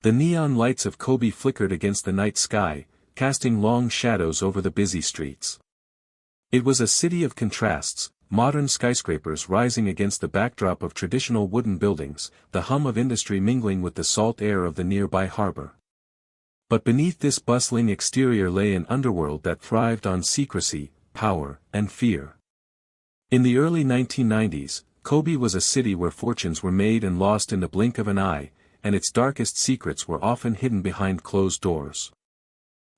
The neon lights of Kobe flickered against the night sky, casting long shadows over the busy streets. It was a city of contrasts, modern skyscrapers rising against the backdrop of traditional wooden buildings, the hum of industry mingling with the salt air of the nearby harbor. But beneath this bustling exterior lay an underworld that thrived on secrecy, power, and fear. In the early 1990s, Kobe was a city where fortunes were made and lost in the blink of an eye, and its darkest secrets were often hidden behind closed doors.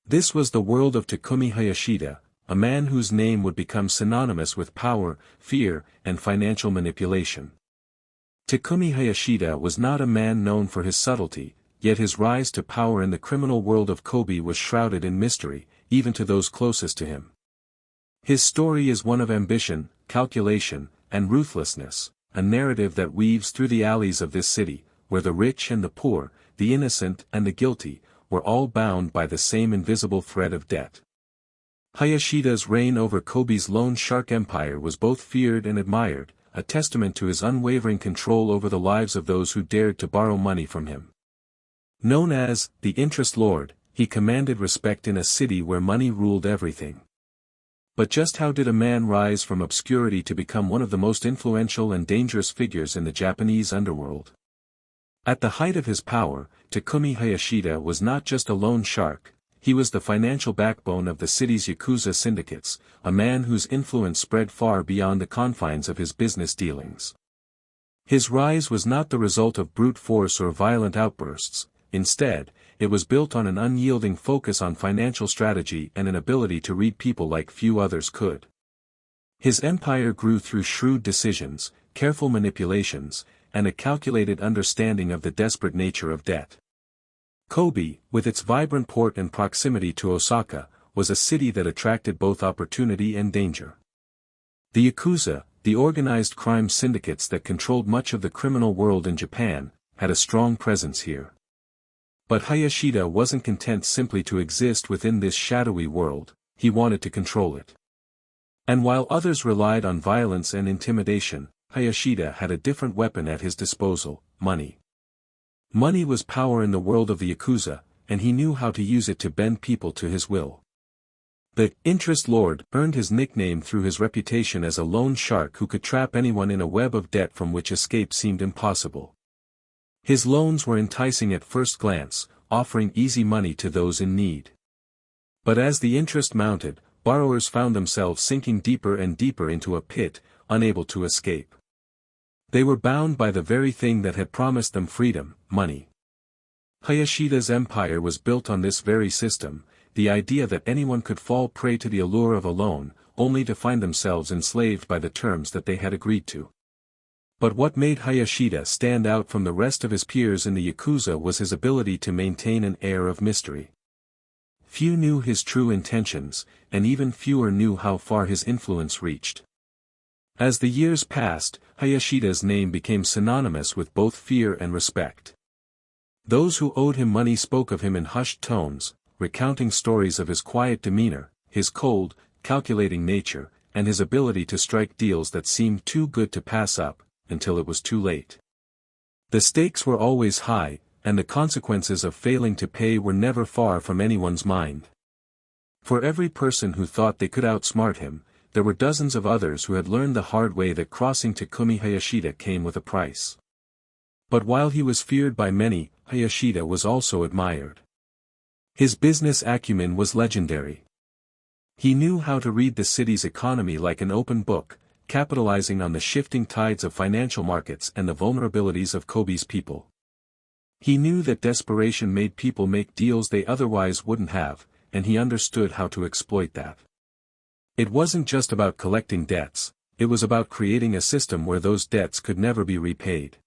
This was the world of Takumi Hayashida, a man whose name would become synonymous with power, fear, and financial manipulation. Takumi Hayashida was not a man known for his subtlety, yet his rise to power in the criminal world of Kobe was shrouded in mystery, even to those closest to him. His story is one of ambition, calculation, and ruthlessness, a narrative that weaves through the alleys of this city, where the rich and the poor, the innocent and the guilty, were all bound by the same invisible thread of debt. Hayashida's reign over Kobe's loan shark empire was both feared and admired, a testament to his unwavering control over the lives of those who dared to borrow money from him. Known as the interest lord, he commanded respect in a city where money ruled everything. But just how did a man rise from obscurity to become one of the most influential and dangerous figures in the Japanese underworld? At the height of his power, Takumi Hayashida was not just a loan shark, he was the financial backbone of the city's Yakuza syndicates, a man whose influence spread far beyond the confines of his business dealings. His rise was not the result of brute force or violent outbursts, instead, it was built on an unyielding focus on financial strategy and an ability to read people like few others could. His empire grew through shrewd decisions, careful manipulations, and a calculated understanding of the desperate nature of debt. Kobe, with its vibrant port and proximity to Osaka, was a city that attracted both opportunity and danger. The Yakuza, the organized crime syndicates that controlled much of the criminal world in Japan, had a strong presence here. But Hayashida wasn't content simply to exist within this shadowy world, he wanted to control it. And while others relied on violence and intimidation, Hayashida had a different weapon at his disposal: money. Money was power in the world of the Yakuza, and he knew how to use it to bend people to his will. The interest lord earned his nickname through his reputation as a loan shark who could trap anyone in a web of debt from which escape seemed impossible. His loans were enticing at first glance, offering easy money to those in need. But as the interest mounted, borrowers found themselves sinking deeper and deeper into a pit, unable to escape. They were bound by the very thing that had promised them freedom: money. Hayashida's empire was built on this very system, the idea that anyone could fall prey to the allure of a loan, only to find themselves enslaved by the terms that they had agreed to. But what made Hayashida stand out from the rest of his peers in the Yakuza was his ability to maintain an air of mystery. Few knew his true intentions, and even fewer knew how far his influence reached. As the years passed, Hayashida's name became synonymous with both fear and respect. Those who owed him money spoke of him in hushed tones, recounting stories of his quiet demeanor, his cold, calculating nature, and his ability to strike deals that seemed too good to pass up, until it was too late. The stakes were always high, and the consequences of failing to pay were never far from anyone's mind. For every person who thought they could outsmart him, there were dozens of others who had learned the hard way that crossing Takumi Hayashida came with a price. But while he was feared by many, Hayashida was also admired. His business acumen was legendary. He knew how to read the city's economy like an open book, capitalizing on the shifting tides of financial markets and the vulnerabilities of Kobe's people. He knew that desperation made people make deals they otherwise wouldn't have, and he understood how to exploit that. It wasn't just about collecting debts, it was about creating a system where those debts could never be repaid.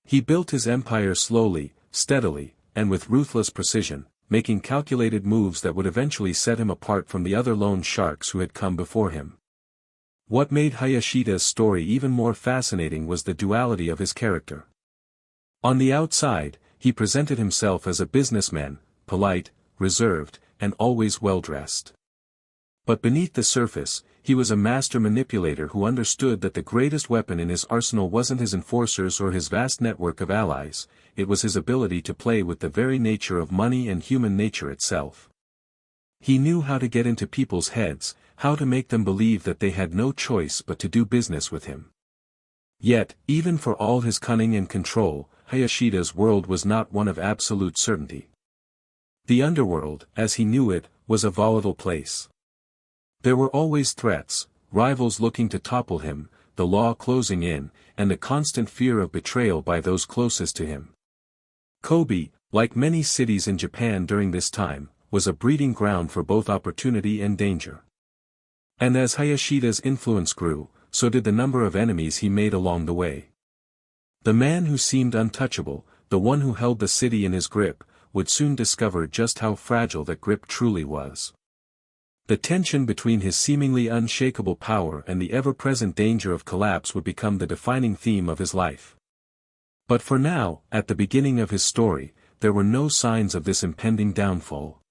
He built his empire slowly, steadily, and with ruthless precision, making calculated moves that would eventually set him apart from the other loan sharks who had come before him. What made Hayashida's story even more fascinating was the duality of his character. On the outside, he presented himself as a businessman, polite, reserved, and always well-dressed. But beneath the surface, he was a master manipulator who understood that the greatest weapon in his arsenal wasn't his enforcers or his vast network of allies, it was his ability to play with the very nature of money and human nature itself. He knew how to get into people's heads, how to make them believe that they had no choice but to do business with him. Yet, even for all his cunning and control, Hayashida's world was not one of absolute certainty. The underworld, as he knew it, was a volatile place. There were always threats, rivals looking to topple him, the law closing in, and the constant fear of betrayal by those closest to him. Kobe, like many cities in Japan during this time, was a breeding ground for both opportunity and danger. And as Hayashida's influence grew, so did the number of enemies he made along the way. The man who seemed untouchable, the one who held the city in his grip, would soon discover just how fragile that grip truly was. The tension between his seemingly unshakable power and the ever-present danger of collapse would become the defining theme of his life. But for now, at the beginning of his story, there were no signs of this impending downfall.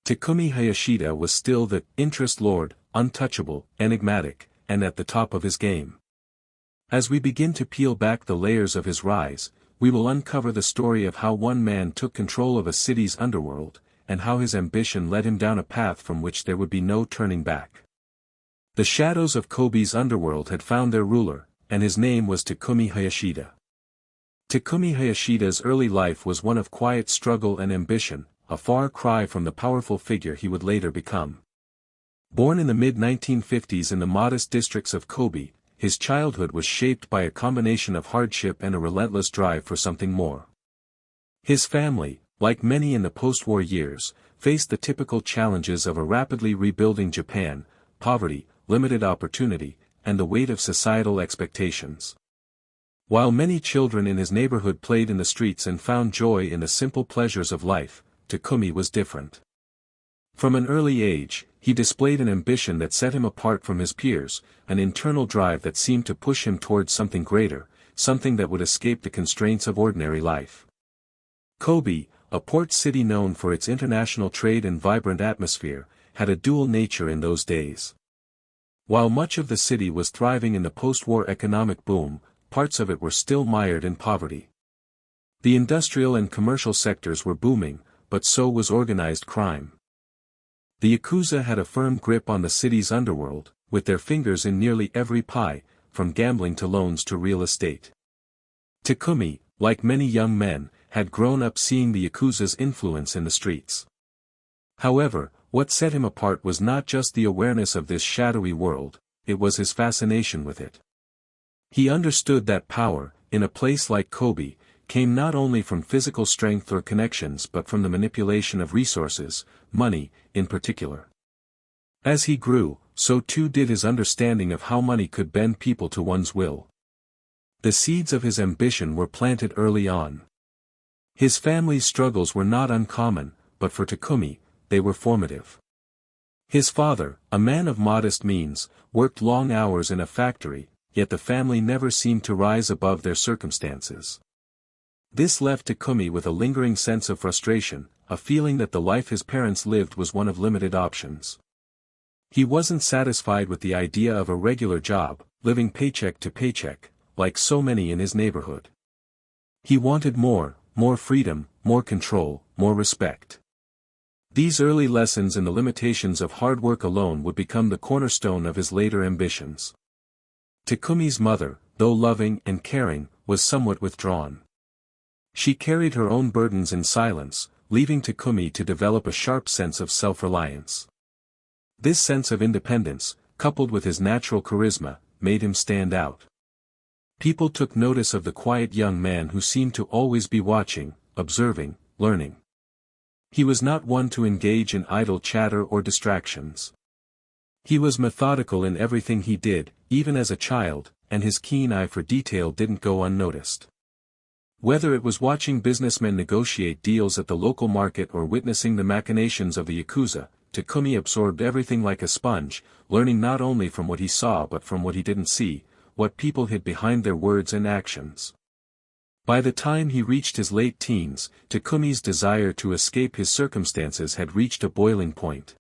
Takumi Hayashida was still the interest lord, untouchable, enigmatic, and at the top of his game. As we begin to peel back the layers of his rise, we will uncover the story of how one man took control of a city's underworld, and how his ambition led him down a path from which there would be no turning back. The shadows of Kobe's underworld had found their ruler, and his name was Takumi Hayashida. Takumi Hayashida's early life was one of quiet struggle and ambition, a far cry from the powerful figure he would later become. Born in the mid-1950s in the modest districts of Kobe, his childhood was shaped by a combination of hardship and a relentless drive for something more. His family, like many in the post-war years, faced the typical challenges of a rapidly rebuilding Japan: poverty, limited opportunity, and the weight of societal expectations. While many children in his neighborhood played in the streets and found joy in the simple pleasures of life, Takumi was different. From an early age, he displayed an ambition that set him apart from his peers, an internal drive that seemed to push him towards something greater, something that would escape the constraints of ordinary life. Kobe, a port city known for its international trade and vibrant atmosphere, had a dual nature in those days. While much of the city was thriving in the post-war economic boom, parts of it were still mired in poverty. The industrial and commercial sectors were booming, but so was organized crime. The Yakuza had a firm grip on the city's underworld, with their fingers in nearly every pie, from gambling to loans to real estate. Takumi, like many young men, had grown up seeing the Yakuza's influence in the streets. However, what set him apart was not just the awareness of this shadowy world, it was his fascination with it. He understood that power, in a place like Kobe, came not only from physical strength or connections but from the manipulation of resources, money, in particular. As he grew, so too did his understanding of how money could bend people to one's will. The seeds of his ambition were planted early on. His family's struggles were not uncommon, but for Takumi, they were formative. His father, a man of modest means, worked long hours in a factory, yet the family never seemed to rise above their circumstances. This left Takumi with a lingering sense of frustration, a feeling that the life his parents lived was one of limited options. He wasn't satisfied with the idea of a regular job, living paycheck to paycheck, like so many in his neighborhood. He wanted more freedom, more control, more respect. These early lessons in the limitations of hard work alone would become the cornerstone of his later ambitions. Takumi's mother, though loving and caring, was somewhat withdrawn. She carried her own burdens in silence, leaving Takumi to develop a sharp sense of self-reliance. This sense of independence, coupled with his natural charisma, made him stand out. People took notice of the quiet young man who seemed to always be watching, observing, learning. He was not one to engage in idle chatter or distractions. He was methodical in everything he did, even as a child, and his keen eye for detail didn't go unnoticed. Whether it was watching businessmen negotiate deals at the local market or witnessing the machinations of the Yakuza, Takumi absorbed everything like a sponge, learning not only from what he saw but from what he didn't see, what people hid behind their words and actions. By the time he reached his late teens, Takumi's desire to escape his circumstances had reached a boiling point.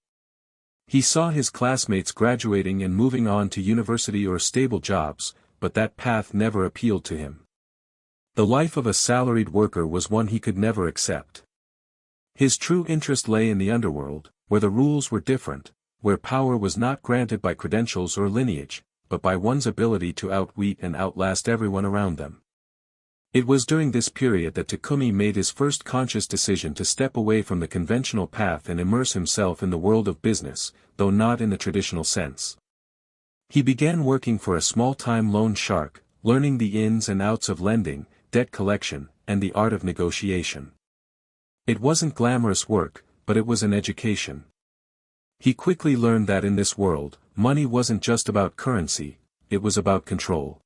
He saw his classmates graduating and moving on to university or stable jobs, but that path never appealed to him. The life of a salaried worker was one he could never accept. His true interest lay in the underworld, where the rules were different, where power was not granted by credentials or lineage, but by one's ability to outwit and outlast everyone around them. It was during this period that Takumi made his first conscious decision to step away from the conventional path and immerse himself in the world of business, though not in the traditional sense. He began working for a small-time loan shark, learning the ins and outs of lending, debt collection, and the art of negotiation. It wasn't glamorous work, but it was an education. He quickly learned that in this world, money wasn't just about currency, it was about control.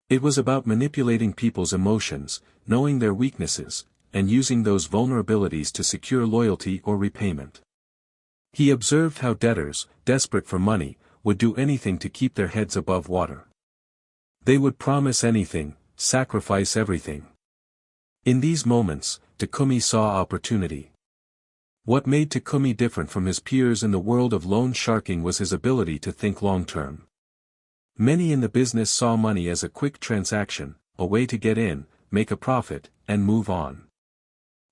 It was about manipulating people's emotions, knowing their weaknesses, and using those vulnerabilities to secure loyalty or repayment. He observed how debtors, desperate for money, would do anything to keep their heads above water. They would promise anything, sacrifice everything. In these moments, Takumi saw opportunity. What made Takumi different from his peers in the world of loan sharking was his ability to think long-term. Many in the business saw money as a quick transaction, a way to get in, make a profit, and move on.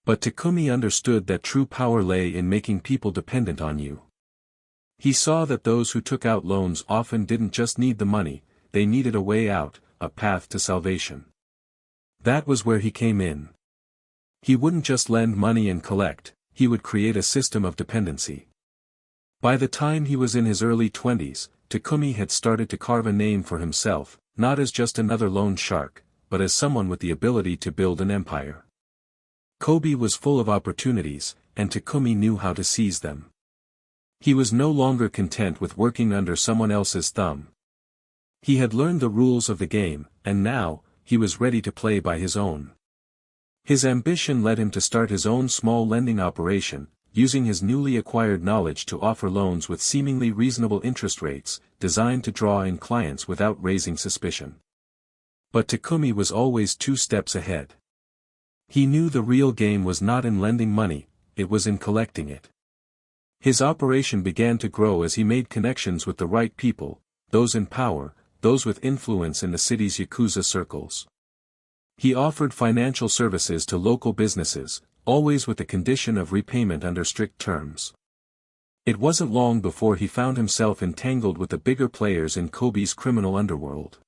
But Takumi understood that true power lay in making people dependent on you. He saw that those who took out loans often didn't just need the money, they needed a way out, a path to salvation. That was where he came in. He wouldn't just lend money and collect, he would create a system of dependency. By the time he was in his early 20s, Takumi had started to carve a name for himself, not as just another loan shark, but as someone with the ability to build an empire. Kobe was full of opportunities, and Takumi knew how to seize them. He was no longer content with working under someone else's thumb. He had learned the rules of the game, and now, he was ready to play by his own. His ambition led him to start his own small lending operation, using his newly acquired knowledge to offer loans with seemingly reasonable interest rates, designed to draw in clients without raising suspicion. But Takumi was always 2 steps ahead. He knew the real game was not in lending money, it was in collecting it. His operation began to grow as he made connections with the right people, those in power, those with influence in the city's Yakuza circles. He offered financial services to local businesses, always with the condition of repayment under strict terms. It wasn't long before he found himself entangled with the bigger players in Kobe's criminal underworld.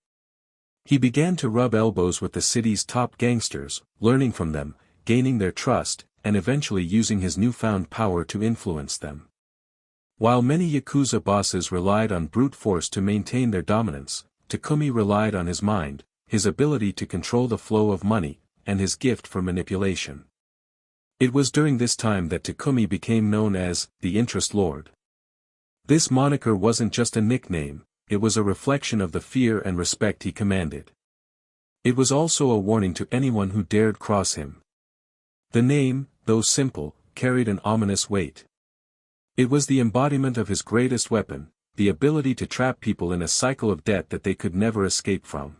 He began to rub elbows with the city's top gangsters, learning from them, gaining their trust, and eventually using his newfound power to influence them. While many Yakuza bosses relied on brute force to maintain their dominance, Takumi relied on his mind, his ability to control the flow of money, and his gift for manipulation. It was during this time that Takumi became known as the Interest Lord. This moniker wasn't just a nickname, it was a reflection of the fear and respect he commanded. It was also a warning to anyone who dared cross him. The name, though simple, carried an ominous weight. It was the embodiment of his greatest weapon, the ability to trap people in a cycle of debt that they could never escape from.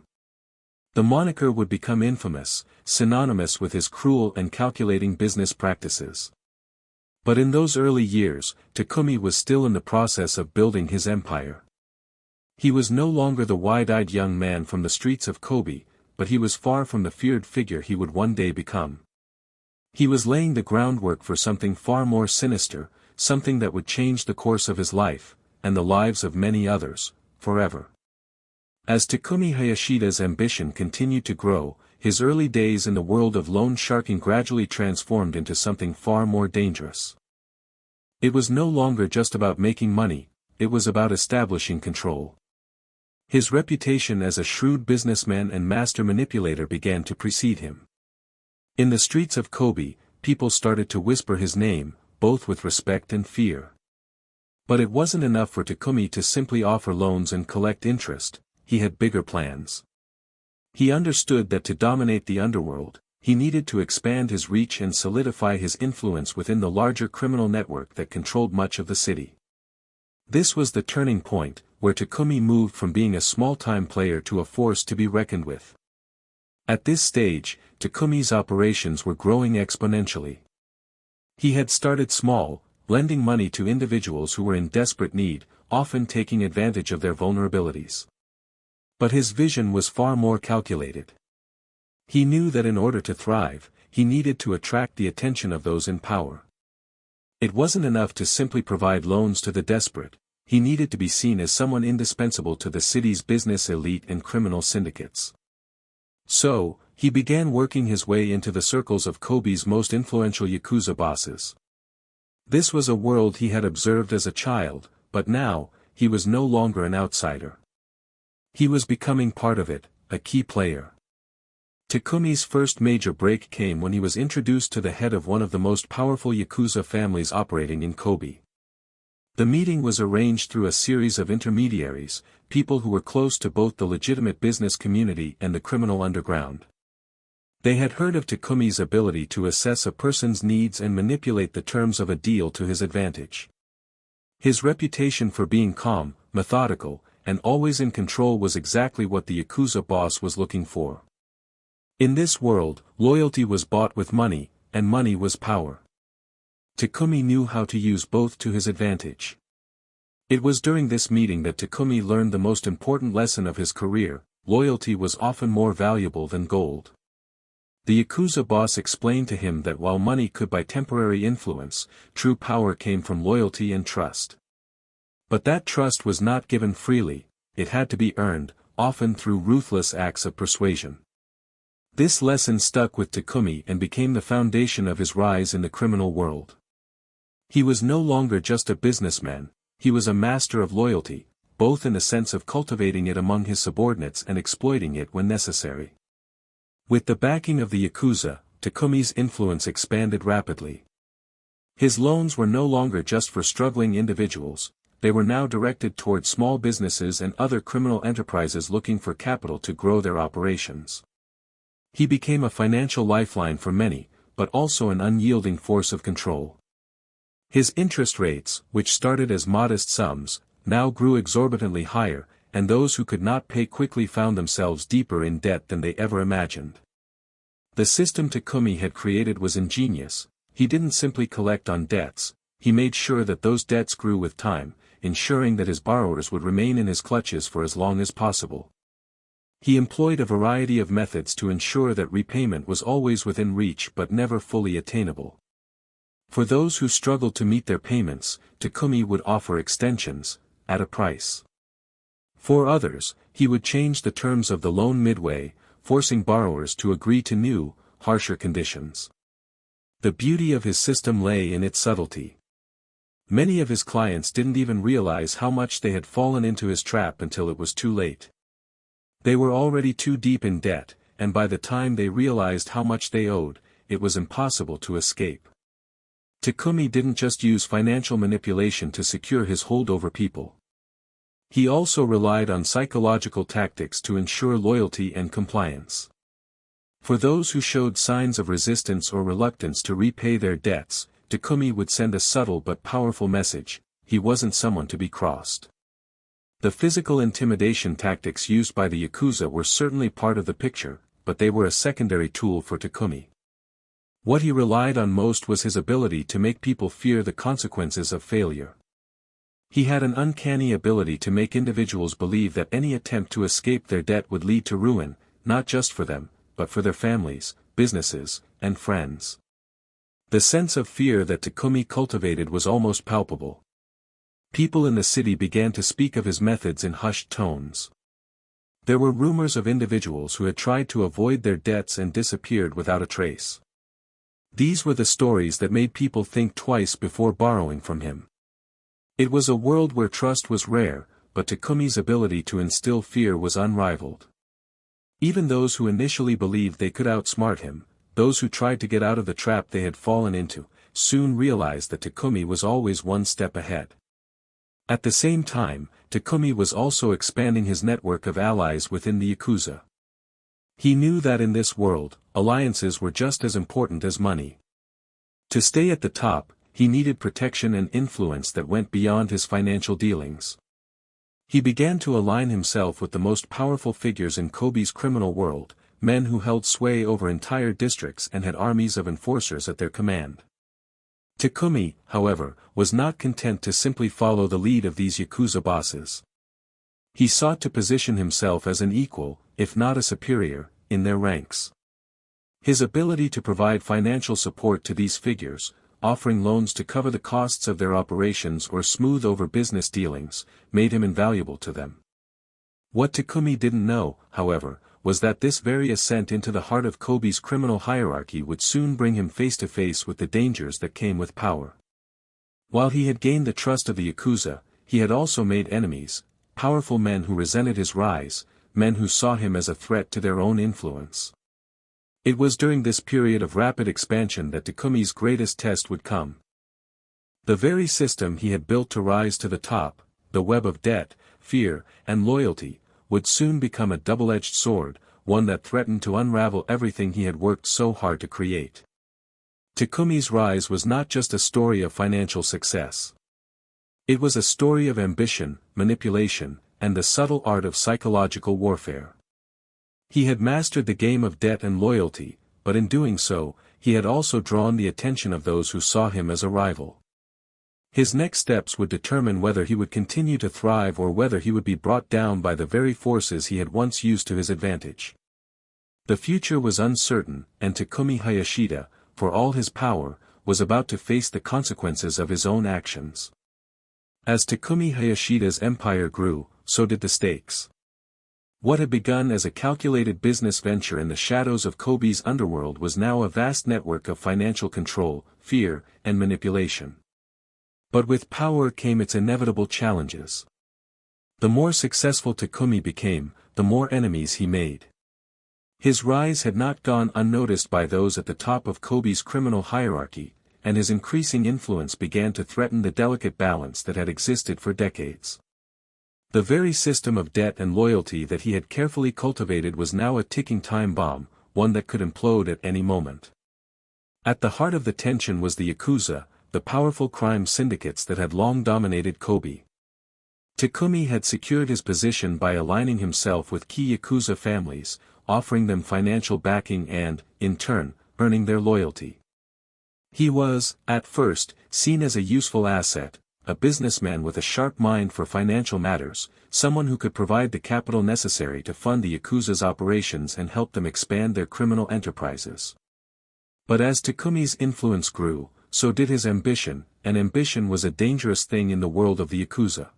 The moniker would become infamous, synonymous with his cruel and calculating business practices. But in those early years, Takumi was still in the process of building his empire. He was no longer the wide-eyed young man from the streets of Kobe, but he was far from the feared figure he would one day become. He was laying the groundwork for something far more sinister, something that would change the course of his life, and the lives of many others, forever. As Takumi Hayashida's ambition continued to grow, his early days in the world of loan sharking gradually transformed into something far more dangerous. It was no longer just about making money, it was about establishing control. His reputation as a shrewd businessman and master manipulator began to precede him. In the streets of Kobe, people started to whisper his name, both with respect and fear. But it wasn't enough for Takumi to simply offer loans and collect interest. He had bigger plans. He understood that to dominate the underworld, he needed to expand his reach and solidify his influence within the larger criminal network that controlled much of the city. This was the turning point, where Takumi moved from being a small-time player to a force to be reckoned with. At this stage, Takumi's operations were growing exponentially. He had started small, lending money to individuals who were in desperate need, often taking advantage of their vulnerabilities. But his vision was far more calculated. He knew that in order to thrive, he needed to attract the attention of those in power. It wasn't enough to simply provide loans to the desperate, he needed to be seen as someone indispensable to the city's business elite and criminal syndicates. So, he began working his way into the circles of Kobe's most influential Yakuza bosses. This was a world he had observed as a child, but now, he was no longer an outsider. He was becoming part of it, a key player. Takumi's first major break came when he was introduced to the head of one of the most powerful Yakuza families operating in Kobe. The meeting was arranged through a series of intermediaries, people who were close to both the legitimate business community and the criminal underground. They had heard of Takumi's ability to assess a person's needs and manipulate the terms of a deal to his advantage. His reputation for being calm, methodical, and always in control was exactly what the Yakuza boss was looking for. In this world, loyalty was bought with money, and money was power. Takumi knew how to use both to his advantage. It was during this meeting that Takumi learned the most important lesson of his career: loyalty was often more valuable than gold. The Yakuza boss explained to him that while money could buy temporary influence, true power came from loyalty and trust. But that trust was not given freely, it had to be earned, often through ruthless acts of persuasion. This lesson stuck with Takumi and became the foundation of his rise in the criminal world. He was no longer just a businessman, he was a master of loyalty, both in the sense of cultivating it among his subordinates and exploiting it when necessary. With the backing of the Yakuza, Takumi's influence expanded rapidly. His loans were no longer just for struggling individuals, they were now directed toward small businesses and other criminal enterprises looking for capital to grow their operations. He became a financial lifeline for many, but also an unyielding force of control. His interest rates, which started as modest sums, now grew exorbitantly higher, and those who could not pay quickly found themselves deeper in debt than they ever imagined. The system Takumi had created was ingenious. He didn't simply collect on debts, he made sure that those debts grew with time, ensuring that his borrowers would remain in his clutches for as long as possible. He employed a variety of methods to ensure that repayment was always within reach but never fully attainable. For those who struggled to meet their payments, Takumi would offer extensions, at a price. For others, he would change the terms of the loan midway, forcing borrowers to agree to new, harsher conditions. The beauty of his system lay in its subtlety. Many of his clients didn't even realize how much they had fallen into his trap until it was too late. They were already too deep in debt, and by the time they realized how much they owed, it was impossible to escape. Takumi didn't just use financial manipulation to secure his hold over people. He also relied on psychological tactics to ensure loyalty and compliance. For those who showed signs of resistance or reluctance to repay their debts, Takumi would send a subtle but powerful message: he wasn't someone to be crossed. The physical intimidation tactics used by the Yakuza were certainly part of the picture, but they were a secondary tool for Takumi. What he relied on most was his ability to make people fear the consequences of failure. He had an uncanny ability to make individuals believe that any attempt to escape their debt would lead to ruin, not just for them, but for their families, businesses, and friends. The sense of fear that Takumi cultivated was almost palpable. People in the city began to speak of his methods in hushed tones. There were rumors of individuals who had tried to avoid their debts and disappeared without a trace. These were the stories that made people think twice before borrowing from him. It was a world where trust was rare, but Takumi's ability to instill fear was unrivaled. Even those who initially believed they could outsmart him, those who tried to get out of the trap they had fallen into, soon realized that Takumi was always one step ahead. At the same time, Takumi was also expanding his network of allies within the Yakuza. He knew that in this world, alliances were just as important as money. To stay at the top, he needed protection and influence that went beyond his financial dealings. He began to align himself with the most powerful figures in Kobe's criminal world, men who held sway over entire districts and had armies of enforcers at their command. Takumi, however, was not content to simply follow the lead of these Yakuza bosses. He sought to position himself as an equal, if not a superior, in their ranks. His ability to provide financial support to these figures, offering loans to cover the costs of their operations or smooth over business dealings, made him invaluable to them. What Takumi didn't know, however, was that this very ascent into the heart of Kobe's criminal hierarchy would soon bring him face to face with the dangers that came with power. While he had gained the trust of the Yakuza, he had also made enemies, powerful men who resented his rise, men who saw him as a threat to their own influence. It was during this period of rapid expansion that Takumi's greatest test would come. The very system he had built to rise to the top, the web of debt, fear, and loyalty, would soon become a double-edged sword, one that threatened to unravel everything he had worked so hard to create. Takumi's rise was not just a story of financial success. It was a story of ambition, manipulation, and the subtle art of psychological warfare. He had mastered the game of debt and loyalty, but in doing so, he had also drawn the attention of those who saw him as a rival. His next steps would determine whether he would continue to thrive or whether he would be brought down by the very forces he had once used to his advantage. The future was uncertain, and Takumi Hayashida, for all his power, was about to face the consequences of his own actions. As Takumi Hayashida's empire grew, so did the stakes. What had begun as a calculated business venture in the shadows of Kobe's underworld was now a vast network of financial control, fear, and manipulation. But with power came its inevitable challenges. The more successful Takumi became, the more enemies he made. His rise had not gone unnoticed by those at the top of Kobe's criminal hierarchy, and his increasing influence began to threaten the delicate balance that had existed for decades. The very system of debt and loyalty that he had carefully cultivated was now a ticking time bomb, one that could implode at any moment. At the heart of the tension was the Yakuza, the powerful crime syndicates that had long dominated Kobe. Takumi had secured his position by aligning himself with key Yakuza families, offering them financial backing and, in turn, earning their loyalty. He was, at first, seen as a useful asset, a businessman with a sharp mind for financial matters, someone who could provide the capital necessary to fund the Yakuza's operations and help them expand their criminal enterprises. But as Takumi's influence grew, so did his ambition, and ambition was a dangerous thing in the world of the Yakuza.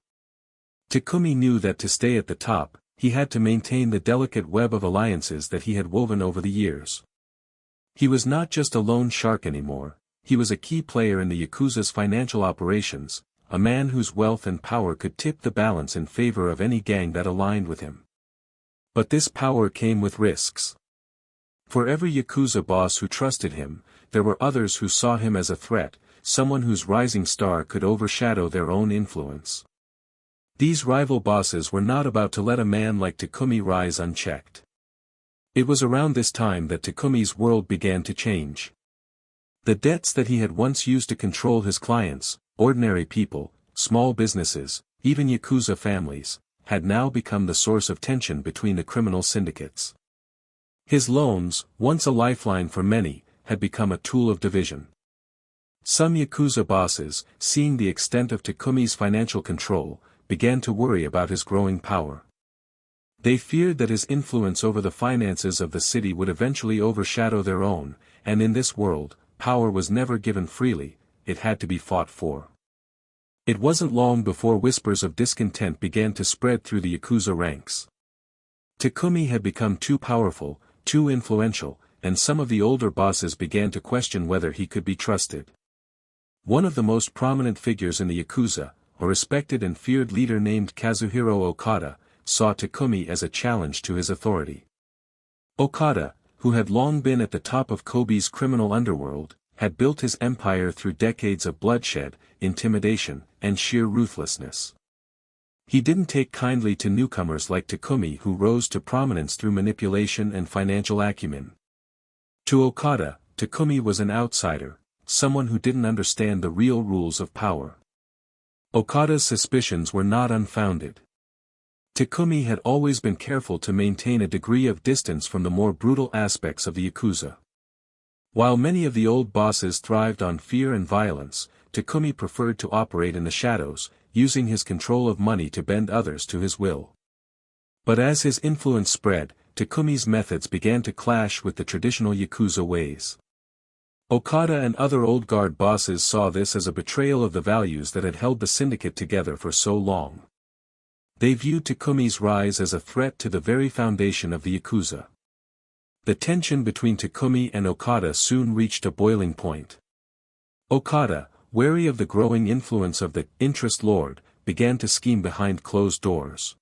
Takumi knew that to stay at the top, he had to maintain the delicate web of alliances that he had woven over the years. He was not just a lone shark anymore, he was a key player in the Yakuza's financial operations, a man whose wealth and power could tip the balance in favor of any gang that aligned with him. But this power came with risks. For every Yakuza boss who trusted him, there were others who saw him as a threat, someone whose rising star could overshadow their own influence. These rival bosses were not about to let a man like Takumi rise unchecked. It was around this time that Takumi's world began to change. The debts that he had once used to control his clients, ordinary people, small businesses, even Yakuza families, had now become the source of tension between the criminal syndicates. His loans, once a lifeline for many, had become a tool of division. Some Yakuza bosses, seeing the extent of Takumi's financial control, began to worry about his growing power. They feared that his influence over the finances of the city would eventually overshadow their own, and in this world, power was never given freely, it had to be fought for. It wasn't long before whispers of discontent began to spread through the Yakuza ranks. Takumi had become too powerful, too influential, and some of the older bosses began to question whether he could be trusted. One of the most prominent figures in the Yakuza, a respected and feared leader named Kazuhiro Okada, saw Takumi as a challenge to his authority. Okada, who had long been at the top of Kobe's criminal underworld, had built his empire through decades of bloodshed, intimidation, and sheer ruthlessness. He didn't take kindly to newcomers like Takumi who rose to prominence through manipulation and financial acumen. To Okada, Takumi was an outsider, someone who didn't understand the real rules of power. Okada's suspicions were not unfounded. Takumi had always been careful to maintain a degree of distance from the more brutal aspects of the Yakuza. While many of the old bosses thrived on fear and violence, Takumi preferred to operate in the shadows, using his control of money to bend others to his will. But as his influence spread, Takumi's methods began to clash with the traditional Yakuza ways. Okada and other old guard bosses saw this as a betrayal of the values that had held the syndicate together for so long. They viewed Takumi's rise as a threat to the very foundation of the Yakuza. The tension between Takumi and Okada soon reached a boiling point. Okada, wary of the growing influence of the interest lord, began to scheme behind closed doors.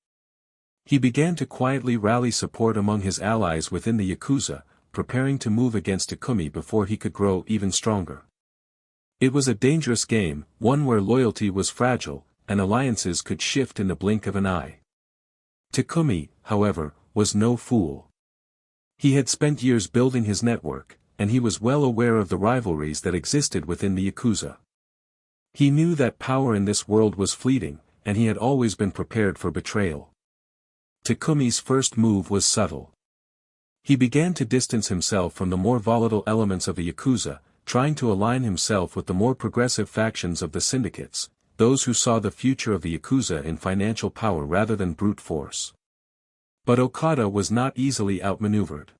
He began to quietly rally support among his allies within the Yakuza, preparing to move against Takumi before he could grow even stronger. It was a dangerous game, one where loyalty was fragile, and alliances could shift in the blink of an eye. Takumi, however, was no fool. He had spent years building his network, and he was well aware of the rivalries that existed within the Yakuza. He knew that power in this world was fleeting, and he had always been prepared for betrayal. Takumi's first move was subtle. He began to distance himself from the more volatile elements of the Yakuza, trying to align himself with the more progressive factions of the syndicates, those who saw the future of the Yakuza in financial power rather than brute force. But Okada was not easily outmaneuvered.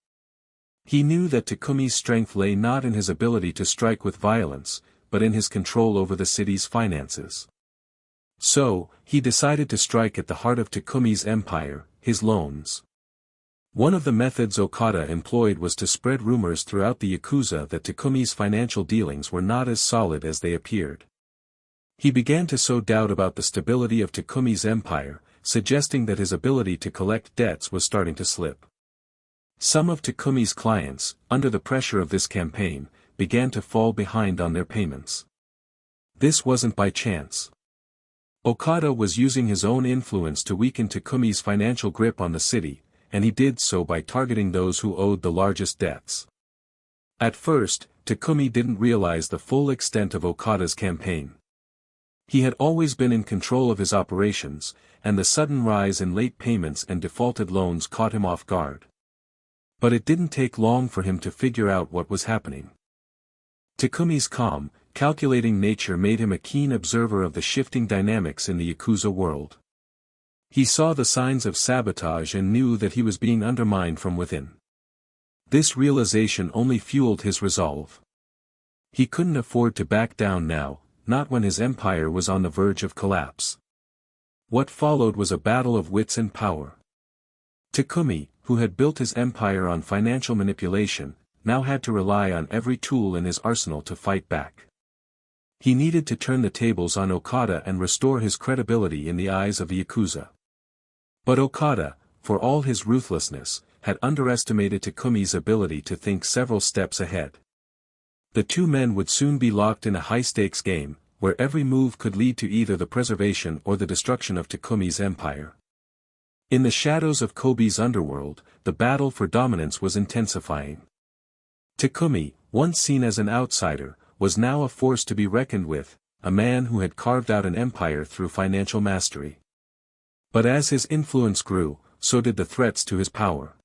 He knew that Takumi's strength lay not in his ability to strike with violence, but in his control over the city's finances. So, he decided to strike at the heart of Takumi's empire, his loans. One of the methods Okada employed was to spread rumors throughout the Yakuza that Takumi's financial dealings were not as solid as they appeared. He began to sow doubt about the stability of Takumi's empire, suggesting that his ability to collect debts was starting to slip. Some of Takumi's clients, under the pressure of this campaign, began to fall behind on their payments. This wasn't by chance. Okada was using his own influence to weaken Takumi's financial grip on the city, and he did so by targeting those who owed the largest debts. At first, Takumi didn't realize the full extent of Okada's campaign. He had always been in control of his operations, and the sudden rise in late payments and defaulted loans caught him off guard. But it didn't take long for him to figure out what was happening. Takumi's calm, calculating nature made him a keen observer of the shifting dynamics in the Yakuza world. He saw the signs of sabotage and knew that he was being undermined from within. This realization only fueled his resolve. He couldn't afford to back down now, not when his empire was on the verge of collapse. What followed was a battle of wits and power. Takumi, who had built his empire on financial manipulation, now had to rely on every tool in his arsenal to fight back. He needed to turn the tables on Okada and restore his credibility in the eyes of the Yakuza. But Okada, for all his ruthlessness, had underestimated Takumi's ability to think several steps ahead. The two men would soon be locked in a high-stakes game, where every move could lead to either the preservation or the destruction of Takumi's empire. In the shadows of Kobe's underworld, the battle for dominance was intensifying. Takumi, once seen as an outsider, was now a force to be reckoned with, a man who had carved out an empire through financial mastery. But as his influence grew, so did the threats to his power.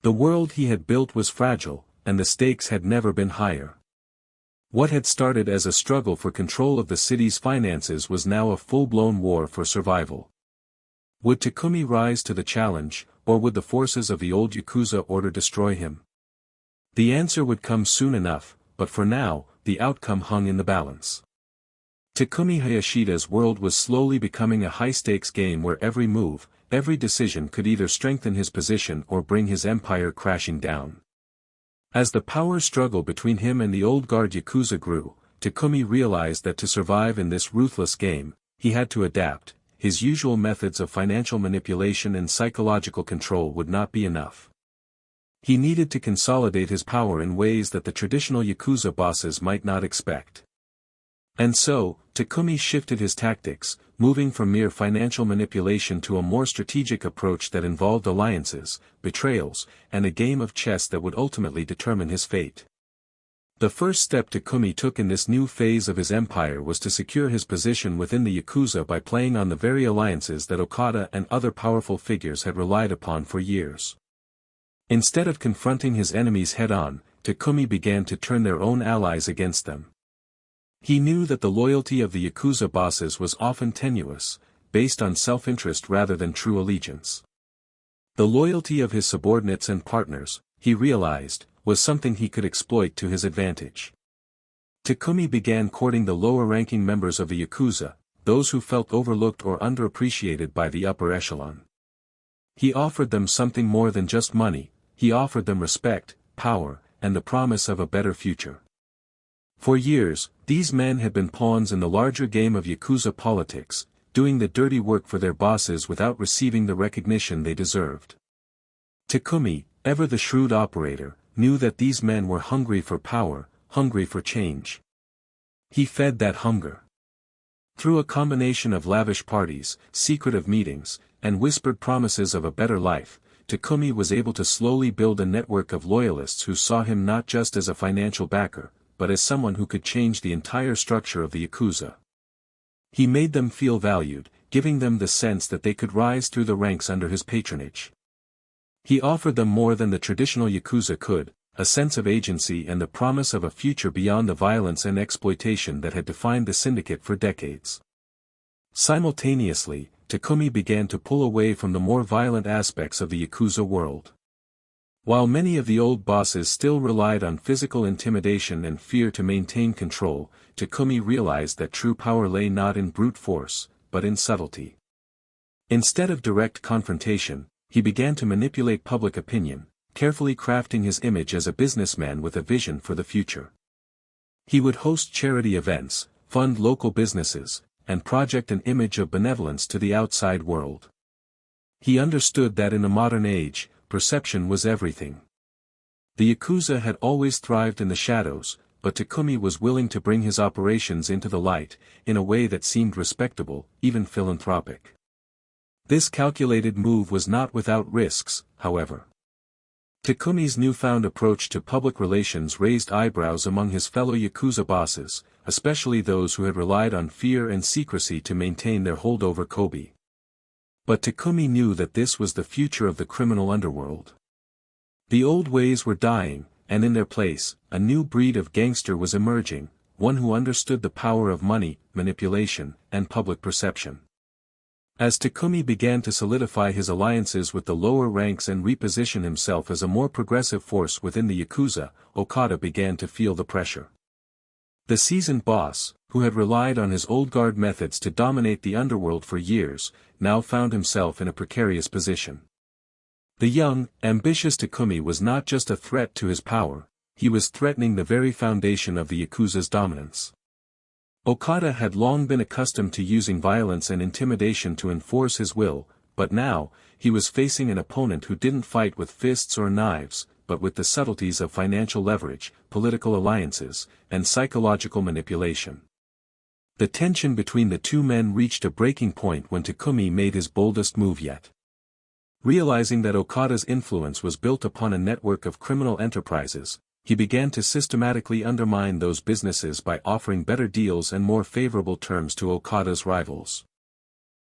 The world he had built was fragile, and the stakes had never been higher. What had started as a struggle for control of the city's finances was now a full-blown war for survival. Would Takumi rise to the challenge, or would the forces of the old Yakuza order destroy him? The answer would come soon enough, but for now, the outcome hung in the balance. Takumi Hayashida's world was slowly becoming a high-stakes game where every move, every decision could either strengthen his position or bring his empire crashing down. As the power struggle between him and the old guard Yakuza grew, Takumi realized that to survive in this ruthless game, he had to adapt. His usual methods of financial manipulation and psychological control would not be enough. He needed to consolidate his power in ways that the traditional Yakuza bosses might not expect. And so, Takumi shifted his tactics, moving from mere financial manipulation to a more strategic approach that involved alliances, betrayals, and a game of chess that would ultimately determine his fate. The first step Takumi took in this new phase of his empire was to secure his position within the Yakuza by playing on the very alliances that Okada and other powerful figures had relied upon for years. Instead of confronting his enemies head-on, Takumi began to turn their own allies against them. He knew that the loyalty of the Yakuza bosses was often tenuous, based on self-interest rather than true allegiance. The loyalty of his subordinates and partners, he realized, was something he could exploit to his advantage. Takumi began courting the lower-ranking members of the Yakuza, those who felt overlooked or underappreciated by the upper echelon. He offered them something more than just money, he offered them respect, power, and the promise of a better future. For years, these men had been pawns in the larger game of Yakuza politics, doing the dirty work for their bosses without receiving the recognition they deserved. Takumi, ever the shrewd operator, knew that these men were hungry for power, hungry for change. He fed that hunger. Through a combination of lavish parties, secretive meetings, and whispered promises of a better life, Takumi was able to slowly build a network of loyalists who saw him not just as a financial backer, but as someone who could change the entire structure of the Yakuza. He made them feel valued, giving them the sense that they could rise through the ranks under his patronage. He offered them more than the traditional Yakuza could, a sense of agency and the promise of a future beyond the violence and exploitation that had defined the syndicate for decades. Simultaneously, Takumi began to pull away from the more violent aspects of the Yakuza world. While many of the old bosses still relied on physical intimidation and fear to maintain control, Takumi realized that true power lay not in brute force, but in subtlety. Instead of direct confrontation, he began to manipulate public opinion, carefully crafting his image as a businessman with a vision for the future. He would host charity events, fund local businesses, and project an image of benevolence to the outside world. He understood that in the modern age, perception was everything. The Yakuza had always thrived in the shadows, but Takumi was willing to bring his operations into the light, in a way that seemed respectable, even philanthropic. This calculated move was not without risks, however. Takumi's newfound approach to public relations raised eyebrows among his fellow Yakuza bosses, especially those who had relied on fear and secrecy to maintain their hold over Kobe. But Takumi knew that this was the future of the criminal underworld. The old ways were dying, and in their place, a new breed of gangster was emerging, one who understood the power of money, manipulation, and public perception. As Takumi began to solidify his alliances with the lower ranks and reposition himself as a more progressive force within the Yakuza, Okada began to feel the pressure. The seasoned boss, who had relied on his old guard methods to dominate the underworld for years, now found himself in a precarious position. The young, ambitious Takumi was not just a threat to his power, he was threatening the very foundation of the Yakuza's dominance. Okada had long been accustomed to using violence and intimidation to enforce his will, but now, he was facing an opponent who didn't fight with fists or knives, but with the subtleties of financial leverage, political alliances, and psychological manipulation. The tension between the two men reached a breaking point when Takumi made his boldest move yet. Realizing that Okada's influence was built upon a network of criminal enterprises, he began to systematically undermine those businesses by offering better deals and more favorable terms to Okada's rivals.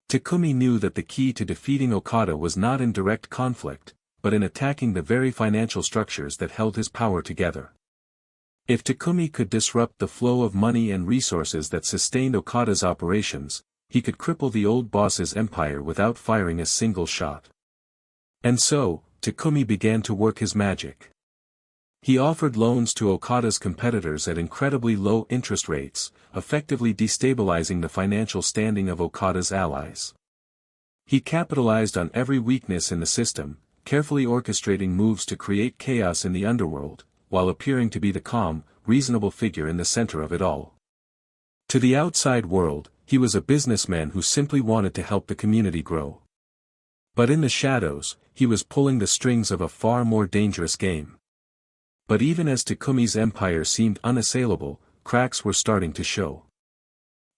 Takumi knew that the key to defeating Okada was not in direct conflict, but in attacking the very financial structures that held his power together. If Takumi could disrupt the flow of money and resources that sustained Okada's operations, he could cripple the old boss's empire without firing a single shot. And so, Takumi began to work his magic. He offered loans to Okada's competitors at incredibly low interest rates, effectively destabilizing the financial standing of Okada's allies. He capitalized on every weakness in the system, carefully orchestrating moves to create chaos in the underworld, while appearing to be the calm, reasonable figure in the center of it all. To the outside world, he was a businessman who simply wanted to help the community grow. But in the shadows, he was pulling the strings of a far more dangerous game. But even as Takumi's empire seemed unassailable, cracks were starting to show.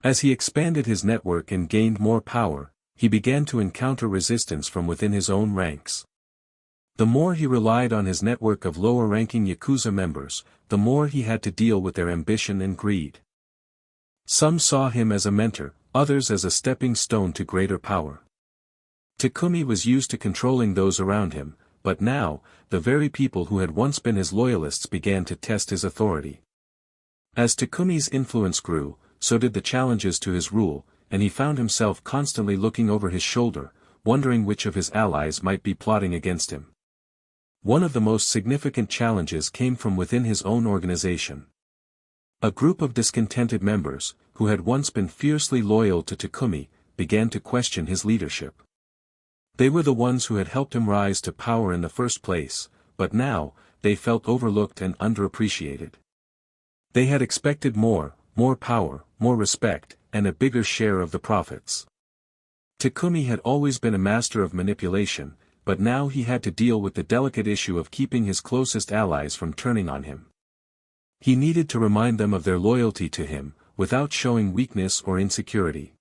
As he expanded his network and gained more power, he began to encounter resistance from within his own ranks. The more he relied on his network of lower-ranking Yakuza members, the more he had to deal with their ambition and greed. Some saw him as a mentor, others as a stepping stone to greater power. Takumi was used to controlling those around him, but now, the very people who had once been his loyalists began to test his authority. As Takumi's influence grew, so did the challenges to his rule, and he found himself constantly looking over his shoulder, wondering which of his allies might be plotting against him. One of the most significant challenges came from within his own organization. A group of discontented members, who had once been fiercely loyal to Takumi, began to question his leadership. They were the ones who had helped him rise to power in the first place, but now, they felt overlooked and underappreciated. They had expected more power, more respect, and a bigger share of the profits. Takumi had always been a master of manipulation, but now he had to deal with the delicate issue of keeping his closest allies from turning on him. He needed to remind them of their loyalty to him, without showing weakness or insecurity.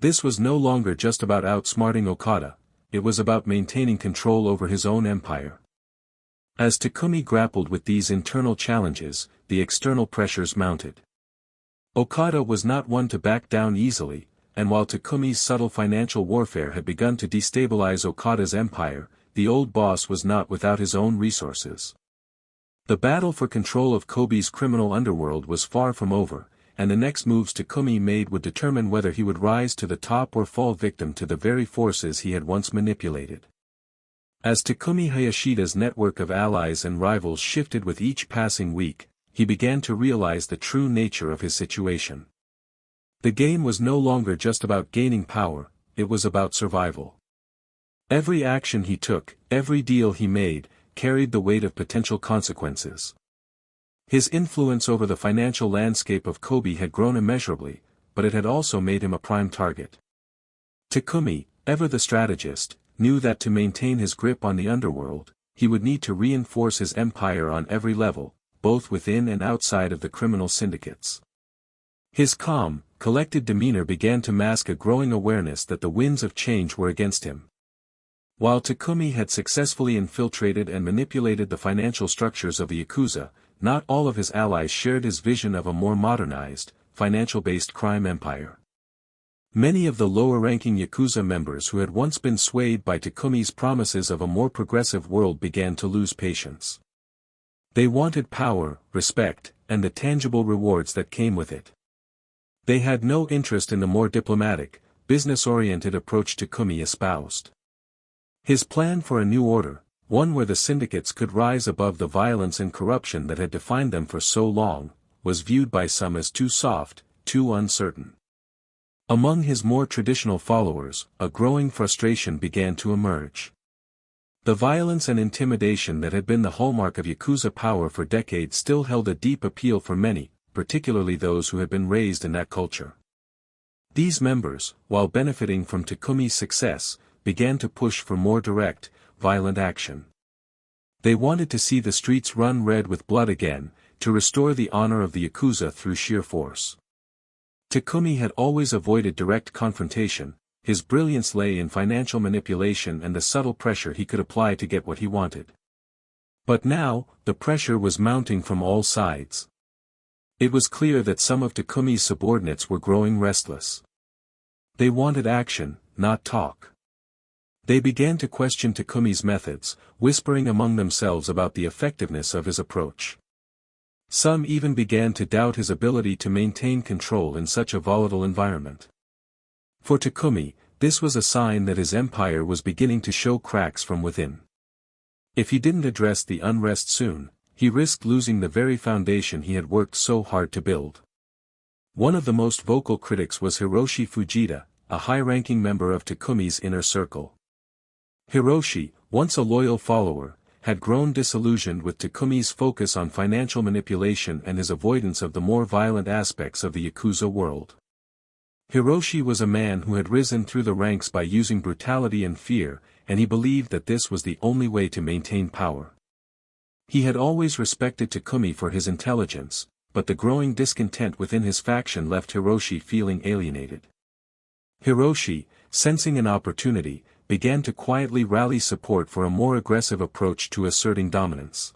This was no longer just about outsmarting Okada, it was about maintaining control over his own empire. As Takumi grappled with these internal challenges, the external pressures mounted. Okada was not one to back down easily, and while Takumi's subtle financial warfare had begun to destabilize Okada's empire, the old boss was not without his own resources. The battle for control of Kobe's criminal underworld was far from over, and the next moves Takumi made would determine whether he would rise to the top or fall victim to the very forces he had once manipulated. As Takumi Hayashida's network of allies and rivals shifted with each passing week, he began to realize the true nature of his situation. The game was no longer just about gaining power, it was about survival. Every action he took, every deal he made, carried the weight of potential consequences. His influence over the financial landscape of Kobe had grown immeasurably, but it had also made him a prime target. Takumi, ever the strategist, knew that to maintain his grip on the underworld, he would need to reinforce his empire on every level, both within and outside of the criminal syndicates. His calm, collected demeanor began to mask a growing awareness that the winds of change were against him. While Takumi had successfully infiltrated and manipulated the financial structures of the Yakuza, not all of his allies shared his vision of a more modernized, financial-based crime empire. Many of the lower-ranking Yakuza members who had once been swayed by Takumi's promises of a more progressive world began to lose patience. They wanted power, respect, and the tangible rewards that came with it. They had no interest in the more diplomatic, business-oriented approach Takumi espoused. His plan for a new order, one where the syndicates could rise above the violence and corruption that had defined them for so long, was viewed by some as too soft, too uncertain. Among his more traditional followers, a growing frustration began to emerge. The violence and intimidation that had been the hallmark of Yakuza power for decades still held a deep appeal for many, particularly those who had been raised in that culture. These members, while benefiting from Takumi's success, began to push for more direct, violent action. They wanted to see the streets run red with blood again, to restore the honor of the Yakuza through sheer force. Takumi had always avoided direct confrontation, his brilliance lay in financial manipulation and the subtle pressure he could apply to get what he wanted. But now, the pressure was mounting from all sides. It was clear that some of Takumi's subordinates were growing restless. They wanted action, not talk. They began to question Takumi's methods, whispering among themselves about the effectiveness of his approach. Some even began to doubt his ability to maintain control in such a volatile environment. For Takumi, this was a sign that his empire was beginning to show cracks from within. If he didn't address the unrest soon, he risked losing the very foundation he had worked so hard to build. One of the most vocal critics was Hiroshi Fujita, a high-ranking member of Takumi's inner circle. Hiroshi, once a loyal follower, had grown disillusioned with Takumi's focus on financial manipulation and his avoidance of the more violent aspects of the Yakuza world. Hiroshi was a man who had risen through the ranks by using brutality and fear, and he believed that this was the only way to maintain power. He had always respected Takumi for his intelligence, but the growing discontent within his faction left Hiroshi feeling alienated. Hiroshi, sensing an opportunity, began to quietly rally support for a more aggressive approach to asserting dominance.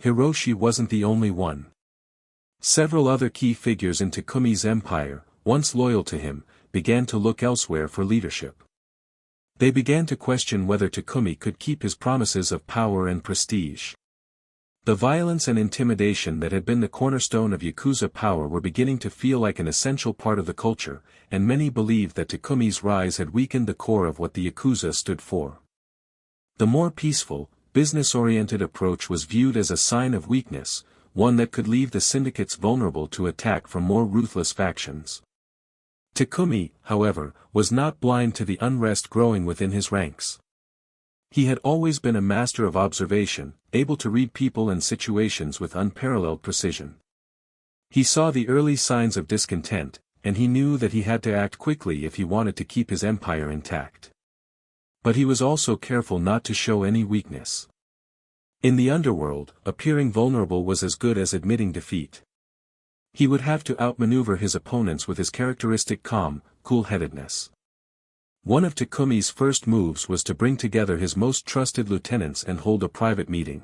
Hiroshi wasn't the only one. Several other key figures in Takumi's empire, once loyal to him, began to look elsewhere for leadership. They began to question whether Takumi could keep his promises of power and prestige. The violence and intimidation that had been the cornerstone of Yakuza power were beginning to feel like an essential part of the culture, and many believed that Takumi's rise had weakened the core of what the Yakuza stood for. The more peaceful, business-oriented approach was viewed as a sign of weakness, one that could leave the syndicates vulnerable to attack from more ruthless factions. Takumi, however, was not blind to the unrest growing within his ranks. He had always been a master of observation, able to read people and situations with unparalleled precision. He saw the early signs of discontent, and he knew that he had to act quickly if he wanted to keep his empire intact. But he was also careful not to show any weakness. In the underworld, appearing vulnerable was as good as admitting defeat. He would have to outmaneuver his opponents with his characteristic calm, cool-headedness. One of Takumi's first moves was to bring together his most trusted lieutenants and hold a private meeting.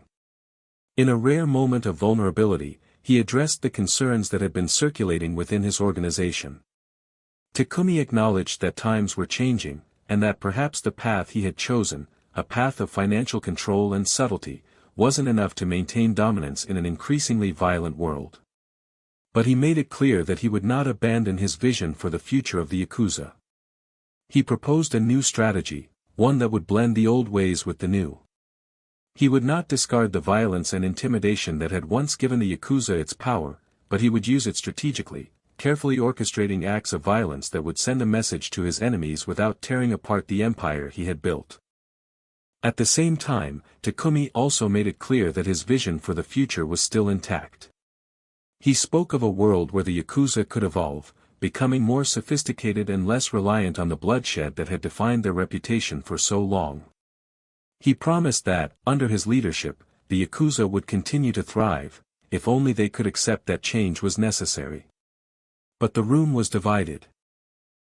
In a rare moment of vulnerability, he addressed the concerns that had been circulating within his organization. Takumi acknowledged that times were changing, and that perhaps the path he had chosen, a path of financial control and subtlety, wasn't enough to maintain dominance in an increasingly violent world. But he made it clear that he would not abandon his vision for the future of the Yakuza. He proposed a new strategy, one that would blend the old ways with the new. He would not discard the violence and intimidation that had once given the Yakuza its power, but he would use it strategically, carefully orchestrating acts of violence that would send a message to his enemies without tearing apart the empire he had built. At the same time, Takumi also made it clear that his vision for the future was still intact. He spoke of a world where the Yakuza could evolve, becoming more sophisticated and less reliant on the bloodshed that had defined their reputation for so long. He promised that, under his leadership, the Yakuza would continue to thrive, if only they could accept that change was necessary. But the room was divided.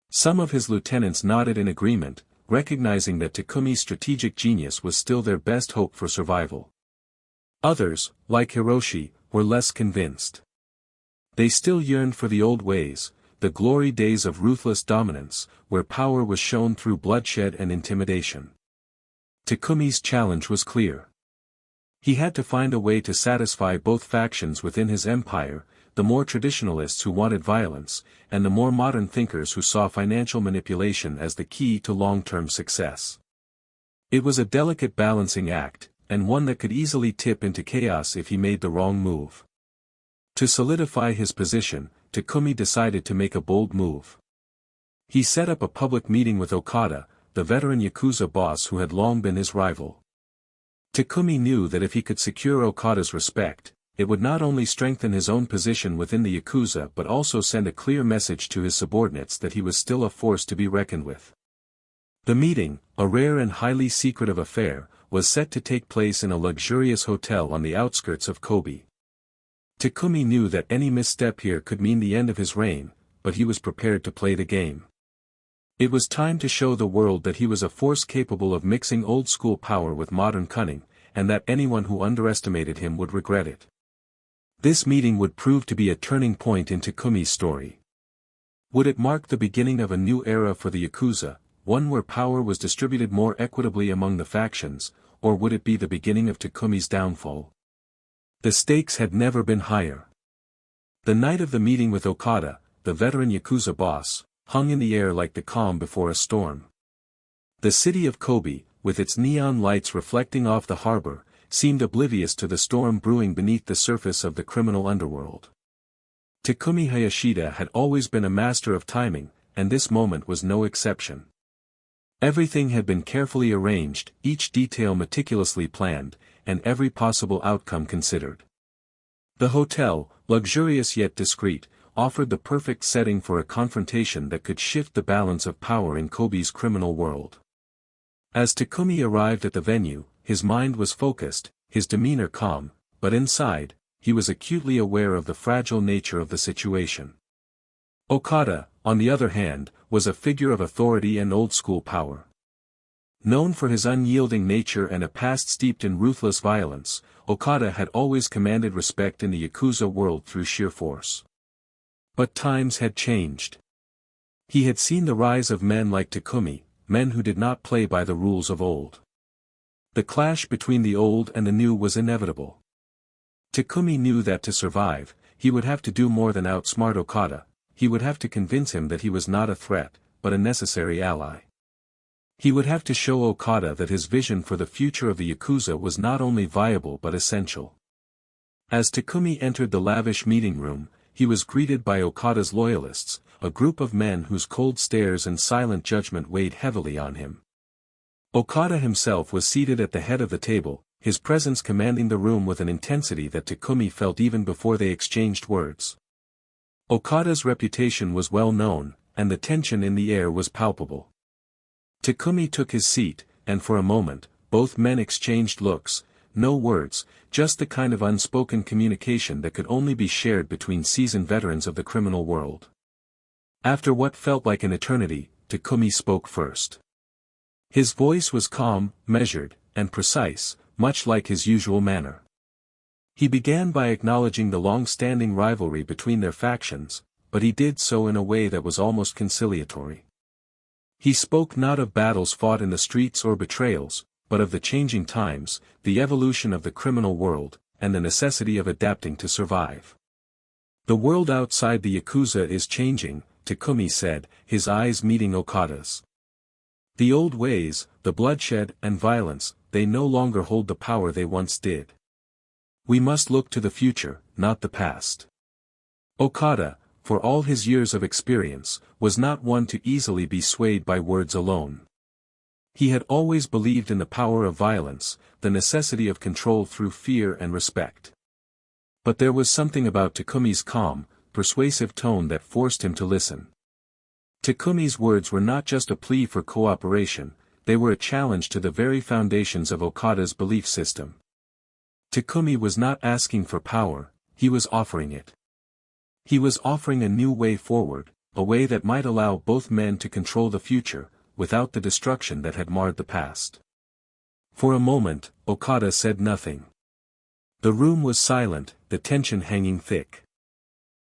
Some of his lieutenants nodded in agreement, recognizing that Takumi's strategic genius was still their best hope for survival. Others, like Hiroshi, were less convinced. They still yearned for the old ways, the glory days of ruthless dominance, where power was shown through bloodshed and intimidation. Takumi's challenge was clear. He had to find a way to satisfy both factions within his empire, the more traditionalists who wanted violence, and the more modern thinkers who saw financial manipulation as the key to long-term success. It was a delicate balancing act, and one that could easily tip into chaos if he made the wrong move. To solidify his position, Takumi decided to make a bold move. He set up a public meeting with Okada, the veteran Yakuza boss who had long been his rival. Takumi knew that if he could secure Okada's respect, it would not only strengthen his own position within the Yakuza but also send a clear message to his subordinates that he was still a force to be reckoned with. The meeting, a rare and highly secretive affair, was set to take place in a luxurious hotel on the outskirts of Kobe. Takumi knew that any misstep here could mean the end of his reign, but he was prepared to play the game. It was time to show the world that he was a force capable of mixing old-school power with modern cunning, and that anyone who underestimated him would regret it. This meeting would prove to be a turning point in Takumi's story. Would it mark the beginning of a new era for the Yakuza, one where power was distributed more equitably among the factions, or would it be the beginning of Takumi's downfall? The stakes had never been higher. The night of the meeting with Okada, the veteran Yakuza boss, hung in the air like the calm before a storm. The city of Kobe, with its neon lights reflecting off the harbor, seemed oblivious to the storm brewing beneath the surface of the criminal underworld. Takumi Hayashida had always been a master of timing, and this moment was no exception. Everything had been carefully arranged, each detail meticulously planned, and every possible outcome considered. The hotel, luxurious yet discreet, offered the perfect setting for a confrontation that could shift the balance of power in Kobe's criminal world. As Takumi arrived at the venue, his mind was focused, his demeanor calm, but inside, he was acutely aware of the fragile nature of the situation. Okada, on the other hand, was a figure of authority and old-school power. Known for his unyielding nature and a past steeped in ruthless violence, Okada had always commanded respect in the Yakuza world through sheer force. But times had changed. He had seen the rise of men like Takumi, men who did not play by the rules of old. The clash between the old and the new was inevitable. Takumi knew that to survive, he would have to do more than outsmart Okada. He would have to convince him that he was not a threat, but a necessary ally. He would have to show Okada that his vision for the future of the Yakuza was not only viable but essential. As Takumi entered the lavish meeting room, he was greeted by Okada's loyalists, a group of men whose cold stares and silent judgment weighed heavily on him. Okada himself was seated at the head of the table, his presence commanding the room with an intensity that Takumi felt even before they exchanged words. Okada's reputation was well known, and the tension in the air was palpable. Takumi took his seat, and for a moment, both men exchanged looks, no words, just the kind of unspoken communication that could only be shared between seasoned veterans of the criminal world. After what felt like an eternity, Takumi spoke first. His voice was calm, measured, and precise, much like his usual manner. He began by acknowledging the long-standing rivalry between their factions, but he did so in a way that was almost conciliatory. He spoke not of battles fought in the streets or betrayals, but of the changing times, the evolution of the criminal world, and the necessity of adapting to survive. The world outside the Yakuza is changing, Takumi said, his eyes meeting Okada's. The old ways, the bloodshed and violence, they no longer hold the power they once did. We must look to the future, not the past. Okada, for all his years of experience, was not one to easily be swayed by words alone. He had always believed in the power of violence, the necessity of control through fear and respect. But there was something about Takumi's calm, persuasive tone that forced him to listen. Takumi's words were not just a plea for cooperation, they were a challenge to the very foundations of Okada's belief system. Takumi was not asking for power, he was offering it. He was offering a new way forward, a way that might allow both men to control the future, without the destruction that had marred the past. For a moment, Okada said nothing. The room was silent, the tension hanging thick.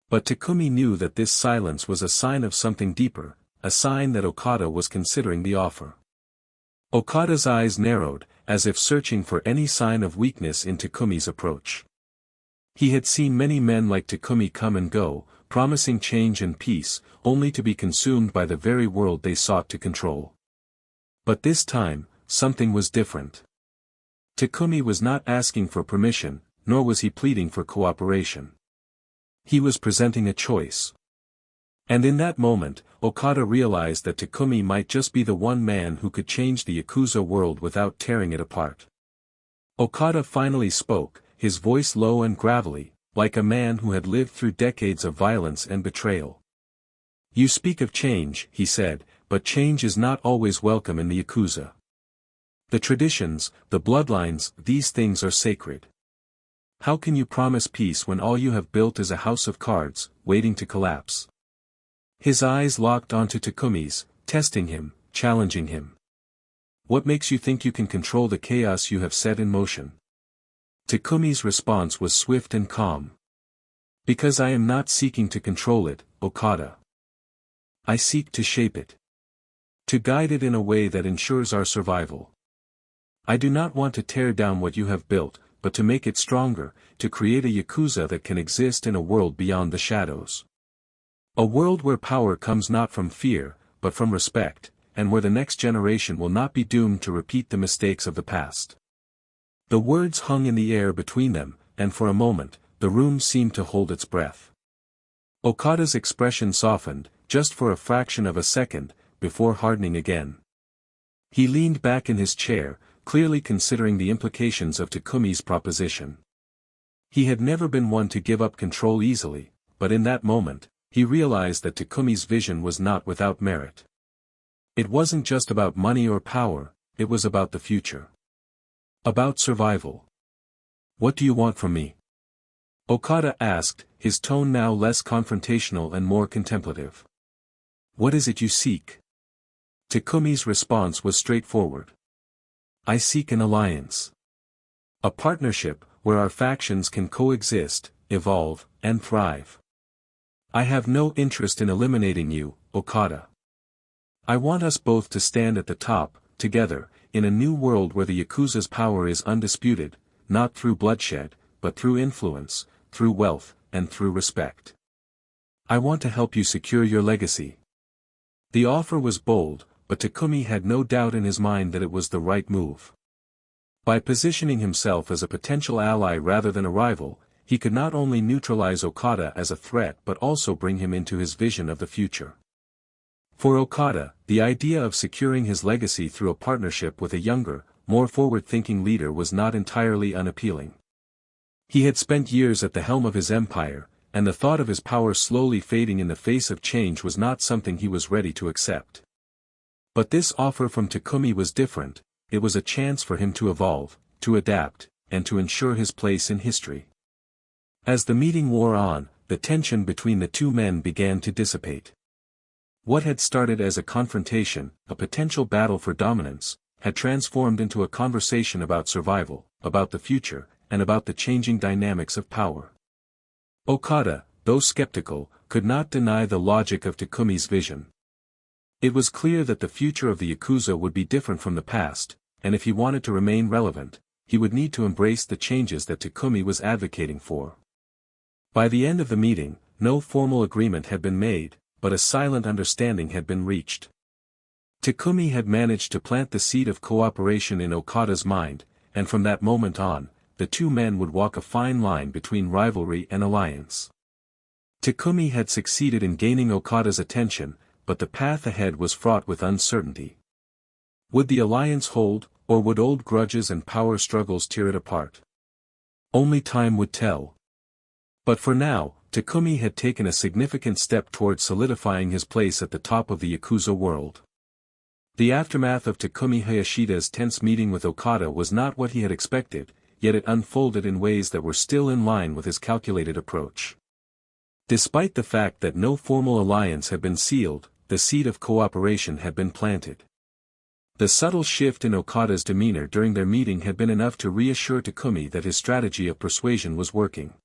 But Takumi knew that this silence was a sign of something deeper, a sign that Okada was considering the offer. Okada's eyes narrowed, as if searching for any sign of weakness in Takumi's approach. He had seen many men like Takumi come and go, promising change and peace, only to be consumed by the very world they sought to control. But this time, something was different. Takumi was not asking for permission, nor was he pleading for cooperation. He was presenting a choice. And in that moment, Okada realized that Takumi might just be the one man who could change the Yakuza world without tearing it apart. Okada finally spoke, his voice low and gravelly, like a man who had lived through decades of violence and betrayal. You speak of change, he said, but change is not always welcome in the Yakuza. The traditions, the bloodlines, these things are sacred. How can you promise peace when all you have built is a house of cards, waiting to collapse? His eyes locked onto Takumi's, testing him, challenging him. What makes you think you can control the chaos you have set in motion? Takumi's response was swift and calm. Because I am not seeking to control it, Okada. I seek to shape it. To guide it in a way that ensures our survival. I do not want to tear down what you have built, but to make it stronger, to create a Yakuza that can exist in a world beyond the shadows. A world where power comes not from fear, but from respect, and where the next generation will not be doomed to repeat the mistakes of the past. The words hung in the air between them, and for a moment, the room seemed to hold its breath. Okada's expression softened, just for a fraction of a second, before hardening again. He leaned back in his chair, clearly considering the implications of Takumi's proposition. He had never been one to give up control easily, but in that moment, he realized that Takumi's vision was not without merit. It wasn't just about money or power, it was about the future. About survival. What do you want from me? Okada asked, his tone now less confrontational and more contemplative. What is it you seek? Takumi's response was straightforward. I seek an alliance. A partnership, where our factions can coexist, evolve, and thrive. I have no interest in eliminating you, Okada. I want us both to stand at the top, together, in a new world where the Yakuza's power is undisputed, not through bloodshed, but through influence, through wealth, and through respect. I want to help you secure your legacy." The offer was bold, but Takumi had no doubt in his mind that it was the right move. By positioning himself as a potential ally rather than a rival, he could not only neutralize Okada as a threat but also bring him into his vision of the future. For Okada, the idea of securing his legacy through a partnership with a younger, more forward-thinking leader was not entirely unappealing. He had spent years at the helm of his empire, and the thought of his power slowly fading in the face of change was not something he was ready to accept. But this offer from Takumi was different. It was a chance for him to evolve, to adapt, and to ensure his place in history. As the meeting wore on, the tension between the two men began to dissipate. What had started as a confrontation, a potential battle for dominance, had transformed into a conversation about survival, about the future, and about the changing dynamics of power. Okada, though skeptical, could not deny the logic of Takumi's vision. It was clear that the future of the Yakuza would be different from the past, and if he wanted to remain relevant, he would need to embrace the changes that Takumi was advocating for. By the end of the meeting, no formal agreement had been made, but a silent understanding had been reached. Takumi had managed to plant the seed of cooperation in Okada's mind, and from that moment on, the two men would walk a fine line between rivalry and alliance. Takumi had succeeded in gaining Okada's attention, but the path ahead was fraught with uncertainty. Would the alliance hold, or would old grudges and power struggles tear it apart? Only time would tell. But for now, Takumi had taken a significant step towards solidifying his place at the top of the Yakuza world. The aftermath of Takumi Hayashida's tense meeting with Okada was not what he had expected, yet it unfolded in ways that were still in line with his calculated approach. Despite the fact that no formal alliance had been sealed, the seed of cooperation had been planted. The subtle shift in Okada's demeanor during their meeting had been enough to reassure Takumi that his strategy of persuasion was working.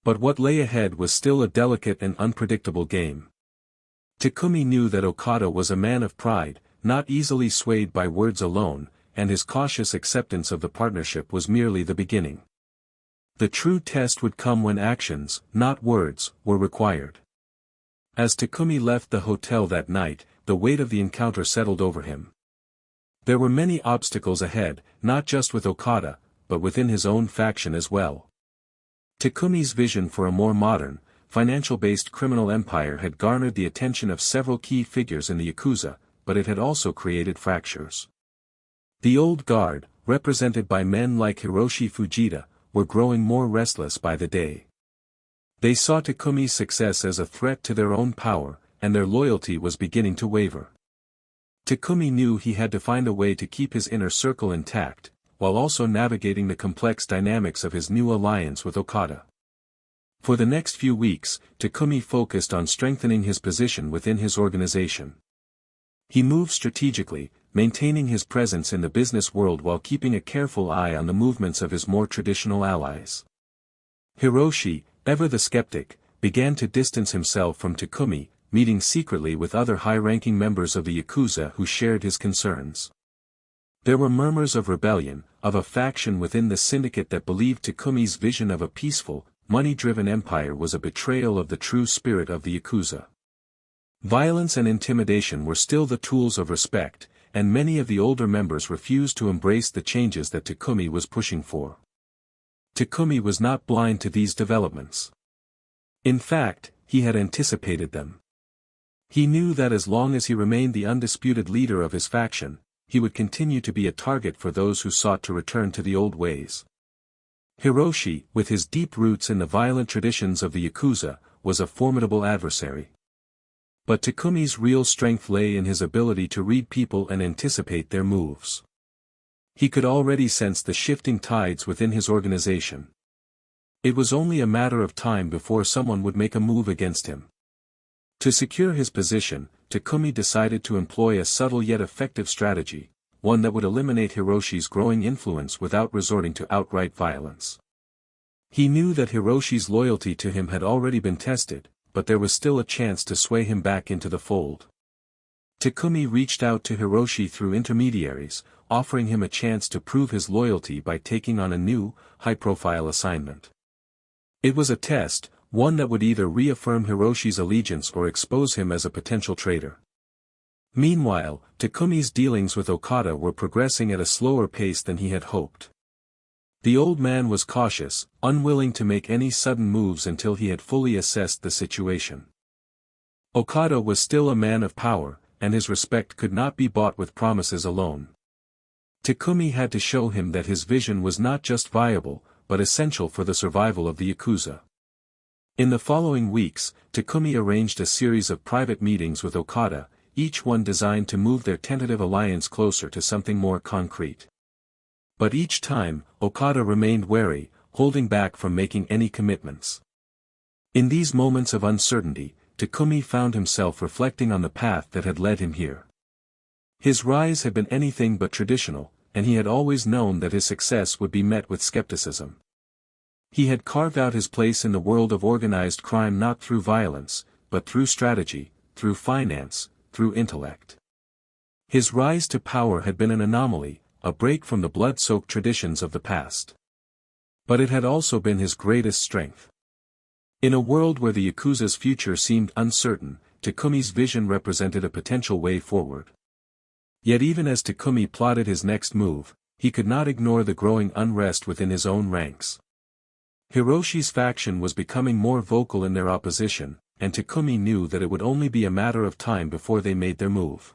But what lay ahead was still a delicate and unpredictable game. Takumi knew that Okada was a man of pride, not easily swayed by words alone, and his cautious acceptance of the partnership was merely the beginning. The true test would come when actions, not words, were required. As Takumi left the hotel that night, the weight of the encounter settled over him. There were many obstacles ahead, not just with Okada, but within his own faction as well. Takumi's vision for a more modern, financial-based criminal empire had garnered the attention of several key figures in the Yakuza, but it had also created fractures. The old guard, represented by men like Hiroshi Fujita, were growing more restless by the day. They saw Takumi's success as a threat to their own power, and their loyalty was beginning to waver. Takumi knew he had to find a way to keep his inner circle intact, while also navigating the complex dynamics of his new alliance with Okada. For the next few weeks, Takumi focused on strengthening his position within his organization. He moved strategically, maintaining his presence in the business world while keeping a careful eye on the movements of his more traditional allies. Hiroshi, ever the skeptic, began to distance himself from Takumi, meeting secretly with other high-ranking members of the Yakuza who shared his concerns. There were murmurs of rebellion, of a faction within the syndicate that believed Takumi's vision of a peaceful, money-driven empire was a betrayal of the true spirit of the Yakuza. Violence and intimidation were still the tools of respect, and many of the older members refused to embrace the changes that Takumi was pushing for. Takumi was not blind to these developments. In fact, he had anticipated them. He knew that as long as he remained the undisputed leader of his faction, he would continue to be a target for those who sought to return to the old ways. Hiroshi, with his deep roots in the violent traditions of the Yakuza, was a formidable adversary. But Takumi's real strength lay in his ability to read people and anticipate their moves. He could already sense the shifting tides within his organization. It was only a matter of time before someone would make a move against him. To secure his position, Takumi decided to employ a subtle yet effective strategy, one that would eliminate Hiroshi's growing influence without resorting to outright violence. He knew that Hiroshi's loyalty to him had already been tested, but there was still a chance to sway him back into the fold. Takumi reached out to Hiroshi through intermediaries, offering him a chance to prove his loyalty by taking on a new, high-profile assignment. It was a test, one that would either reaffirm Hiroshi's allegiance or expose him as a potential traitor. Meanwhile, Takumi's dealings with Okada were progressing at a slower pace than he had hoped. The old man was cautious, unwilling to make any sudden moves until he had fully assessed the situation. Okada was still a man of power, and his respect could not be bought with promises alone. Takumi had to show him that his vision was not just viable, but essential for the survival of the Yakuza. In the following weeks, Takumi arranged a series of private meetings with Okada, each one designed to move their tentative alliance closer to something more concrete. But each time, Okada remained wary, holding back from making any commitments. In these moments of uncertainty, Takumi found himself reflecting on the path that had led him here. His rise had been anything but traditional, and he had always known that his success would be met with skepticism. He had carved out his place in the world of organized crime not through violence, but through strategy, through finance, through intellect. His rise to power had been an anomaly, a break from the blood-soaked traditions of the past. But it had also been his greatest strength. In a world where the Yakuza's future seemed uncertain, Takumi's vision represented a potential way forward. Yet even as Takumi plotted his next move, he could not ignore the growing unrest within his own ranks. Hiroshi's faction was becoming more vocal in their opposition, and Takumi knew that it would only be a matter of time before they made their move.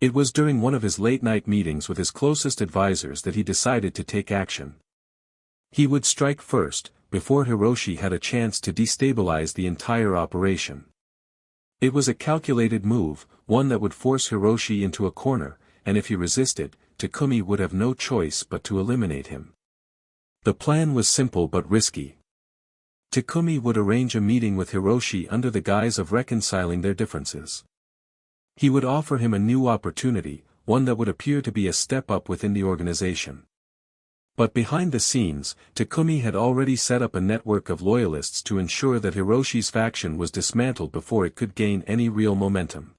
It was during one of his late-night meetings with his closest advisors that he decided to take action. He would strike first, before Hiroshi had a chance to destabilize the entire operation. It was a calculated move, one that would force Hiroshi into a corner, and if he resisted, Takumi would have no choice but to eliminate him. The plan was simple but risky. Takumi would arrange a meeting with Hiroshi under the guise of reconciling their differences. He would offer him a new opportunity, one that would appear to be a step up within the organization. But behind the scenes, Takumi had already set up a network of loyalists to ensure that Hiroshi's faction was dismantled before it could gain any real momentum.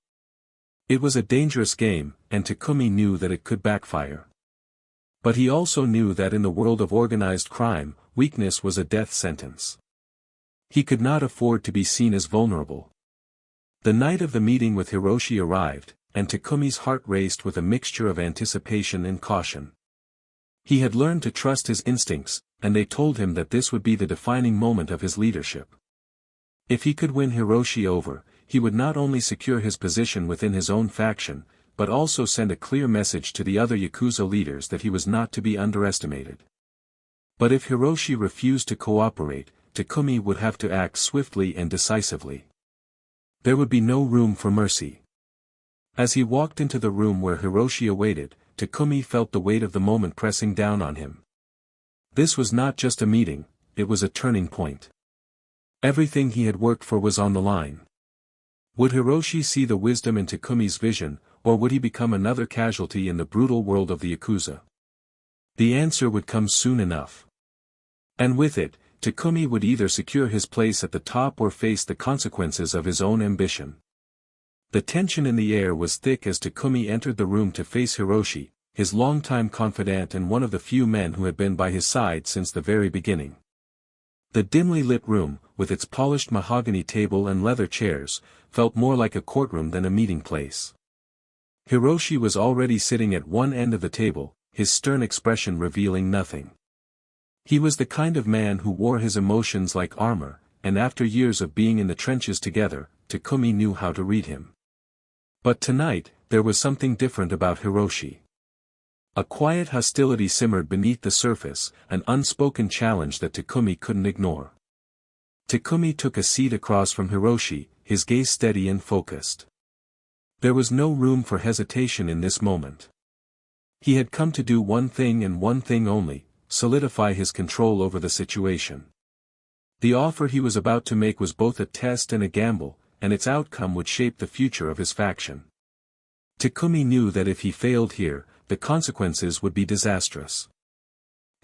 It was a dangerous game, and Takumi knew that it could backfire. But he also knew that in the world of organized crime, weakness was a death sentence. He could not afford to be seen as vulnerable. The night of the meeting with Hiroshi arrived, and Takumi's heart raced with a mixture of anticipation and caution. He had learned to trust his instincts, and they told him that this would be the defining moment of his leadership. If he could win Hiroshi over, he would not only secure his position within his own faction, but also send a clear message to the other Yakuza leaders that he was not to be underestimated. But if Hiroshi refused to cooperate, Takumi would have to act swiftly and decisively. There would be no room for mercy. As he walked into the room where Hiroshi awaited, Takumi felt the weight of the moment pressing down on him. This was not just a meeting, it was a turning point. Everything he had worked for was on the line. Would Hiroshi see the wisdom in Takumi's vision, or would he become another casualty in the brutal world of the Yakuza? The answer would come soon enough. And with it, Takumi would either secure his place at the top or face the consequences of his own ambition. The tension in the air was thick as Takumi entered the room to face Hiroshi, his longtime confidant and one of the few men who had been by his side since the very beginning. The dimly lit room, with its polished mahogany table and leather chairs, felt more like a courtroom than a meeting place. Hiroshi was already sitting at one end of the table, his stern expression revealing nothing. He was the kind of man who wore his emotions like armor, and after years of being in the trenches together, Takumi knew how to read him. But tonight, there was something different about Hiroshi. A quiet hostility simmered beneath the surface, an unspoken challenge that Takumi couldn't ignore. Takumi took a seat across from Hiroshi, his gaze steady and focused. There was no room for hesitation in this moment. He had come to do one thing and one thing only, solidify his control over the situation. The offer he was about to make was both a test and a gamble, and its outcome would shape the future of his faction. Takumi knew that if he failed here, the consequences would be disastrous.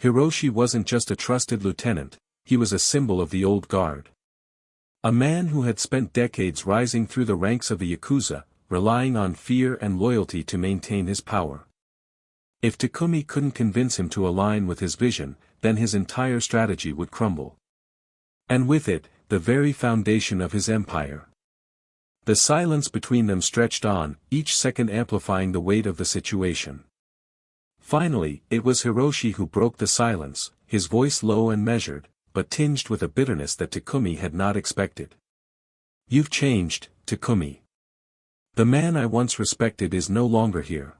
Hiroshi wasn't just a trusted lieutenant, he was a symbol of the old guard. A man who had spent decades rising through the ranks of the Yakuza, relying on fear and loyalty to maintain his power. If Takumi couldn't convince him to align with his vision, then his entire strategy would crumble. And with it, the very foundation of his empire. The silence between them stretched on, each second amplifying the weight of the situation. Finally, it was Hiroshi who broke the silence, his voice low and measured, but tinged with a bitterness that Takumi had not expected. "You've changed, Takumi. The man I once respected is no longer here.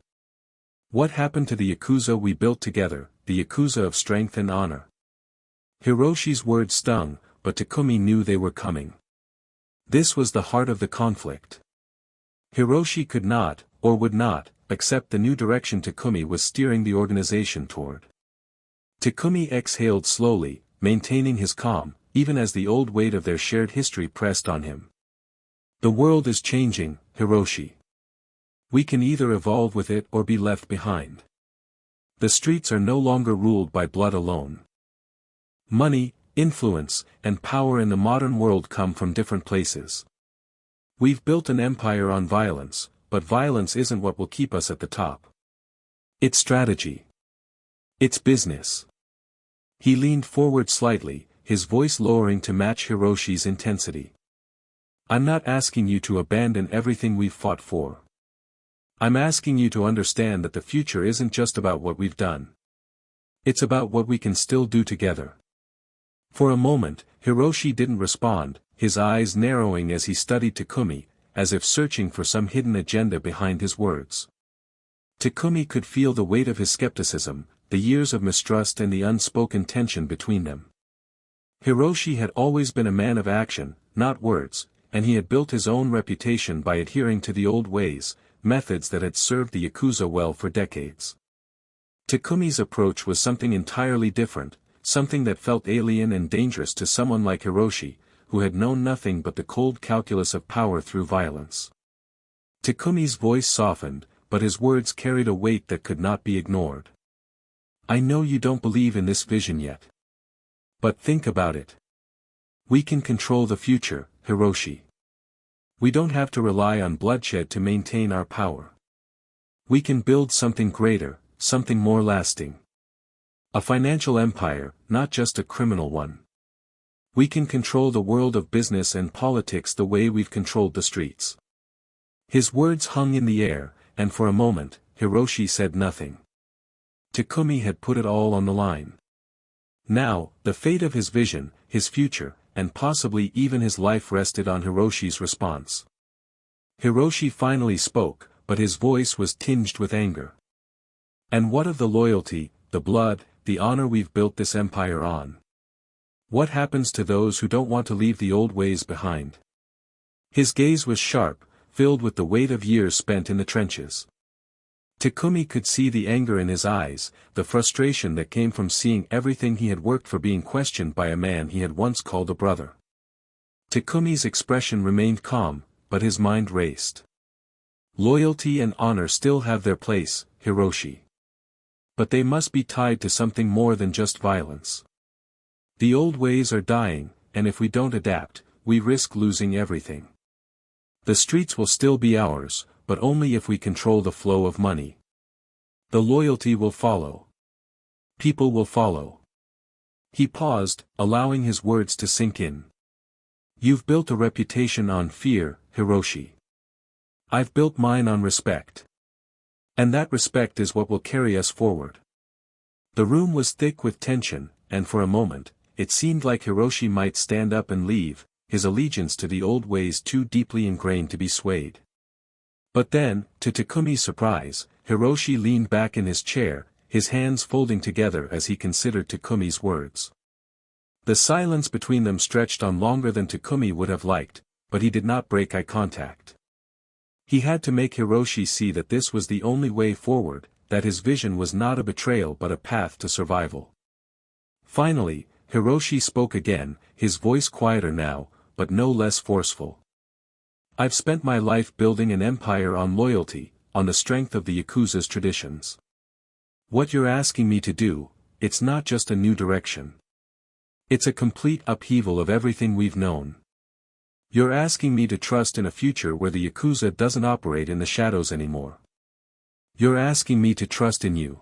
What happened to the Yakuza we built together, the Yakuza of strength and honor?" Hiroshi's words stung, but Takumi knew they were coming. This was the heart of the conflict. Hiroshi could not, or would not, accept the new direction Takumi was steering the organization toward. Takumi exhaled slowly, maintaining his calm, even as the old weight of their shared history pressed on him. "The world is changing, Hiroshi. We can either evolve with it or be left behind. The streets are no longer ruled by blood alone. Money, influence, and power in the modern world come from different places. We've built an empire on violence, but violence isn't what will keep us at the top. It's strategy. It's business." He leaned forward slightly, his voice lowering to match Hiroshi's intensity. "I'm not asking you to abandon everything we've fought for. I'm asking you to understand that the future isn't just about what we've done. It's about what we can still do together." For a moment, Hiroshi didn't respond, his eyes narrowing as he studied Takumi, as if searching for some hidden agenda behind his words. Takumi could feel the weight of his skepticism, the years of mistrust and the unspoken tension between them. Hiroshi had always been a man of action, not words, and he had built his own reputation by adhering to the old ways, methods that had served the Yakuza well for decades. Takumi's approach was something entirely different, something that felt alien and dangerous to someone like Hiroshi, who had known nothing but the cold calculus of power through violence. Takumi's voice softened, but his words carried a weight that could not be ignored. "I know you don't believe in this vision yet. But think about it. We can control the future, Hiroshi. We don't have to rely on bloodshed to maintain our power. We can build something greater, something more lasting. A financial empire, not just a criminal one. We can control the world of business and politics the way we've controlled the streets." His words hung in the air, and for a moment, Hiroshi said nothing. Takumi had put it all on the line. Now, the fate of his vision, his future, and possibly even his life rested on Hiroshi's response. Hiroshi finally spoke, but his voice was tinged with anger. "And what of the loyalty, the blood, the honor we've built this empire on? What happens to those who don't want to leave the old ways behind?" His gaze was sharp, filled with the weight of years spent in the trenches. Takumi could see the anger in his eyes, the frustration that came from seeing everything he had worked for being questioned by a man he had once called a brother. Takumi's expression remained calm, but his mind raced. "Loyalty and honor still have their place, Hiroshi. But they must be tied to something more than just violence. The old ways are dying, and if we don't adapt, we risk losing everything. The streets will still be ours, but only if we control the flow of money. The loyalty will follow. People will follow." He paused, allowing his words to sink in. "You've built a reputation on fear, Hiroshi. I've built mine on respect. And that respect is what will carry us forward." The room was thick with tension, and for a moment, it seemed like Hiroshi might stand up and leave, his allegiance to the old ways too deeply ingrained to be swayed. But then, to Takumi's surprise, Hiroshi leaned back in his chair, his hands folding together as he considered Takumi's words. The silence between them stretched on longer than Takumi would have liked, but he did not break eye contact. He had to make Hiroshi see that this was the only way forward, that his vision was not a betrayal but a path to survival. Finally, Hiroshi spoke again, his voice quieter now, but no less forceful. "I've spent my life building an empire on loyalty, on the strength of the Yakuza's traditions. What you're asking me to do, it's not just a new direction. It's a complete upheaval of everything we've known. You're asking me to trust in a future where the Yakuza doesn't operate in the shadows anymore. You're asking me to trust in you.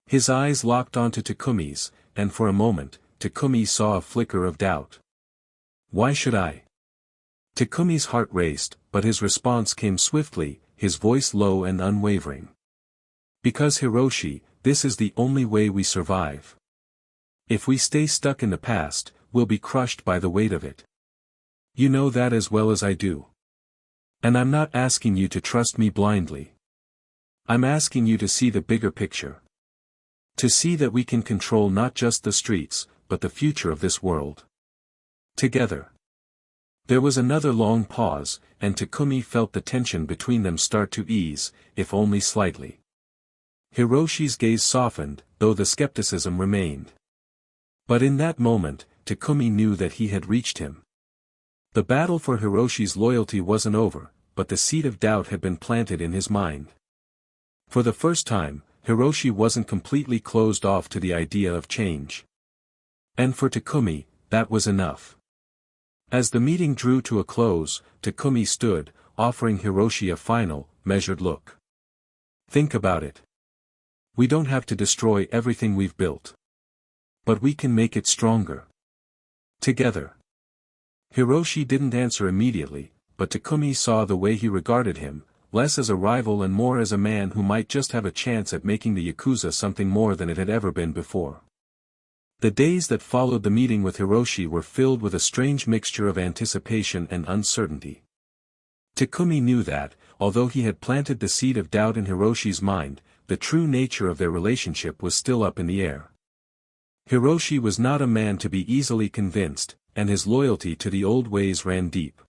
His eyes locked onto Takumi's, and for a moment, Takumi saw a flicker of doubt. Why should I? Takumi's heart raced, but his response came swiftly, his voice low and unwavering. Because Hiroshi, this is the only way we survive. If we stay stuck in the past, we'll be crushed by the weight of it. You know that as well as I do. And I'm not asking you to trust me blindly. I'm asking you to see the bigger picture. To see that we can control not just the streets, but the future of this world. Together. There was another long pause, and Takumi felt the tension between them start to ease, if only slightly. Hiroshi's gaze softened, though the skepticism remained. But in that moment, Takumi knew that he had reached him. The battle for Hiroshi's loyalty wasn't over, but the seed of doubt had been planted in his mind. For the first time, Hiroshi wasn't completely closed off to the idea of change. And for Takumi, that was enough. As the meeting drew to a close, Takumi stood, offering Hiroshi a final, measured look. Think about it. We don't have to destroy everything we've built. But we can make it stronger. Together. Hiroshi didn't answer immediately, but Takumi saw the way he regarded him, less as a rival and more as a man who might just have a chance at making the Yakuza something more than it had ever been before. The days that followed the meeting with Hiroshi were filled with a strange mixture of anticipation and uncertainty. Takumi knew that, although he had planted the seed of doubt in Hiroshi's mind, the true nature of their relationship was still up in the air. Hiroshi was not a man to be easily convinced, and his loyalty to the old ways ran deep.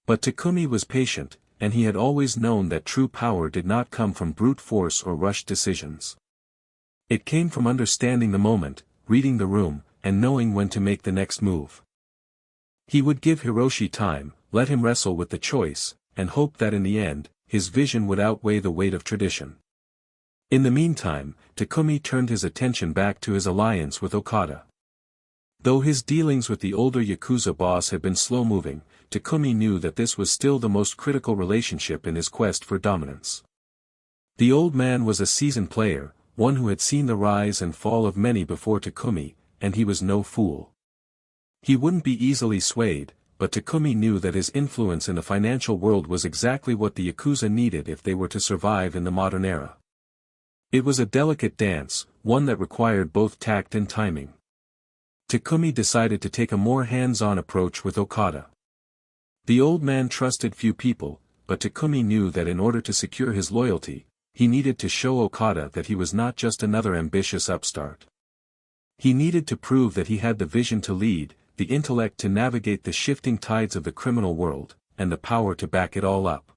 But Takumi was patient, and he had always known that true power did not come from brute force or rushed decisions. It came from understanding the moment, reading the room, and knowing when to make the next move. He would give Hiroshi time, let him wrestle with the choice, and hope that in the end, his vision would outweigh the weight of tradition. In the meantime, Takumi turned his attention back to his alliance with Okada. Though his dealings with the older Yakuza boss had been slow-moving, Takumi knew that this was still the most critical relationship in his quest for dominance. The old man was a seasoned player, one who had seen the rise and fall of many before Takumi, and he was no fool. He wouldn't be easily swayed, but Takumi knew that his influence in the financial world was exactly what the Yakuza needed if they were to survive in the modern era. It was a delicate dance, one that required both tact and timing. Takumi decided to take a more hands-on approach with Okada. The old man trusted few people, but Takumi knew that in order to secure his loyalty, he needed to show Okada that he was not just another ambitious upstart. He needed to prove that he had the vision to lead, the intellect to navigate the shifting tides of the criminal world, and the power to back it all up.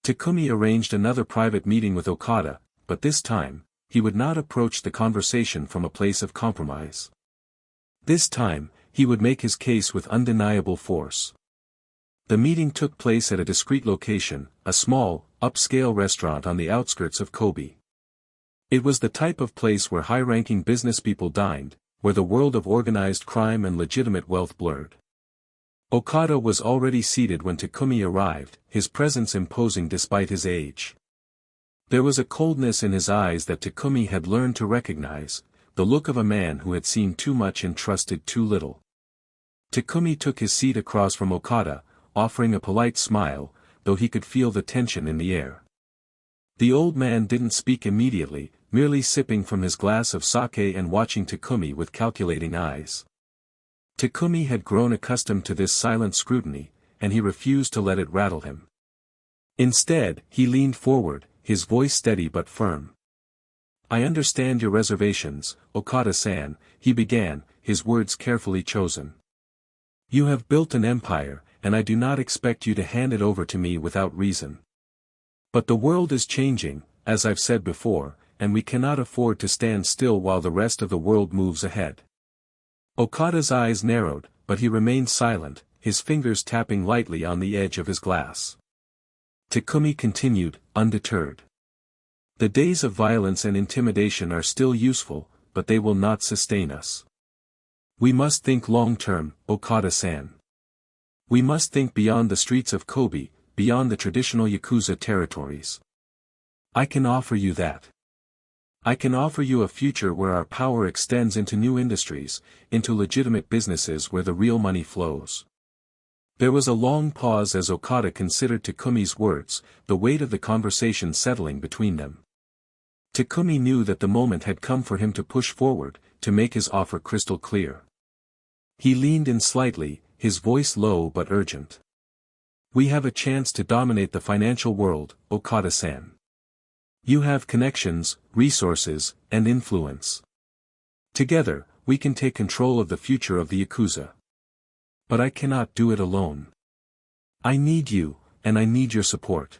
Takumi arranged another private meeting with Okada, but this time, he would not approach the conversation from a place of compromise. This time, he would make his case with undeniable force. The meeting took place at a discreet location, a small, upscale restaurant on the outskirts of Kobe. It was the type of place where high-ranking businesspeople dined, where the world of organized crime and legitimate wealth blurred. Okada was already seated when Takumi arrived, his presence imposing despite his age. There was a coldness in his eyes that Takumi had learned to recognize, the look of a man who had seen too much and trusted too little. Takumi took his seat across from Okada, offering a polite smile, though he could feel the tension in the air. The old man didn't speak immediately, merely sipping from his glass of sake and watching Takumi with calculating eyes. Takumi had grown accustomed to this silent scrutiny, and he refused to let it rattle him. Instead, he leaned forward, his voice steady but firm. "I understand your reservations, Okada-san," he began, his words carefully chosen. "You have built an empire, and I do not expect you to hand it over to me without reason. But the world is changing, as I've said before, and we cannot afford to stand still while the rest of the world moves ahead." Okada's eyes narrowed, but he remained silent, his fingers tapping lightly on the edge of his glass. Takumi continued, undeterred. "The days of violence and intimidation are still useful, but they will not sustain us. We must think long-term, Okada-san. We must think beyond the streets of Kobe, beyond the traditional Yakuza territories. I can offer you that. I can offer you a future where our power extends into new industries, into legitimate businesses where the real money flows. There was a long pause as Okada considered Takumi's words, the weight of the conversation settling between them. Takumi knew that the moment had come for him to push forward, to make his offer crystal clear. He leaned in slightly, his voice low but urgent. We have a chance to dominate the financial world, Okada-san. You have connections, resources, and influence. Together, we can take control of the future of the Yakuza. But I cannot do it alone. I need you, and I need your support.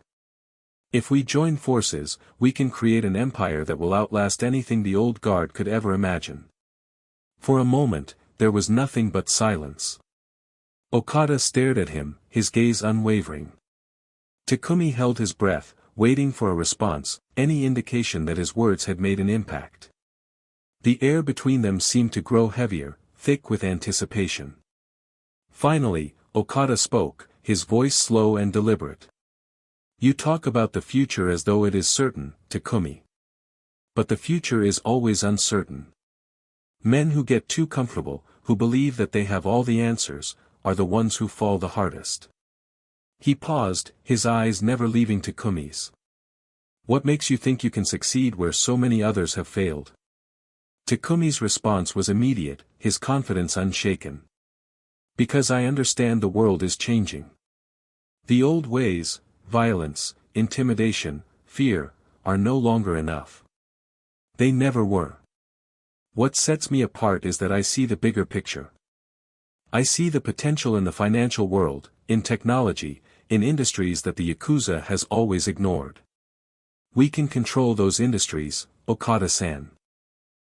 If we join forces, we can create an empire that will outlast anything the old guard could ever imagine. For a moment, there was nothing but silence. Okada stared at him, his gaze unwavering. Takumi held his breath, waiting for a response, any indication that his words had made an impact. The air between them seemed to grow heavier, thick with anticipation. Finally, Okada spoke, his voice slow and deliberate. You talk about the future as though it is certain, Takumi. But the future is always uncertain. Men who get too comfortable, who believe that they have all the answers, are the ones who fall the hardest. He paused, his eyes never leaving Takumi's. What makes you think you can succeed where so many others have failed? Takumi's response was immediate, his confidence unshaken. Because I understand the world is changing. The old ways, violence, intimidation, fear, are no longer enough. They never were. What sets me apart is that I see the bigger picture. I see the potential in the financial world, in technology, in industries that the Yakuza has always ignored. We can control those industries, Okada-san.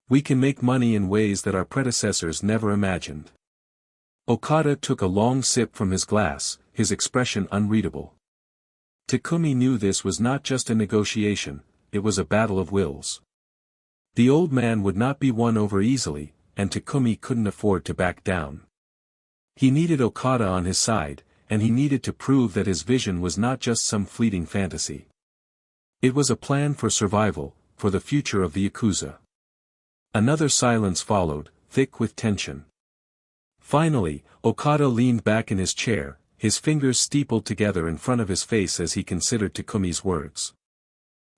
We can make money in ways that our predecessors never imagined. Okada took a long sip from his glass, his expression unreadable. Takumi knew this was not just a negotiation, it was a battle of wills. The old man would not be won over easily, and Takumi couldn't afford to back down. He needed Okada on his side, and he needed to prove that his vision was not just some fleeting fantasy. It was a plan for survival, for the future of the Yakuza. Another silence followed, thick with tension. Finally, Okada leaned back in his chair, his fingers steepled together in front of his face as he considered Takumi's words.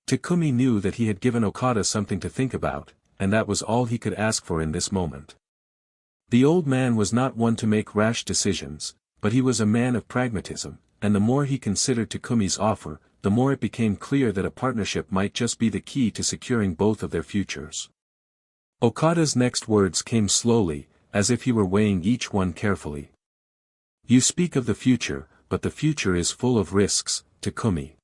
Takumi knew that he had given Okada something to think about, and that was all he could ask for in this moment. The old man was not one to make rash decisions, but he was a man of pragmatism, and the more he considered Takumi's offer, the more it became clear that a partnership might just be the key to securing both of their futures. Okada's next words came slowly, as if he were weighing each one carefully. You speak of the future, but the future is full of risks, Takumi.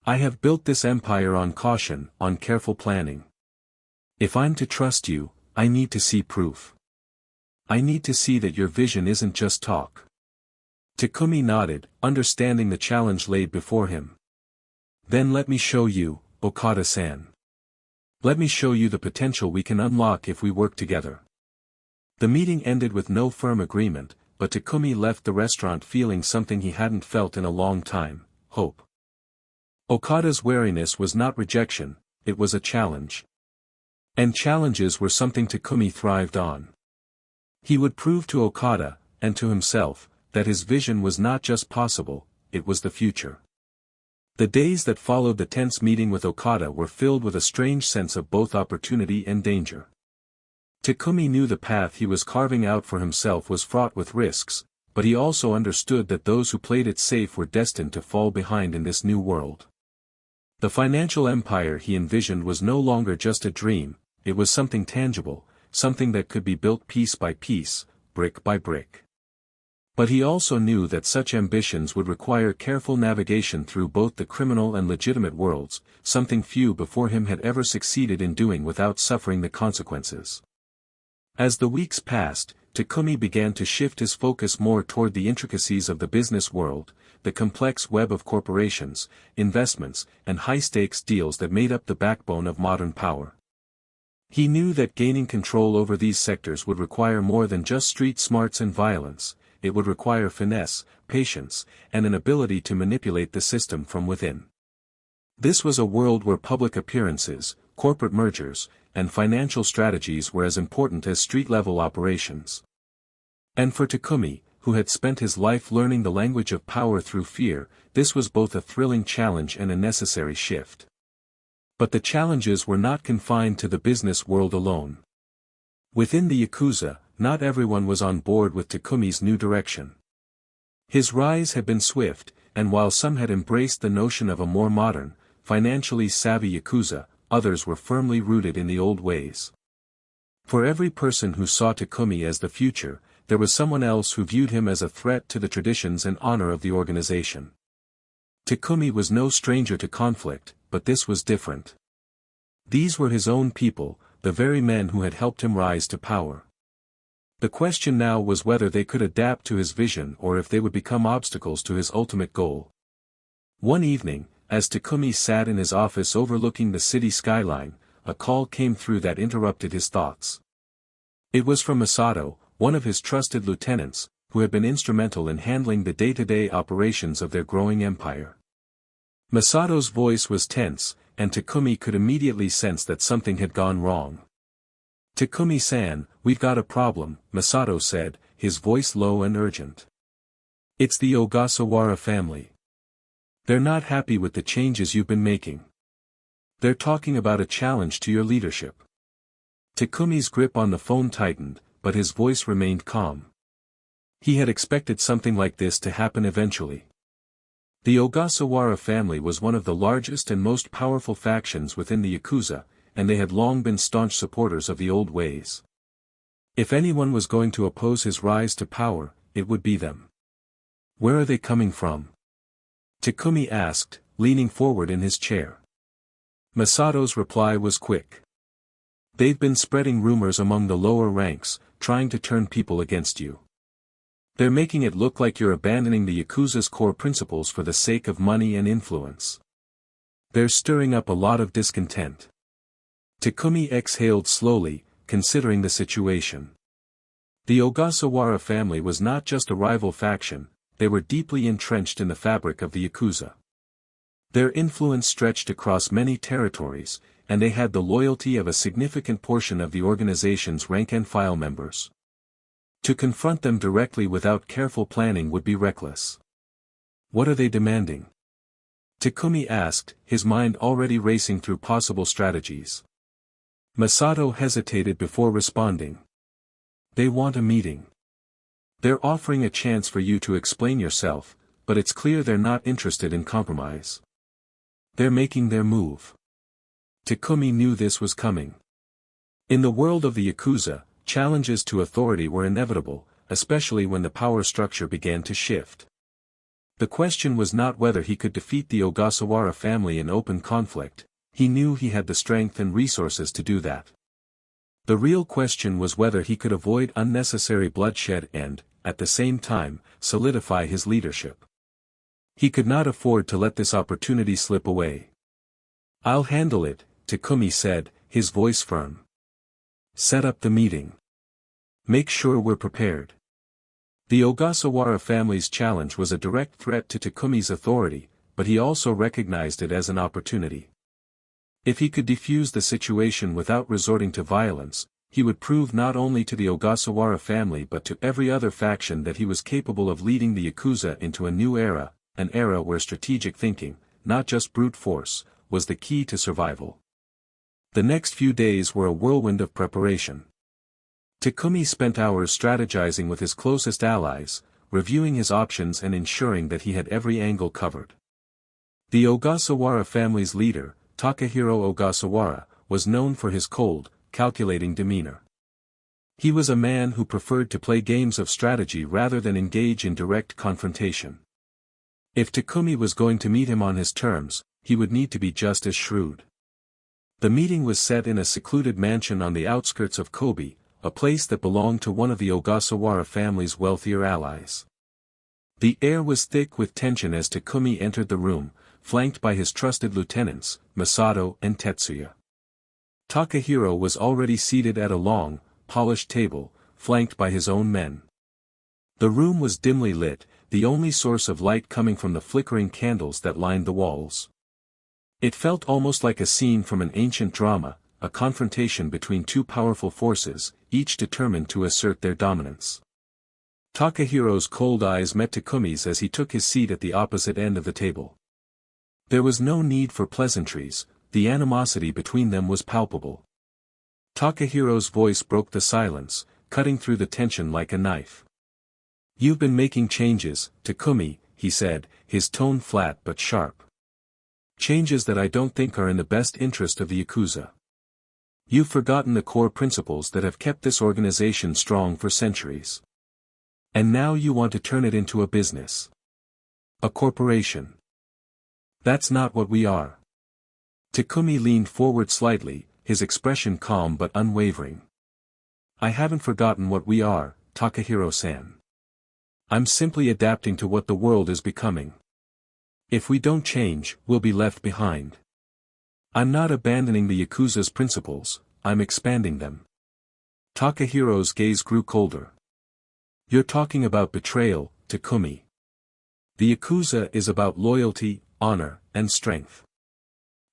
I have built this empire on caution, on careful planning. If I'm to trust you, I need to see proof. I need to see that your vision isn't just talk. Takumi nodded, understanding the challenge laid before him. Then let me show you, Okada-san. Let me show you the potential we can unlock if we work together. The meeting ended with no firm agreement, but Takumi left the restaurant feeling something he hadn't felt in a long time, hope. Okada's wariness was not rejection, it was a challenge. And challenges were something Takumi thrived on. He would prove to Okada, and to himself, that his vision was not just possible, it was the future. The days that followed the tense meeting with Okada were filled with a strange sense of both opportunity and danger. Takumi knew the path he was carving out for himself was fraught with risks, but he also understood that those who played it safe were destined to fall behind in this new world. The financial empire he envisioned was no longer just a dream, it was something tangible, something that could be built piece by piece, brick by brick. But he also knew that such ambitions would require careful navigation through both the criminal and legitimate worlds, something few before him had ever succeeded in doing without suffering the consequences. As the weeks passed, Takumi began to shift his focus more toward the intricacies of the business world, the complex web of corporations, investments, and high-stakes deals that made up the backbone of modern power. He knew that gaining control over these sectors would require more than just street smarts and violence, it would require finesse, patience, and an ability to manipulate the system from within. This was a world where public appearances, corporate mergers, and financial strategies were as important as street-level operations. And for Takumi, who had spent his life learning the language of power through fear, this was both a thrilling challenge and a necessary shift. But the challenges were not confined to the business world alone. Within the Yakuza, not everyone was on board with Takumi's new direction. His rise had been swift, and while some had embraced the notion of a more modern, financially savvy Yakuza, others were firmly rooted in the old ways. For every person who saw Takumi as the future, there was someone else who viewed him as a threat to the traditions and honor of the organization. Takumi was no stranger to conflict, but this was different. These were his own people, the very men who had helped him rise to power. The question now was whether they could adapt to his vision or if they would become obstacles to his ultimate goal. One evening, as Takumi sat in his office overlooking the city skyline, a call came through that interrupted his thoughts. It was from Masato, one of his trusted lieutenants, who had been instrumental in handling the day-to-day operations of their growing empire. Masato's voice was tense, and Takumi could immediately sense that something had gone wrong. "Takumi-san, we've got a problem," Masato said, his voice low and urgent. "It's the Ogasawara family. They're not happy with the changes you've been making. They're talking about a challenge to your leadership." Takumi's grip on the phone tightened, but his voice remained calm. He had expected something like this to happen eventually. The Ogasawara family was one of the largest and most powerful factions within the Yakuza, and they had long been staunch supporters of the old ways. If anyone was going to oppose his rise to power, it would be them. "Where are they coming from?" Takumi asked, leaning forward in his chair. Masato's reply was quick. "They've been spreading rumors among the lower ranks, trying to turn people against you. They're making it look like you're abandoning the Yakuza's core principles for the sake of money and influence. They're stirring up a lot of discontent." Takumi exhaled slowly, considering the situation. The Ogasawara family was not just a rival faction, they were deeply entrenched in the fabric of the Yakuza. Their influence stretched across many territories, and they had the loyalty of a significant portion of the organization's rank-and-file members. To confront them directly without careful planning would be reckless. "What are they demanding?" Takumi asked, his mind already racing through possible strategies. Masato hesitated before responding. "They want a meeting. They're offering a chance for you to explain yourself, but it's clear they're not interested in compromise. They're making their move." Takumi knew this was coming. In the world of the Yakuza, challenges to authority were inevitable, especially when the power structure began to shift. The question was not whether he could defeat the Ogasawara family in open conflict, he knew he had the strength and resources to do that. The real question was whether he could avoid unnecessary bloodshed and, at the same time, solidify his leadership. He could not afford to let this opportunity slip away. "I'll handle it," Takumi said, his voice firm. "Set up the meeting. Make sure we're prepared." The Ogasawara family's challenge was a direct threat to Takumi's authority, but he also recognized it as an opportunity. If he could defuse the situation without resorting to violence, he would prove not only to the Ogasawara family but to every other faction that he was capable of leading the Yakuza into a new era, an era where strategic thinking, not just brute force, was the key to survival. The next few days were a whirlwind of preparation. Takumi spent hours strategizing with his closest allies, reviewing his options and ensuring that he had every angle covered. The Ogasawara family's leader, Takahiro Ogasawara, was known for his cold, calculating demeanor. He was a man who preferred to play games of strategy rather than engage in direct confrontation. If Takumi was going to meet him on his terms, he would need to be just as shrewd. The meeting was set in a secluded mansion on the outskirts of Kobe, a place that belonged to one of the Ogasawara family's wealthier allies. The air was thick with tension as Takumi entered the room, flanked by his trusted lieutenants, Masato and Tetsuya. Takahiro was already seated at a long, polished table, flanked by his own men. The room was dimly lit, the only source of light coming from the flickering candles that lined the walls. It felt almost like a scene from an ancient drama, a confrontation between two powerful forces, each determined to assert their dominance. Takahiro's cold eyes met Takumi's as he took his seat at the opposite end of the table. There was no need for pleasantries, the animosity between them was palpable. Takahiro's voice broke the silence, cutting through the tension like a knife. "You've been making changes, Takumi," he said, his tone flat but sharp. "Changes that I don't think are in the best interest of the Yakuza. You've forgotten the core principles that have kept this organization strong for centuries. And now you want to turn it into a business. A corporation. That's not what we are." Takumi leaned forward slightly, his expression calm but unwavering. "I haven't forgotten what we are, Takahiro-san. I'm simply adapting to what the world is becoming. If we don't change, we'll be left behind. I'm not abandoning the Yakuza's principles, I'm expanding them." Takahiro's gaze grew colder. "You're talking about betrayal, Takumi. The Yakuza is about loyalty, honor, and strength.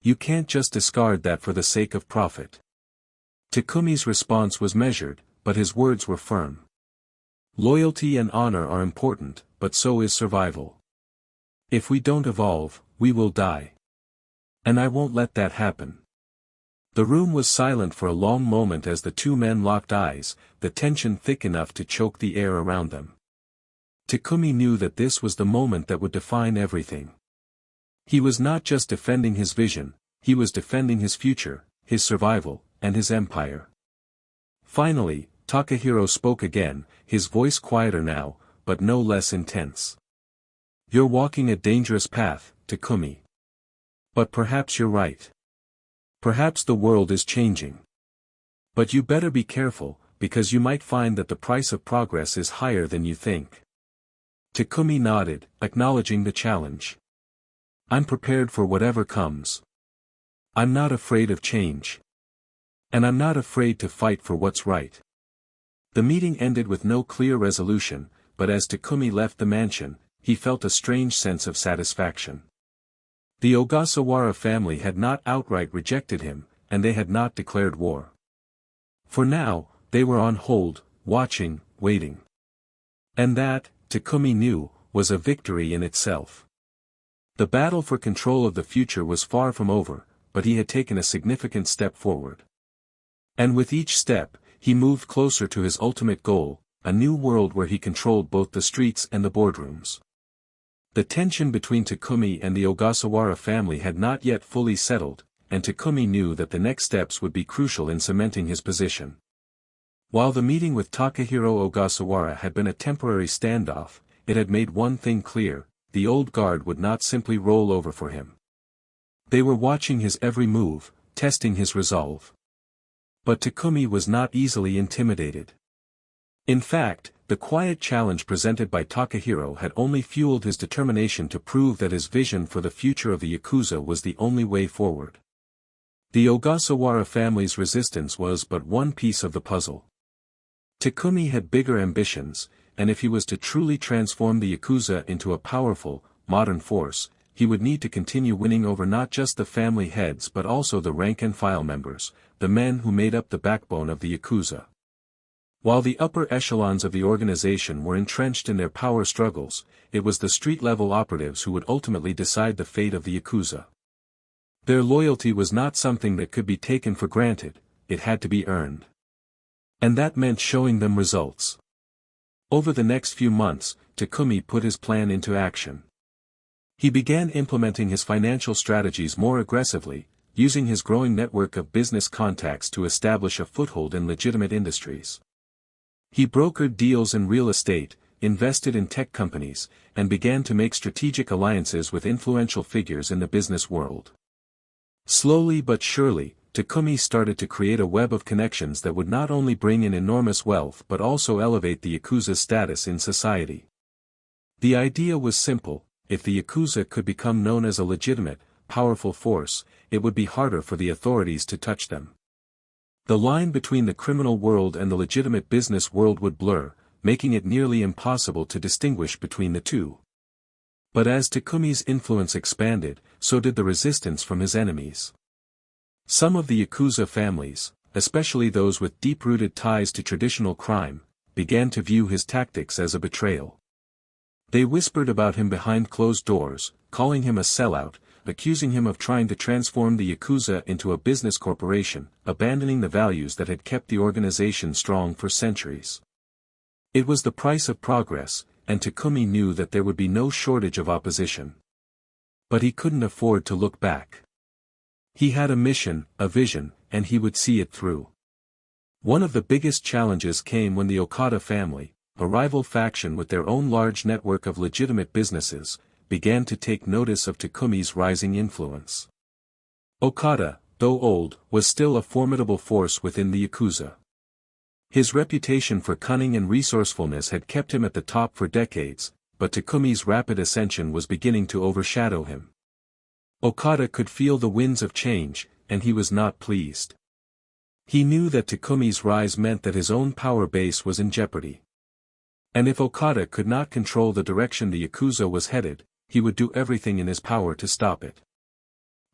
You can't just discard that for the sake of profit." Takumi's response was measured, but his words were firm. "Loyalty and honor are important, but so is survival. If we don't evolve, we will die. And I won't let that happen." The room was silent for a long moment as the two men locked eyes, the tension thick enough to choke the air around them. Takumi knew that this was the moment that would define everything. He was not just defending his vision, he was defending his future, his survival, and his empire. Finally, Takahiro spoke again, his voice quieter now, but no less intense. "You're walking a dangerous path, Takumi. But perhaps you're right. Perhaps the world is changing. But you better be careful, because you might find that the price of progress is higher than you think." Takumi nodded, acknowledging the challenge. "I'm prepared for whatever comes. I'm not afraid of change. And I'm not afraid to fight for what's right." The meeting ended with no clear resolution, but as Takumi left the mansion, he felt a strange sense of satisfaction. The Ogasawara family had not outright rejected him, and they had not declared war. For now, they were on hold, watching, waiting. And that, Takumi knew, was a victory in itself. The battle for control of the future was far from over, but he had taken a significant step forward. And with each step, he moved closer to his ultimate goal, a new world where he controlled both the streets and the boardrooms. The tension between Takumi and the Ogasawara family had not yet fully settled, and Takumi knew that the next steps would be crucial in cementing his position. While the meeting with Takahiro Ogasawara had been a temporary standoff, it had made one thing clear: the old guard would not simply roll over for him. They were watching his every move, testing his resolve. But Takumi was not easily intimidated. In fact, the quiet challenge presented by Takahiro had only fueled his determination to prove that his vision for the future of the Yakuza was the only way forward. The Ogasawara family's resistance was but one piece of the puzzle. Takumi had bigger ambitions, and if he was to truly transform the Yakuza into a powerful, modern force, he would need to continue winning over not just the family heads but also the rank-and-file members, the men who made up the backbone of the Yakuza. While the upper echelons of the organization were entrenched in their power struggles, it was the street-level operatives who would ultimately decide the fate of the Yakuza. Their loyalty was not something that could be taken for granted, it had to be earned. And that meant showing them results. Over the next few months, Takumi put his plan into action. He began implementing his financial strategies more aggressively, using his growing network of business contacts to establish a foothold in legitimate industries. He brokered deals in real estate, invested in tech companies, and began to make strategic alliances with influential figures in the business world. Slowly but surely, Takumi started to create a web of connections that would not only bring in enormous wealth but also elevate the Yakuza's status in society. The idea was simple: if the Yakuza could become known as a legitimate, powerful force, it would be harder for the authorities to touch them. The line between the criminal world and the legitimate business world would blur, making it nearly impossible to distinguish between the two. But as Takumi's influence expanded, so did the resistance from his enemies. Some of the Yakuza families, especially those with deep-rooted ties to traditional crime, began to view his tactics as a betrayal. They whispered about him behind closed doors, calling him a sellout, accusing him of trying to transform the Yakuza into a business corporation, abandoning the values that had kept the organization strong for centuries. It was the price of progress, and Takumi knew that there would be no shortage of opposition. But he couldn't afford to look back. He had a mission, a vision, and he would see it through. One of the biggest challenges came when the Okada family, a rival faction with their own large network of legitimate businesses, began to take notice of Takumi's rising influence. Okada, though old, was still a formidable force within the Yakuza. His reputation for cunning and resourcefulness had kept him at the top for decades, but Takumi's rapid ascension was beginning to overshadow him. Okada could feel the winds of change, and he was not pleased. He knew that Takumi's rise meant that his own power base was in jeopardy. And if Okada could not control the direction the Yakuza was headed, he would do everything in his power to stop it.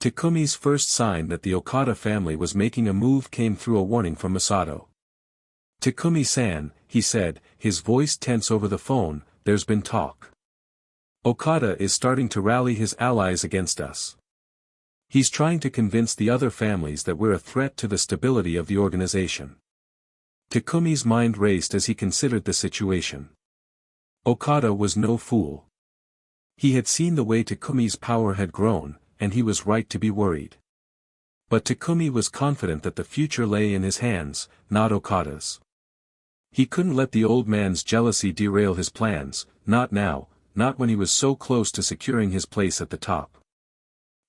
Takumi's first sign that the Okada family was making a move came through a warning from Masato. "Takumi-san," he said, his voice tense over the phone, "there's been talk. Okada is starting to rally his allies against us. He's trying to convince the other families that we're a threat to the stability of the organization." Takumi's mind raced as he considered the situation. Okada was no fool. He had seen the way Takumi's power had grown, and he was right to be worried. But Takumi was confident that the future lay in his hands, not Okada's. He couldn't let the old man's jealousy derail his plans, not now, not when he was so close to securing his place at the top.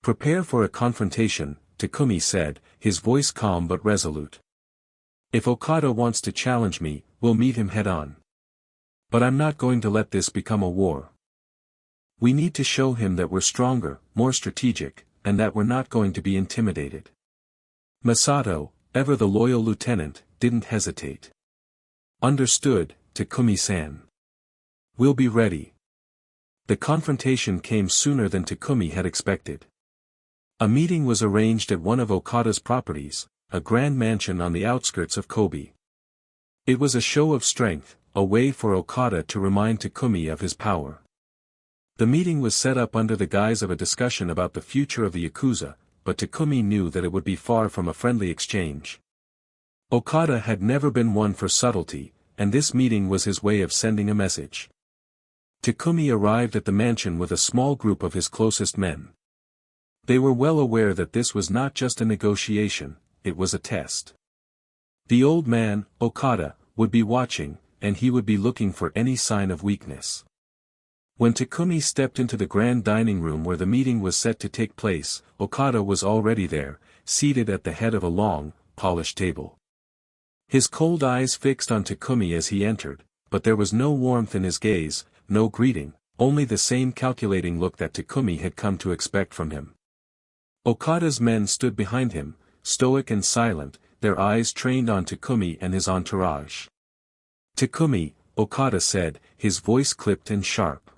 "Prepare for a confrontation," Takumi said, his voice calm but resolute. "If Okada wants to challenge me, we'll meet him head-on. But I'm not going to let this become a war. We need to show him that we're stronger, more strategic, and that we're not going to be intimidated." Masato, ever the loyal lieutenant, didn't hesitate. "Understood, Takumi-san. We'll be ready." The confrontation came sooner than Takumi had expected. A meeting was arranged at one of Okada's properties, a grand mansion on the outskirts of Kobe. It was a show of strength, a way for Okada to remind Takumi of his power. The meeting was set up under the guise of a discussion about the future of the Yakuza, but Takumi knew that it would be far from a friendly exchange. Okada had never been one for subtlety, and this meeting was his way of sending a message. Takumi arrived at the mansion with a small group of his closest men. They were well aware that this was not just a negotiation, it was a test. The old man, Okada, would be watching, and he would be looking for any sign of weakness. When Takumi stepped into the grand dining room where the meeting was set to take place, Okada was already there, seated at the head of a long, polished table. His cold eyes fixed on Takumi as he entered, but there was no warmth in his gaze, no greeting, only the same calculating look that Takumi had come to expect from him. Okada's men stood behind him, stoic and silent, their eyes trained on Takumi and his entourage. "Takumi," Okada said, his voice clipped and sharp.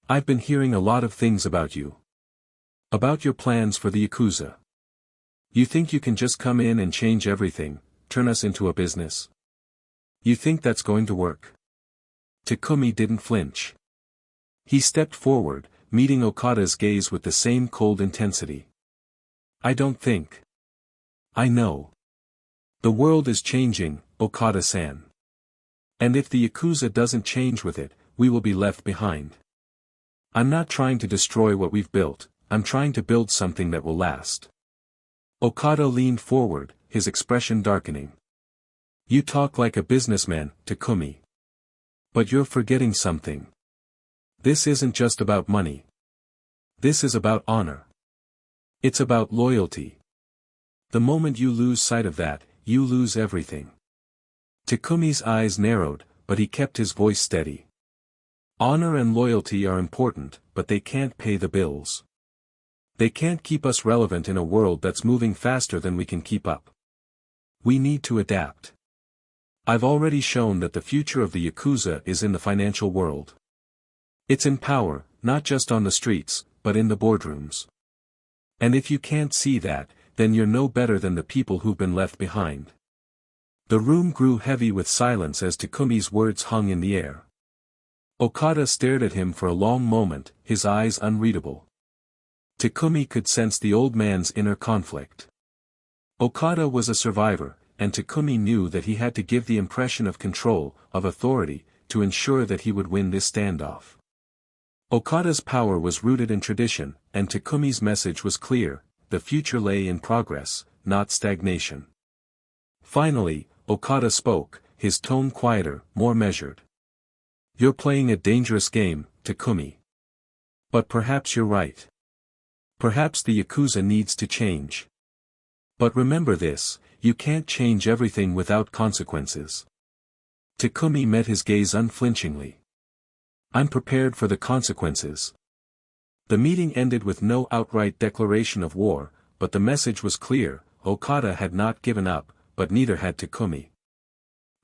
"I've been hearing a lot of things about you. About your plans for the Yakuza. You think you can just come in and change everything, turn us into a business? You think that's going to work?" Takumi didn't flinch. He stepped forward, meeting Okada's gaze with the same cold intensity. "I don't think. I know. The world is changing, Okada-san. And if the Yakuza doesn't change with it, we will be left behind. I'm not trying to destroy what we've built, I'm trying to build something that will last." Okada leaned forward, his expression darkening. "You talk like a businessman, Takumi. But you're forgetting something. This isn't just about money. This is about honor. It's about loyalty. The moment you lose sight of that, you lose everything." Takumi's eyes narrowed, but he kept his voice steady. "Honor and loyalty are important, but they can't pay the bills. They can't keep us relevant in a world that's moving faster than we can keep up. We need to adapt. I've already shown that the future of the Yakuza is in the financial world. It's in power, not just on the streets, but in the boardrooms. And if you can't see that, then you're no better than the people who've been left behind. The room grew heavy with silence as Takumi's words hung in the air. Okada stared at him for a long moment, his eyes unreadable. Takumi could sense the old man's inner conflict. Okada was a survivor, and Takumi knew that he had to give the impression of control, of authority, to ensure that he would win this standoff. Okada's power was rooted in tradition, and Takumi's message was clear: the future lay in progress, not stagnation. Finally, Okada spoke, his tone quieter, more measured. You're playing a dangerous game, Takumi. But perhaps you're right. Perhaps the Yakuza needs to change. But remember this, you can't change everything without consequences. Takumi met his gaze unflinchingly. I'm prepared for the consequences. The meeting ended with no outright declaration of war, but the message was clear: Okada had not given up, but neither had Takumi.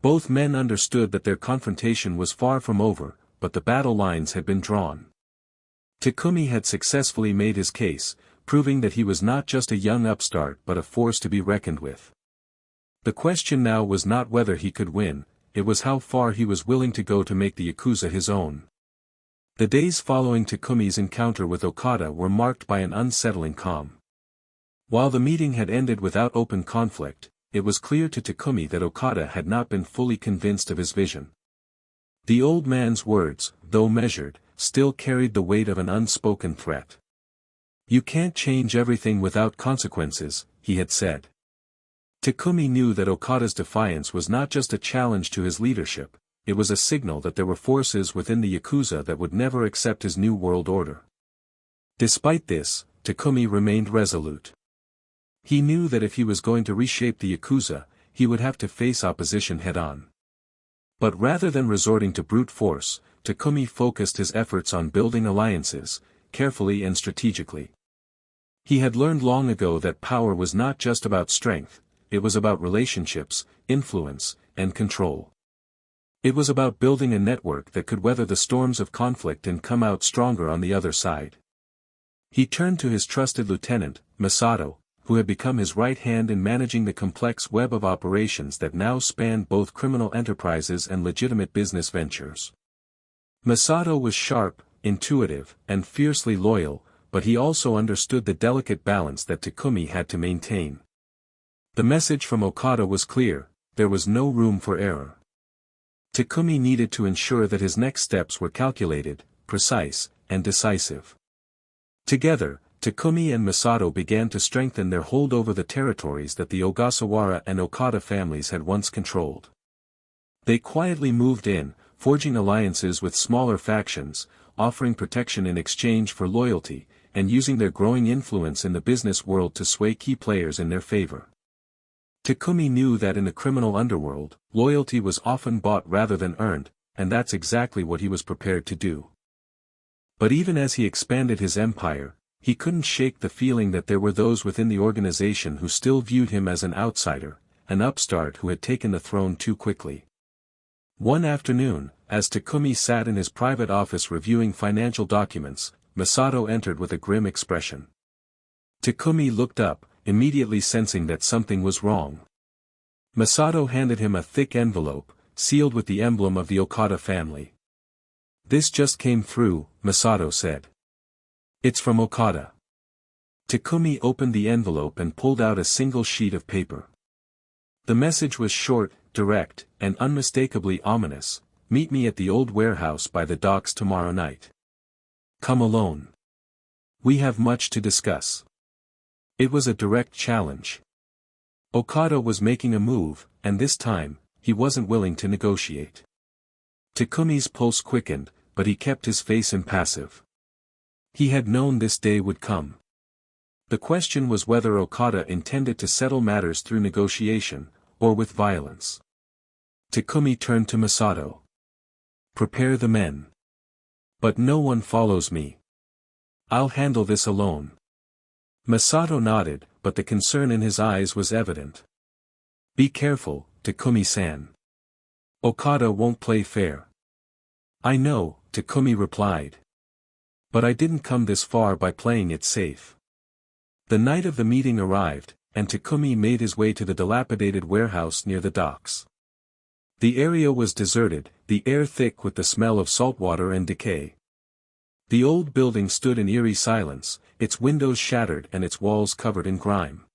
Both men understood that their confrontation was far from over, but the battle lines had been drawn. Takumi had successfully made his case, proving that he was not just a young upstart but a force to be reckoned with. The question now was not whether he could win, it was how far he was willing to go to make the Yakuza his own. The days following Takumi's encounter with Okada were marked by an unsettling calm. While the meeting had ended without open conflict, it was clear to Takumi that Okada had not been fully convinced of his vision. The old man's words, though measured, still carried the weight of an unspoken threat. You can't change everything without consequences, he had said. Takumi knew that Okada's defiance was not just a challenge to his leadership, it was a signal that there were forces within the Yakuza that would never accept his new world order. Despite this, Takumi remained resolute. He knew that if he was going to reshape the Yakuza, he would have to face opposition head-on. But rather than resorting to brute force, Takumi focused his efforts on building alliances, carefully and strategically. He had learned long ago that power was not just about strength, it was about relationships, influence, and control. It was about building a network that could weather the storms of conflict and come out stronger on the other side. He turned to his trusted lieutenant, Masato, who had become his right hand in managing the complex web of operations that now spanned both criminal enterprises and legitimate business ventures. Masato was sharp, intuitive, and fiercely loyal, but he also understood the delicate balance that Takumi had to maintain. The message from Okada was clear: there was no room for error. Takumi needed to ensure that his next steps were calculated, precise, and decisive. Together, Takumi and Masato began to strengthen their hold over the territories that the Ogasawara and Okada families had once controlled. They quietly moved in, forging alliances with smaller factions, offering protection in exchange for loyalty, and using their growing influence in the business world to sway key players in their favor. Takumi knew that in the criminal underworld, loyalty was often bought rather than earned, and that's exactly what he was prepared to do. But even as he expanded his empire, he couldn't shake the feeling that there were those within the organization who still viewed him as an outsider, an upstart who had taken the throne too quickly. One afternoon, as Takumi sat in his private office reviewing financial documents, Masato entered with a grim expression. Takumi looked up, immediately sensing that something was wrong. Masato handed him a thick envelope, sealed with the emblem of the Okada family. "This just came through," Masato said. "It's from Okada." Takumi opened the envelope and pulled out a single sheet of paper. The message was short, direct, and unmistakably ominous: "Meet me at the old warehouse by the docks tomorrow night. Come alone. We have much to discuss." It was a direct challenge. Okada was making a move, and this time, he wasn't willing to negotiate. Takumi's pulse quickened, but he kept his face impassive. He had known this day would come. The question was whether Okada intended to settle matters through negotiation, or with violence. Takumi turned to Masato. "Prepare the men. But no one follows me. I'll handle this alone." Masato nodded, but the concern in his eyes was evident. "Be careful, Takumi-san. Okada won't play fair. I know, Takumi replied. But I didn't come this far by playing it safe. The night of the meeting arrived, and Takumi made his way to the dilapidated warehouse near the docks. The area was deserted, the air thick with the smell of saltwater and decay. The old building stood in eerie silence, its windows shattered and its walls covered in grime.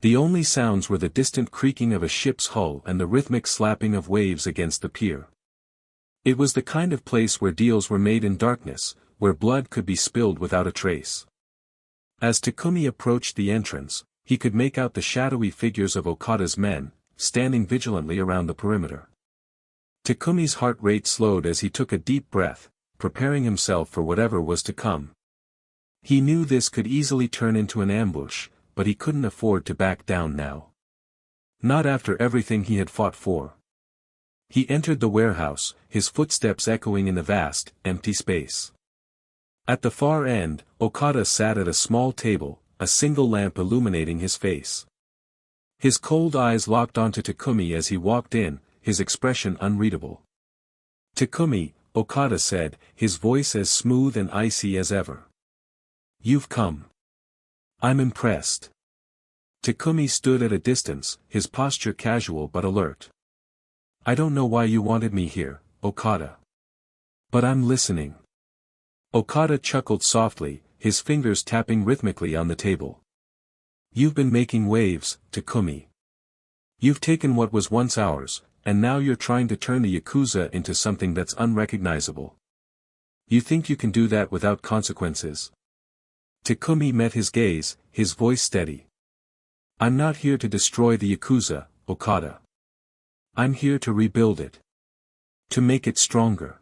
The only sounds were the distant creaking of a ship's hull and the rhythmic slapping of waves against the pier. It was the kind of place where deals were made in darkness, where blood could be spilled without a trace. As Takumi approached the entrance, he could make out the shadowy figures of Okada's men, standing vigilantly around the perimeter. Takumi's heart rate slowed as he took a deep breath, preparing himself for whatever was to come. He knew this could easily turn into an ambush, but he couldn't afford to back down now. Not after everything he had fought for. He entered the warehouse, his footsteps echoing in the vast, empty space. At the far end, Okada sat at a small table, a single lamp illuminating his face. His cold eyes locked onto Takumi as he walked in, his expression unreadable. "Takumi," Okada said, his voice as smooth and icy as ever. "You've come. I'm impressed." Takumi stood at a distance, his posture casual but alert. "I don't know why you wanted me here, Okada. But I'm listening." Okada chuckled softly, his fingers tapping rhythmically on the table. "You've been making waves, Takumi. You've taken what was once ours, and now you're trying to turn the Yakuza into something that's unrecognizable. You think you can do that without consequences?" Takumi met his gaze, his voice steady. "I'm not here to destroy the Yakuza, Okada. I'm here to rebuild it. To make it stronger.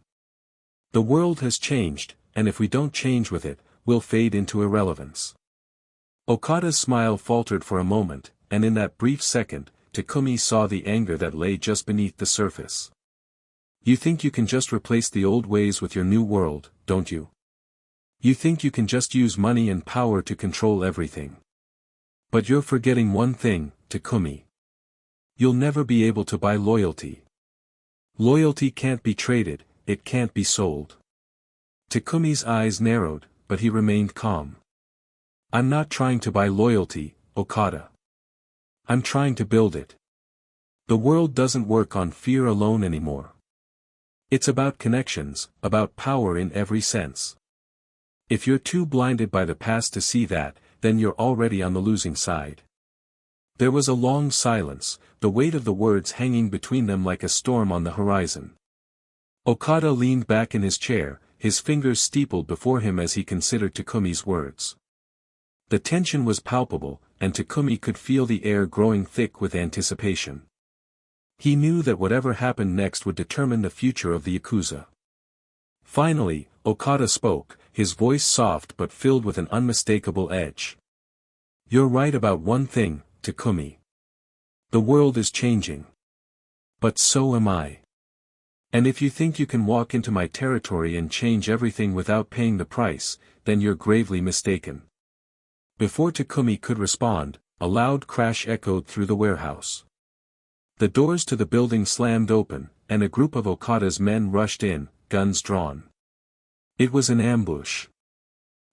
The world has changed, and if we don't change with it, we'll fade into irrelevance." Okada's smile faltered for a moment, and in that brief second, Takumi saw the anger that lay just beneath the surface. "You think you can just replace the old ways with your new world, don't you? You think you can just use money and power to control everything. But you're forgetting one thing, Takumi. You'll never be able to buy loyalty. Loyalty can't be traded, it can't be sold." Takumi's eyes narrowed, but he remained calm. "I'm not trying to buy loyalty, Okada. I'm trying to build it. The world doesn't work on fear alone anymore. It's about connections, about power in every sense. If you're too blinded by the past to see that, then you're already on the losing side." There was a long silence, the weight of the words hanging between them like a storm on the horizon. Okada leaned back in his chair, his fingers steepled before him as he considered Takumi's words. The tension was palpable, and Takumi could feel the air growing thick with anticipation. He knew that whatever happened next would determine the future of the Yakuza. Finally, Okada spoke, his voice soft but filled with an unmistakable edge. "You're right about one thing, Takumi. The world is changing. But so am I. And if you think you can walk into my territory and change everything without paying the price, then you're gravely mistaken." Before Takumi could respond, a loud crash echoed through the warehouse. The doors to the building slammed open, and a group of Okada's men rushed in, guns drawn. It was an ambush.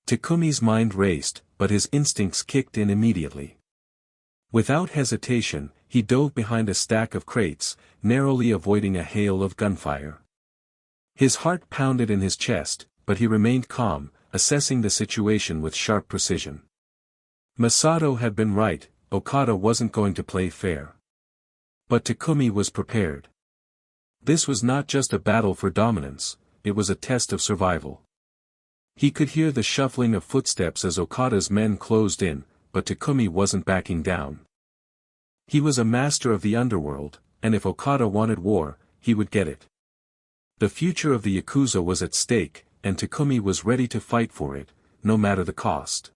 Takumi's mind raced, but his instincts kicked in immediately. Without hesitation, he dove behind a stack of crates, narrowly avoiding a hail of gunfire. His heart pounded in his chest, but he remained calm, assessing the situation with sharp precision. Masato had been right, Okada wasn't going to play fair. But Takumi was prepared. This was not just a battle for dominance, it was a test of survival. He could hear the shuffling of footsteps as Okada's men closed in, but Takumi wasn't backing down. He was a master of the underworld, and if Okada wanted war, he would get it. The future of the Yakuza was at stake, and Takumi was ready to fight for it, no matter the cost.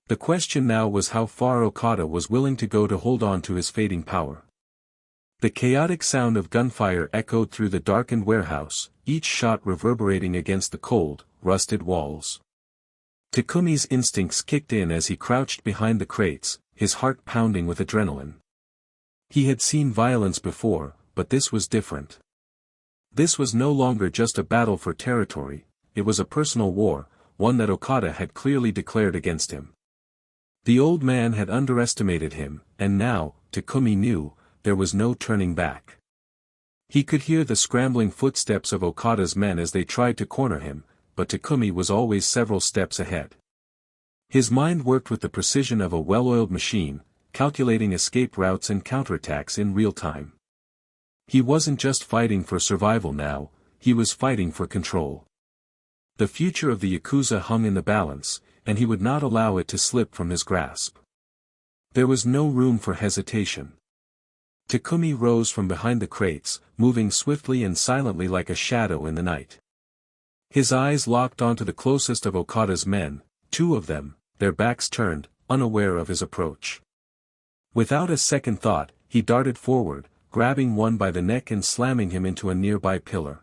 The question now was how far Okada was willing to go to hold on to his fading power. The chaotic sound of gunfire echoed through the darkened warehouse, each shot reverberating against the cold, rusted walls. Takumi's instincts kicked in as he crouched behind the crates, his heart pounding with adrenaline. He had seen violence before, but this was different. This was no longer just a battle for territory, it was a personal war, one that Okada had clearly declared against him. The old man had underestimated him, and now, Takumi knew, there was no turning back. He could hear the scrambling footsteps of Okada's men as they tried to corner him, but Takumi was always several steps ahead. His mind worked with the precision of a well-oiled machine, calculating escape routes and counterattacks in real time. He wasn't just fighting for survival now, he was fighting for control. The future of the Yakuza hung in the balance, and he would not allow it to slip from his grasp. There was no room for hesitation. Takumi rose from behind the crates, moving swiftly and silently like a shadow in the night. His eyes locked onto the closest of Okada's men, two of them, their backs turned, unaware of his approach. Without a second thought, he darted forward, grabbing one by the neck and slamming him into a nearby pillar.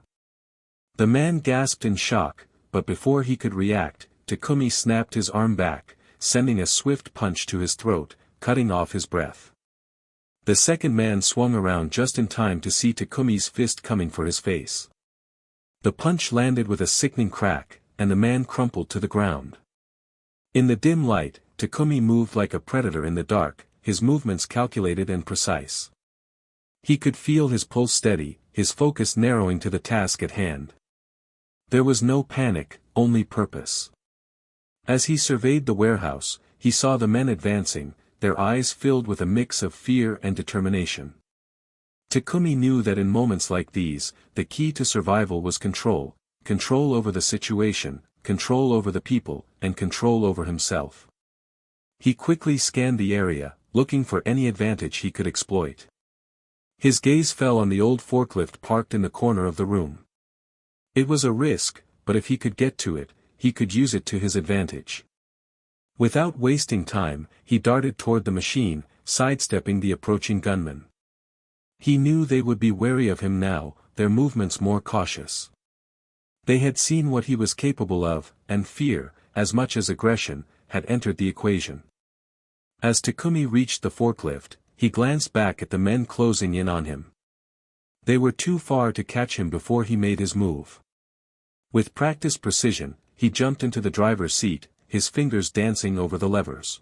The man gasped in shock, but before he could react, Takumi snapped his arm back, sending a swift punch to his throat, cutting off his breath. The second man swung around just in time to see Takumi's fist coming for his face. The punch landed with a sickening crack, and the man crumpled to the ground. In the dim light, Takumi moved like a predator in the dark, his movements calculated and precise. He could feel his pulse steady, his focus narrowing to the task at hand. There was no panic, only purpose. As he surveyed the warehouse, he saw the men advancing, their eyes filled with a mix of fear and determination. Takumi knew that in moments like these, the key to survival was control, control over the situation, control over the people, and control over himself. He quickly scanned the area, looking for any advantage he could exploit. His gaze fell on the old forklift parked in the corner of the room. It was a risk, but if he could get to it, he could use it to his advantage. Without wasting time, he darted toward the machine, sidestepping the approaching gunmen. He knew they would be wary of him now, their movements more cautious. They had seen what he was capable of, and fear, as much as aggression, had entered the equation. As Takumi reached the forklift, he glanced back at the men closing in on him. They were too far to catch him before he made his move. With practiced precision, he jumped into the driver's seat, his fingers dancing over the levers.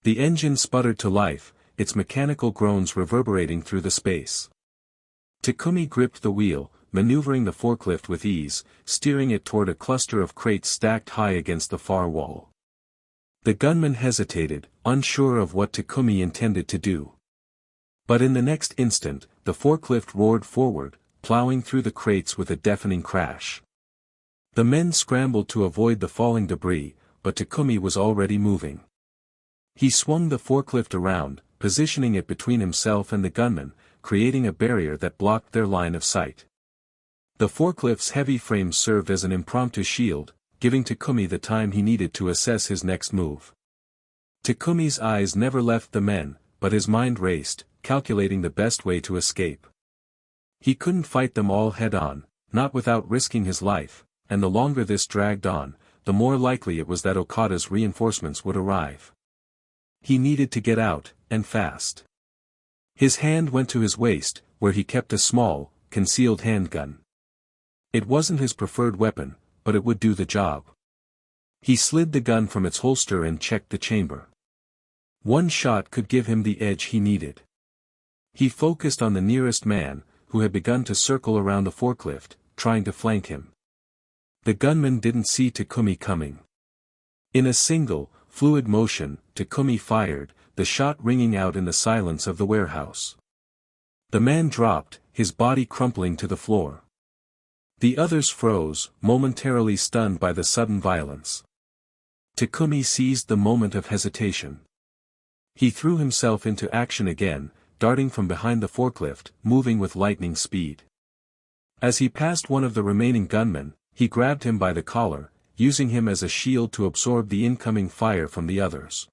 The engine sputtered to life, its mechanical groans reverberating through the space. Takumi gripped the wheel, maneuvering the forklift with ease, steering it toward a cluster of crates stacked high against the far wall. The gunman hesitated, unsure of what Takumi intended to do. But in the next instant, the forklift roared forward, plowing through the crates with a deafening crash. The men scrambled to avoid the falling debris, but Takumi was already moving. He swung the forklift around, positioning it between himself and the gunman, creating a barrier that blocked their line of sight. The forklift's heavy frame served as an impromptu shield, giving Takumi the time he needed to assess his next move. Takumi's eyes never left the men, but his mind raced, calculating the best way to escape. He couldn't fight them all head-on, not without risking his life, and the longer this dragged on, the more likely it was that Okada's reinforcements would arrive. He needed to get out, and fast. His hand went to his waist, where he kept a small, concealed handgun. It wasn't his preferred weapon, but it would do the job. He slid the gun from its holster and checked the chamber. One shot could give him the edge he needed. He focused on the nearest man, who had begun to circle around the forklift, trying to flank him. The gunman didn't see Takumi coming. In a single, fluid motion, Takumi fired, the shot ringing out in the silence of the warehouse. The man dropped, his body crumpling to the floor. The others froze, momentarily stunned by the sudden violence. Takumi seized the moment of hesitation. He threw himself into action again, darting from behind the forklift, moving with lightning speed. As he passed one of the remaining gunmen, he grabbed him by the collar, using him as a shield to absorb the incoming fire from the others.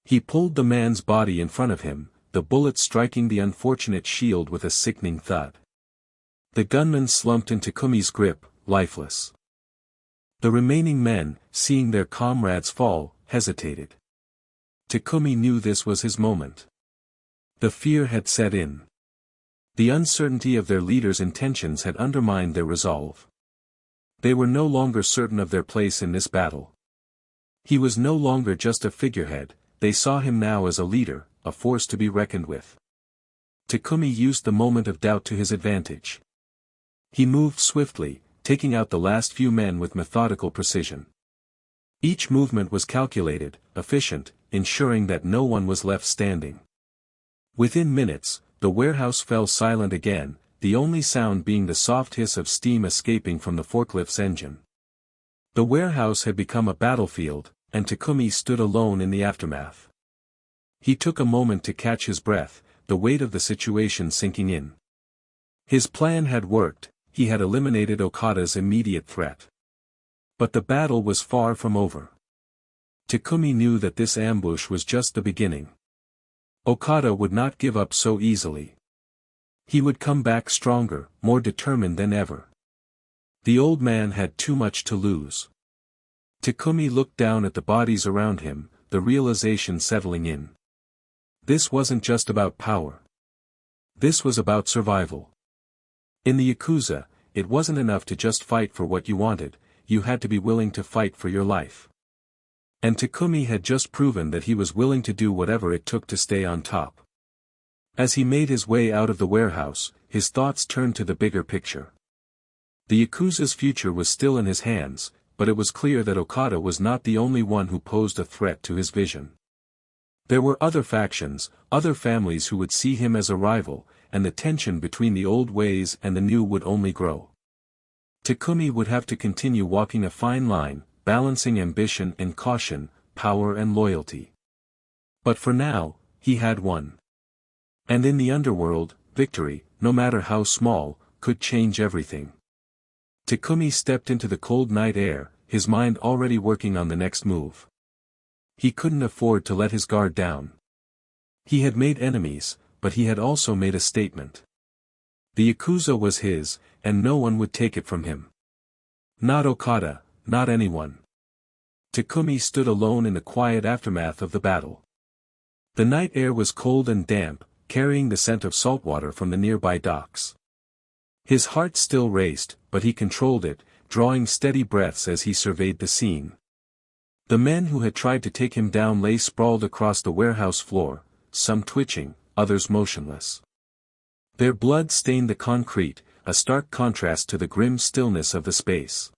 He pulled the man's body in front of him, the bullet striking the unfortunate shield with a sickening thud. The gunman slumped in Takumi's grip, lifeless. The remaining men, seeing their comrades fall, hesitated. Takumi knew this was his moment. The fear had set in. The uncertainty of their leader's intentions had undermined their resolve. They were no longer certain of their place in this battle. He was no longer just a figurehead, they saw him now as a leader, a force to be reckoned with. Takumi used the moment of doubt to his advantage. He moved swiftly, taking out the last few men with methodical precision. Each movement was calculated, efficient, ensuring that no one was left standing. Within minutes, the warehouse fell silent again, the only sound being the soft hiss of steam escaping from the forklift's engine. The warehouse had become a battlefield, and Takumi stood alone in the aftermath. He took a moment to catch his breath, the weight of the situation sinking in. His plan had worked, he had eliminated Okada's immediate threat. But the battle was far from over. Takumi knew that this ambush was just the beginning. Okada would not give up so easily. He would come back stronger, more determined than ever. The old man had too much to lose. Takumi looked down at the bodies around him, the realization settling in. This wasn't just about power. This was about survival. In the Yakuza, it wasn't enough to just fight for what you wanted, you had to be willing to fight for your life. And Takumi had just proven that he was willing to do whatever it took to stay on top. As he made his way out of the warehouse, his thoughts turned to the bigger picture. The Yakuza's future was still in his hands, but it was clear that Okada was not the only one who posed a threat to his vision. There were other factions, other families who would see him as a rival, and the tension between the old ways and the new would only grow. Takumi would have to continue walking a fine line, balancing ambition and caution, power and loyalty. But for now, he had won. And in the underworld, victory, no matter how small, could change everything. Takumi stepped into the cold night air, his mind already working on the next move. He couldn't afford to let his guard down. He had made enemies, but he had also made a statement. The Yakuza was his, and no one would take it from him. Not Okada, not anyone. Takumi stood alone in the quiet aftermath of the battle. The night air was cold and damp, carrying the scent of saltwater from the nearby docks. His heart still raced, but he controlled it, drawing steady breaths as he surveyed the scene. The men who had tried to take him down lay sprawled across the warehouse floor, some twitching, others motionless. Their blood stained the concrete, a stark contrast to the grim stillness of the space.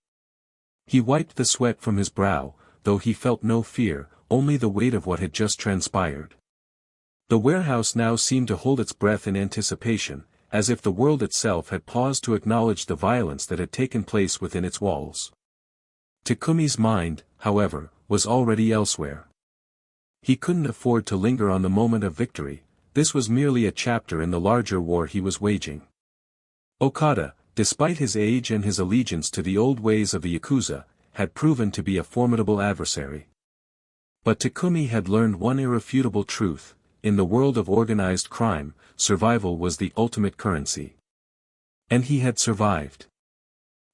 He wiped the sweat from his brow, though he felt no fear, only the weight of what had just transpired. The warehouse now seemed to hold its breath in anticipation, as if the world itself had paused to acknowledge the violence that had taken place within its walls. Takumi's mind, however, was already elsewhere. He couldn't afford to linger on the moment of victory, this was merely a chapter in the larger war he was waging. Okada, despite his age and his allegiance to the old ways of the Yakuza, had proven to be a formidable adversary. But Takumi had learned one irrefutable truth: in the world of organized crime, survival was the ultimate currency. And he had survived.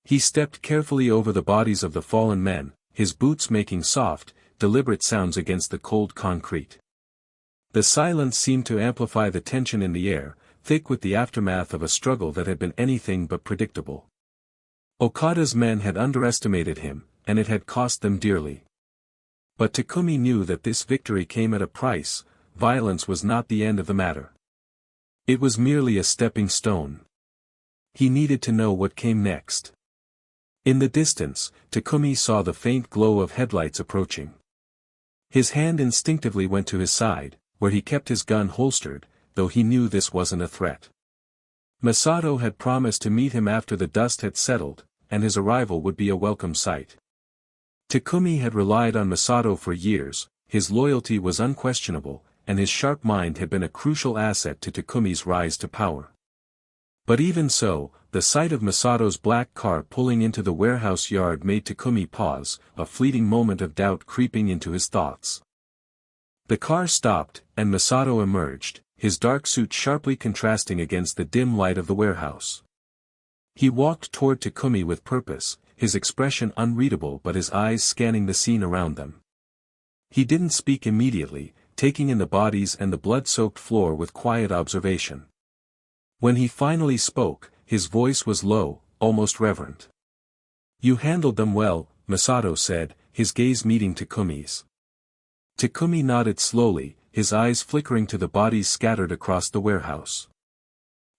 He stepped carefully over the bodies of the fallen men, his boots making soft, deliberate sounds against the cold concrete. The silence seemed to amplify the tension in the air, thick with the aftermath of a struggle that had been anything but predictable. Okada's men had underestimated him, and it had cost them dearly. But Takumi knew that this victory came at a price. Violence was not the end of the matter. It was merely a stepping stone. He needed to know what came next. In the distance, Takumi saw the faint glow of headlights approaching. His hand instinctively went to his side, where he kept his gun holstered, though he knew this wasn't a threat. Masato had promised to meet him after the dust had settled, and his arrival would be a welcome sight. Takumi had relied on Masato for years, his loyalty was unquestionable, and his sharp mind had been a crucial asset to Takumi's rise to power. But even so, the sight of Masato's black car pulling into the warehouse yard made Takumi pause, a fleeting moment of doubt creeping into his thoughts. The car stopped, and Masato emerged, his dark suit sharply contrasting against the dim light of the warehouse. He walked toward Takumi with purpose, his expression unreadable but his eyes scanning the scene around them. He didn't speak immediately, taking in the bodies and the blood-soaked floor with quiet observation. When he finally spoke, his voice was low, almost reverent. "You handled them well," Masato said, his gaze meeting Takumi's. Takumi nodded slowly, his eyes flickering to the bodies scattered across the warehouse.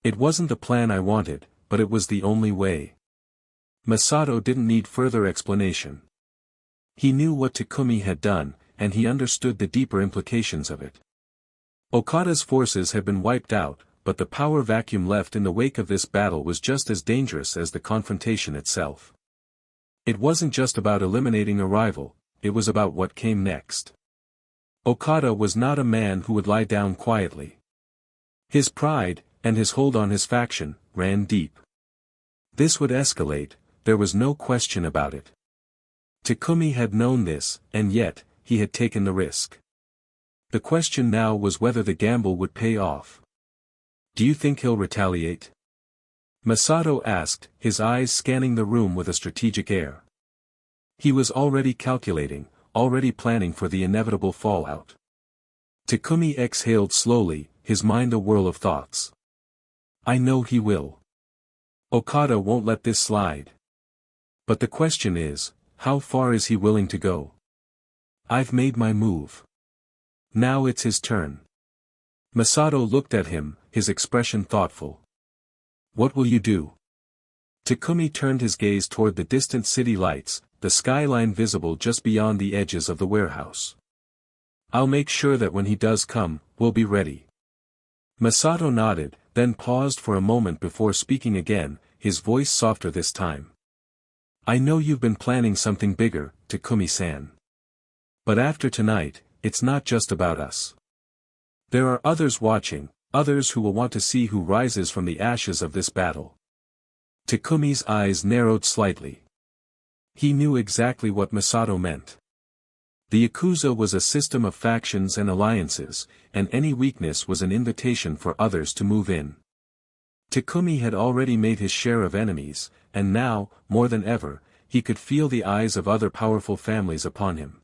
"It wasn't the plan I wanted, but it was the only way." Masato didn't need further explanation. He knew what Takumi had done, and he understood the deeper implications of it. Okada's forces had been wiped out, but the power vacuum left in the wake of this battle was just as dangerous as the confrontation itself. It wasn't just about eliminating a rival, it was about what came next. Okada was not a man who would lie down quietly. His pride, and his hold on his faction, ran deep. This would escalate, there was no question about it. Takumi had known this, and yet, he had taken the risk. The question now was whether the gamble would pay off. "Do you think he'll retaliate?" Masato asked, his eyes scanning the room with a strategic air. He was already calculating, already planning for the inevitable fallout. Takumi exhaled slowly, his mind a whirl of thoughts. "I know he will. Okada won't let this slide. But the question is, how far is he willing to go? I've made my move. Now it's his turn." Masato looked at him, his expression thoughtful. "What will you do?" Takumi turned his gaze toward the distant city lights, the skyline visible just beyond the edges of the warehouse. "I'll make sure that when he does come, we'll be ready." Masato nodded, then paused for a moment before speaking again, his voice softer this time. "I know you've been planning something bigger, Takumi-san. But after tonight, it's not just about us. There are others watching, others who will want to see who rises from the ashes of this battle." Takumi's eyes narrowed slightly. He knew exactly what Masato meant. The Yakuza was a system of factions and alliances, and any weakness was an invitation for others to move in. Takumi had already made his share of enemies, and now, more than ever, he could feel the eyes of other powerful families upon him.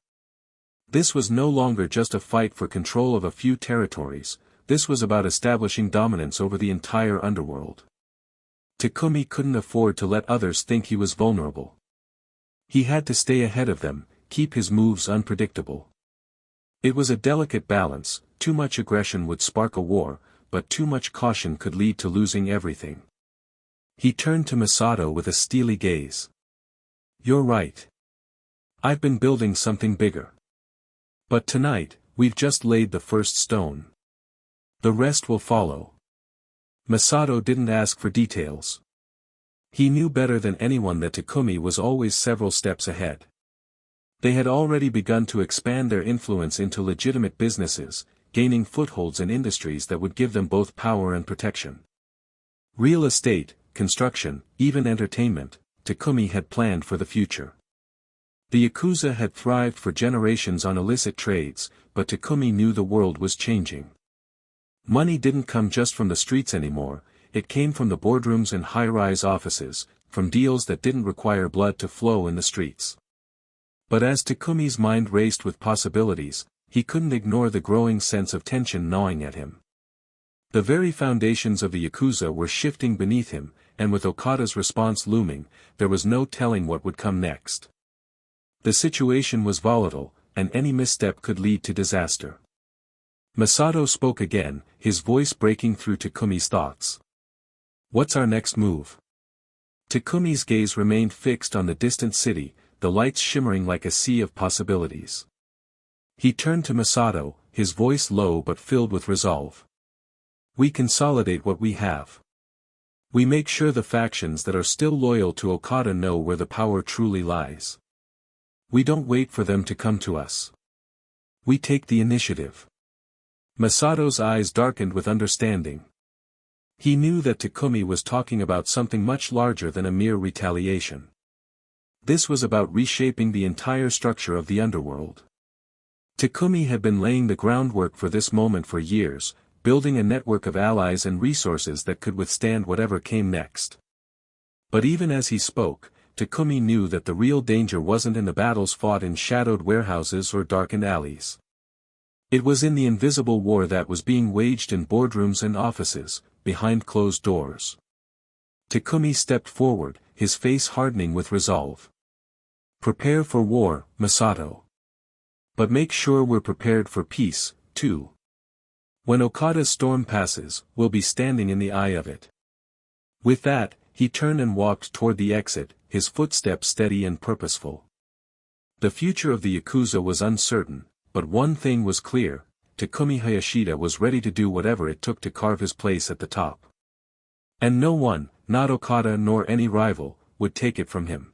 This was no longer just a fight for control of a few territories, this was about establishing dominance over the entire underworld. Takumi couldn't afford to let others think he was vulnerable. He had to stay ahead of them, keep his moves unpredictable. It was a delicate balance, too much aggression would spark a war, but too much caution could lead to losing everything. He turned to Masato with a steely gaze. "You're right. I've been building something bigger. But tonight, we've just laid the first stone. The rest will follow." Masato didn't ask for details. He knew better than anyone that Takumi was always several steps ahead. They had already begun to expand their influence into legitimate businesses, gaining footholds in industries that would give them both power and protection. Real estate, construction, even entertainment, Takumi had planned for the future. The Yakuza had thrived for generations on illicit trades, but Takumi knew the world was changing. Money didn't come just from the streets anymore, it came from the boardrooms and high-rise offices, from deals that didn't require blood to flow in the streets. But as Takumi's mind raced with possibilities, he couldn't ignore the growing sense of tension gnawing at him. The very foundations of the Yakuza were shifting beneath him, and with Okada's response looming, there was no telling what would come next. The situation was volatile, and any misstep could lead to disaster. Masato spoke again, his voice breaking through Takumi's thoughts. "What's our next move?" Takumi's gaze remained fixed on the distant city, the lights shimmering like a sea of possibilities. He turned to Masato, his voice low but filled with resolve. "We consolidate what we have. We make sure the factions that are still loyal to Okada know where the power truly lies. We don't wait for them to come to us. We take the initiative." Masato's eyes darkened with understanding. He knew that Takumi was talking about something much larger than a mere retaliation. This was about reshaping the entire structure of the underworld. Takumi had been laying the groundwork for this moment for years, building a network of allies and resources that could withstand whatever came next. But even as he spoke, Takumi knew that the real danger wasn't in the battles fought in shadowed warehouses or darkened alleys. It was in the invisible war that was being waged in boardrooms and offices, behind closed doors. Takumi stepped forward, his face hardening with resolve. Prepare for war, Masato. But make sure we're prepared for peace, too. When Okada's storm passes, we'll be standing in the eye of it. With that, he turned and walked toward the exit, his footsteps steady and purposeful. The future of the Yakuza was uncertain, but one thing was clear: Takumi Hayashida was ready to do whatever it took to carve his place at the top. And no one, not Okada nor any rival, would take it from him.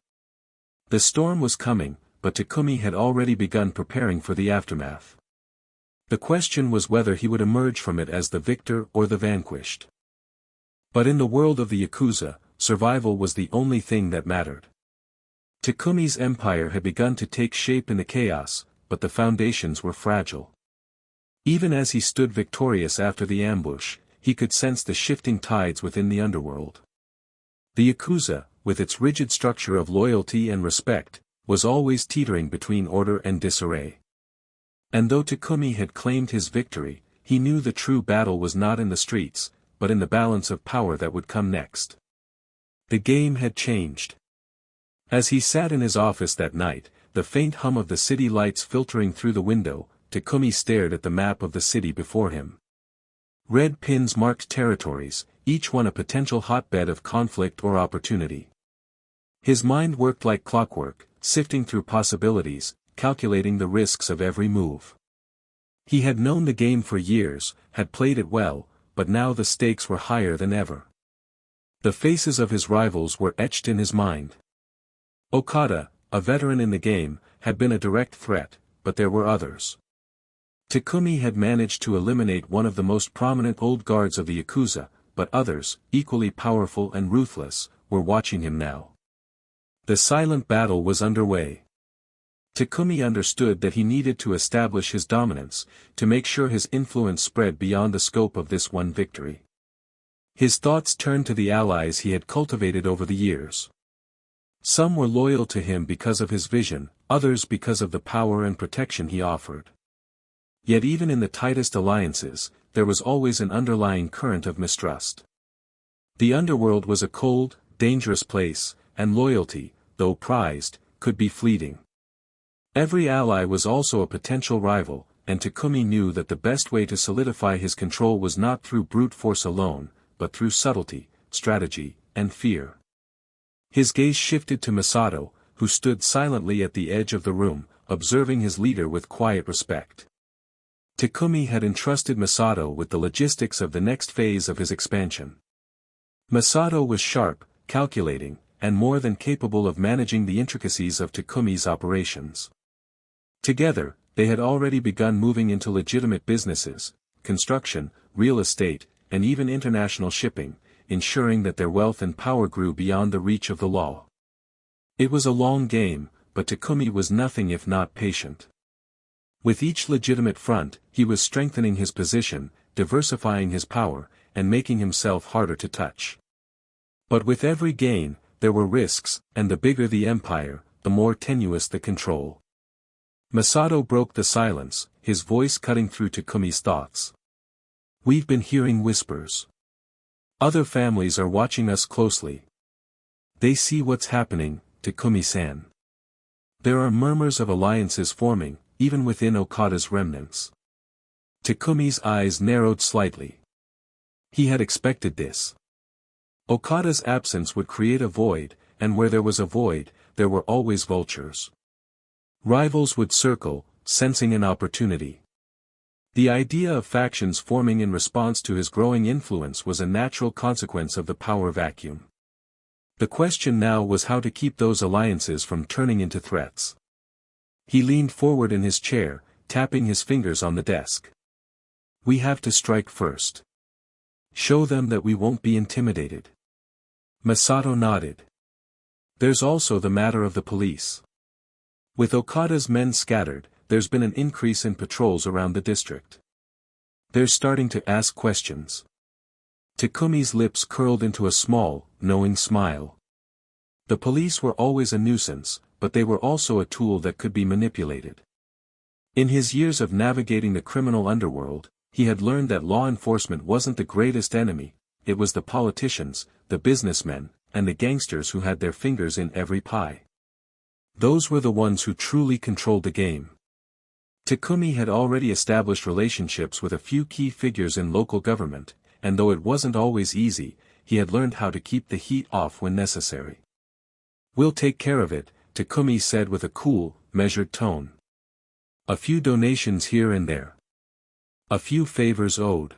The storm was coming, but Takumi had already begun preparing for the aftermath. The question was whether he would emerge from it as the victor or the vanquished. But in the world of the Yakuza, survival was the only thing that mattered. Takumi's empire had begun to take shape in the chaos, but the foundations were fragile. Even as he stood victorious after the ambush, he could sense the shifting tides within the underworld. The Yakuza, with its rigid structure of loyalty and respect, was always teetering between order and disarray. And though Takumi had claimed his victory, he knew the true battle was not in the streets, but in the balance of power that would come next. The game had changed. As he sat in his office that night, the faint hum of the city lights filtering through the window, Takumi stared at the map of the city before him. Red pins marked territories, each one a potential hotbed of conflict or opportunity. His mind worked like clockwork, sifting through possibilities, calculating the risks of every move. He had known the game for years, had played it well, but now the stakes were higher than ever. The faces of his rivals were etched in his mind. Okada, a veteran in the game, had been a direct threat, but there were others. Takumi had managed to eliminate one of the most prominent old guards of the Yakuza, but others, equally powerful and ruthless, were watching him now. The silent battle was underway. Takumi understood that he needed to establish his dominance, to make sure his influence spread beyond the scope of this one victory. His thoughts turned to the allies he had cultivated over the years. Some were loyal to him because of his vision, others because of the power and protection he offered. Yet even in the tightest alliances, there was always an underlying current of mistrust. The underworld was a cold, dangerous place, and loyalty, though prized, could be fleeting. Every ally was also a potential rival, and Takumi knew that the best way to solidify his control was not through brute force alone, but through subtlety, strategy, and fear. His gaze shifted to Masato, who stood silently at the edge of the room, observing his leader with quiet respect. Takumi had entrusted Masato with the logistics of the next phase of his expansion. Masato was sharp, calculating, and more than capable of managing the intricacies of Takumi's operations. Together, they had already begun moving into legitimate businesses, construction, real estate, and even international shipping, ensuring that their wealth and power grew beyond the reach of the law. It was a long game, but Takumi was nothing if not patient. With each legitimate front, he was strengthening his position, diversifying his power, and making himself harder to touch. But with every gain, there were risks, and the bigger the empire, the more tenuous the control. Masato broke the silence, his voice cutting through Takumi's thoughts. We've been hearing whispers. Other families are watching us closely. They see what's happening, Takumi-san. There are murmurs of alliances forming, even within Okada's remnants. Takumi's eyes narrowed slightly. He had expected this. Okada's absence would create a void, and where there was a void, there were always vultures. Rivals would circle, sensing an opportunity. The idea of factions forming in response to his growing influence was a natural consequence of the power vacuum. The question now was how to keep those alliances from turning into threats. He leaned forward in his chair, tapping his fingers on the desk. We have to strike first. Show them that we won't be intimidated. Masato nodded. There's also the matter of the police. With Okada's men scattered, there's been an increase in patrols around the district. They're starting to ask questions. Takumi's lips curled into a small, knowing smile. The police were always a nuisance, but they were also a tool that could be manipulated. In his years of navigating the criminal underworld, he had learned that law enforcement wasn't the greatest enemy, it was the politicians, the businessmen, and the gangsters who had their fingers in every pie. Those were the ones who truly controlled the game. Takumi had already established relationships with a few key figures in local government, and though it wasn't always easy, he had learned how to keep the heat off when necessary. "We'll take care of it," Takumi said with a cool, measured tone. "A few donations here and there. A few favors owed.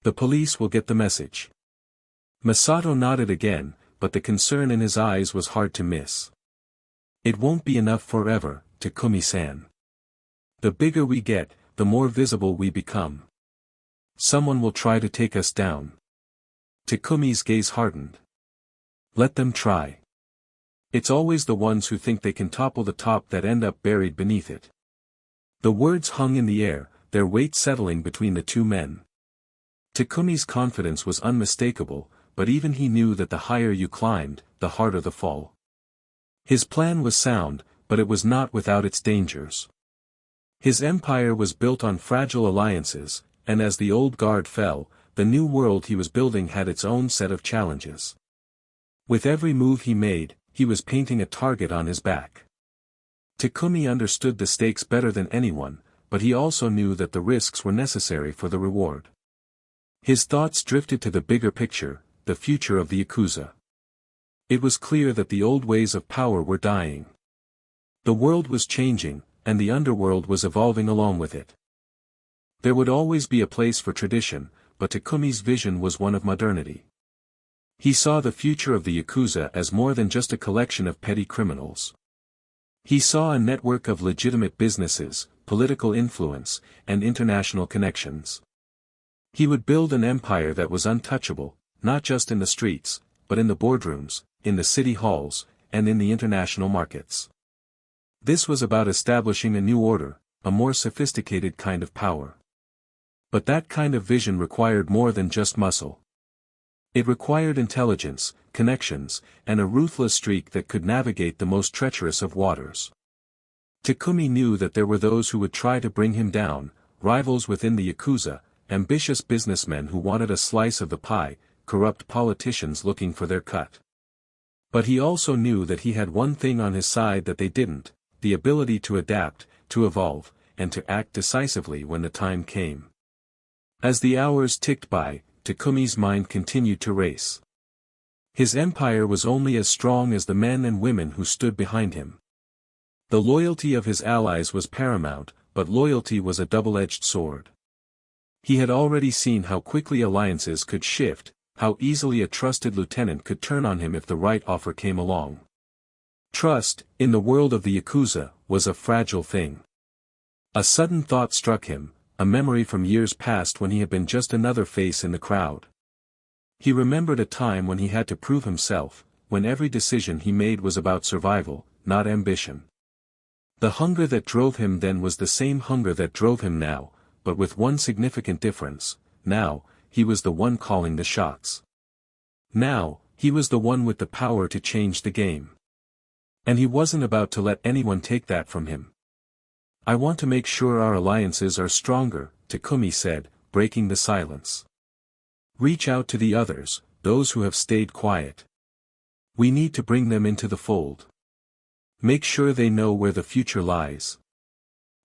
The police will get the message." Masato nodded again, but the concern in his eyes was hard to miss. "It won't be enough forever, Takumi-san. The bigger we get, the more visible we become. Someone will try to take us down." Takumi's gaze hardened. "Let them try. It's always the ones who think they can topple the top that end up buried beneath it." The words hung in the air, their weight settling between the two men. Takumi's confidence was unmistakable, but even he knew that the higher you climbed, the harder the fall. His plan was sound, but it was not without its dangers. His empire was built on fragile alliances, and as the old guard fell, the new world he was building had its own set of challenges. With every move he made, he was painting a target on his back. Takumi understood the stakes better than anyone, but he also knew that the risks were necessary for the reward. His thoughts drifted to the bigger picture, the future of the Yakuza. It was clear that the old ways of power were dying. The world was changing, and the underworld was evolving along with it. There would always be a place for tradition, but Takumi's vision was one of modernity. He saw the future of the Yakuza as more than just a collection of petty criminals. He saw a network of legitimate businesses, political influence, and international connections. He would build an empire that was untouchable, not just in the streets, but in the boardrooms, in the city halls, and in the international markets. This was about establishing a new order, a more sophisticated kind of power. But that kind of vision required more than just muscle. It required intelligence, connections, and a ruthless streak that could navigate the most treacherous of waters. Takumi knew that there were those who would try to bring him down, rivals within the Yakuza, ambitious businessmen who wanted a slice of the pie, corrupt politicians looking for their cut. But he also knew that he had one thing on his side that they didn't, the ability to adapt, to evolve, and to act decisively when the time came. As the hours ticked by, Takumi's mind continued to race. His empire was only as strong as the men and women who stood behind him. The loyalty of his allies was paramount, but loyalty was a double-edged sword. He had already seen how quickly alliances could shift, how easily a trusted lieutenant could turn on him if the right offer came along. Trust, in the world of the Yakuza, was a fragile thing. A sudden thought struck him, a memory from years past when he had been just another face in the crowd. He remembered a time when he had to prove himself, when every decision he made was about survival, not ambition. The hunger that drove him then was the same hunger that drove him now, but with one significant difference: now, he was the one calling the shots. Now, he was the one with the power to change the game. And he wasn't about to let anyone take that from him. "I want to make sure our alliances are stronger," Takumi said, breaking the silence. "Reach out to the others, those who have stayed quiet. We need to bring them into the fold. Make sure they know where the future lies."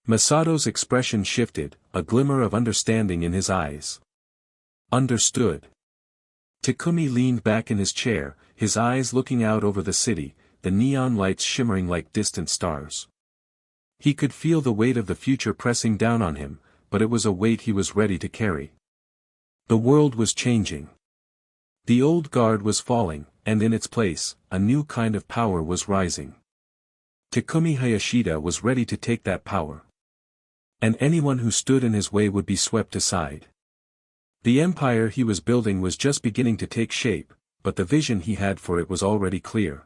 Masato's expression shifted, a glimmer of understanding in his eyes. "Understood." Takumi leaned back in his chair, his eyes looking out over the city, the neon lights shimmering like distant stars. He could feel the weight of the future pressing down on him, but it was a weight he was ready to carry. The world was changing. The old guard was falling, and in its place, a new kind of power was rising. Takumi Hayashida was ready to take that power. And anyone who stood in his way would be swept aside. The empire he was building was just beginning to take shape, but the vision he had for it was already clear.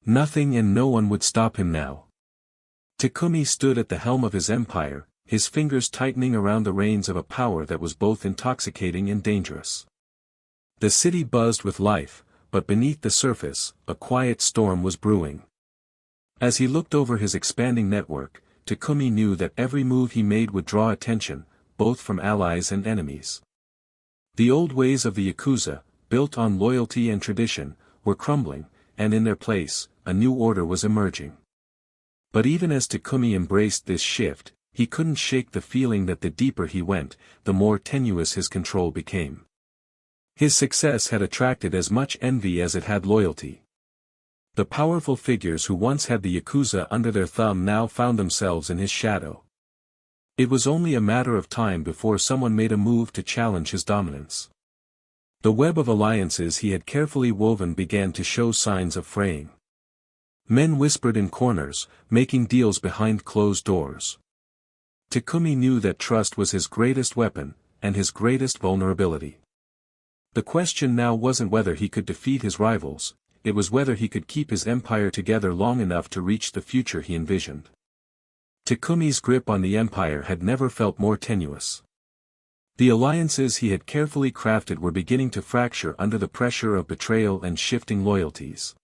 Nothing and no one would stop him now. Takumi stood at the helm of his empire, his fingers tightening around the reins of a power that was both intoxicating and dangerous. The city buzzed with life, but beneath the surface, a quiet storm was brewing. As he looked over his expanding network, Takumi knew that every move he made would draw attention, both from allies and enemies. The old ways of the Yakuza, built on loyalty and tradition, were crumbling, and in their place, a new order was emerging. But even as Takumi embraced this shift, he couldn't shake the feeling that the deeper he went, the more tenuous his control became. His success had attracted as much envy as it had loyalty. The powerful figures who once had the Yakuza under their thumb now found themselves in his shadow. It was only a matter of time before someone made a move to challenge his dominance. The web of alliances he had carefully woven began to show signs of fraying. Men whispered in corners, making deals behind closed doors. Takumi knew that trust was his greatest weapon, and his greatest vulnerability. The question now wasn't whether he could defeat his rivals, it was whether he could keep his empire together long enough to reach the future he envisioned. Takumi's grip on the empire had never felt more tenuous. The alliances he had carefully crafted were beginning to fracture under the pressure of betrayal and shifting loyalties.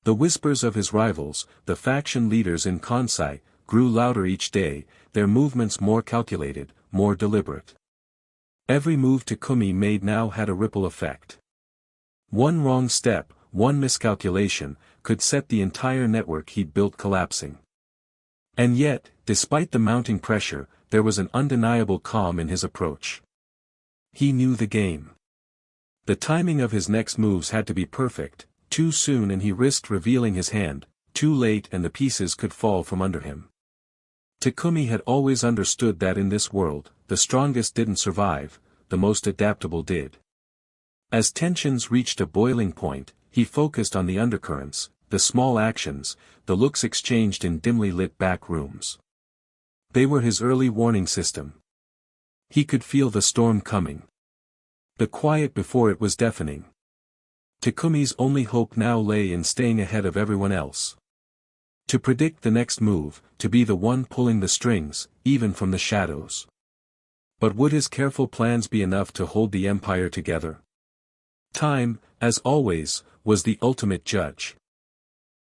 The whispers of his rivals, the faction leaders in Kansai, grew louder each day, their movements more calculated, more deliberate. Every move Takumi made now had a ripple effect. One wrong step, one miscalculation, could set the entire network he'd built collapsing. And yet, despite the mounting pressure, there was an undeniable calm in his approach. He knew the game. The timing of his next moves had to be perfect, too soon and he risked revealing his hand, too late and the pieces could fall from under him. Takumi had always understood that in this world, the strongest didn't survive, the most adaptable did. As tensions reached a boiling point, he focused on the undercurrents, the small actions, the looks exchanged in dimly lit back rooms. They were his early warning system. He could feel the storm coming. The quiet before it was deafening. Takumi's only hope now lay in staying ahead of everyone else. To predict the next move, to be the one pulling the strings, even from the shadows. But would his careful plans be enough to hold the empire together? Time, as always, was the ultimate judge.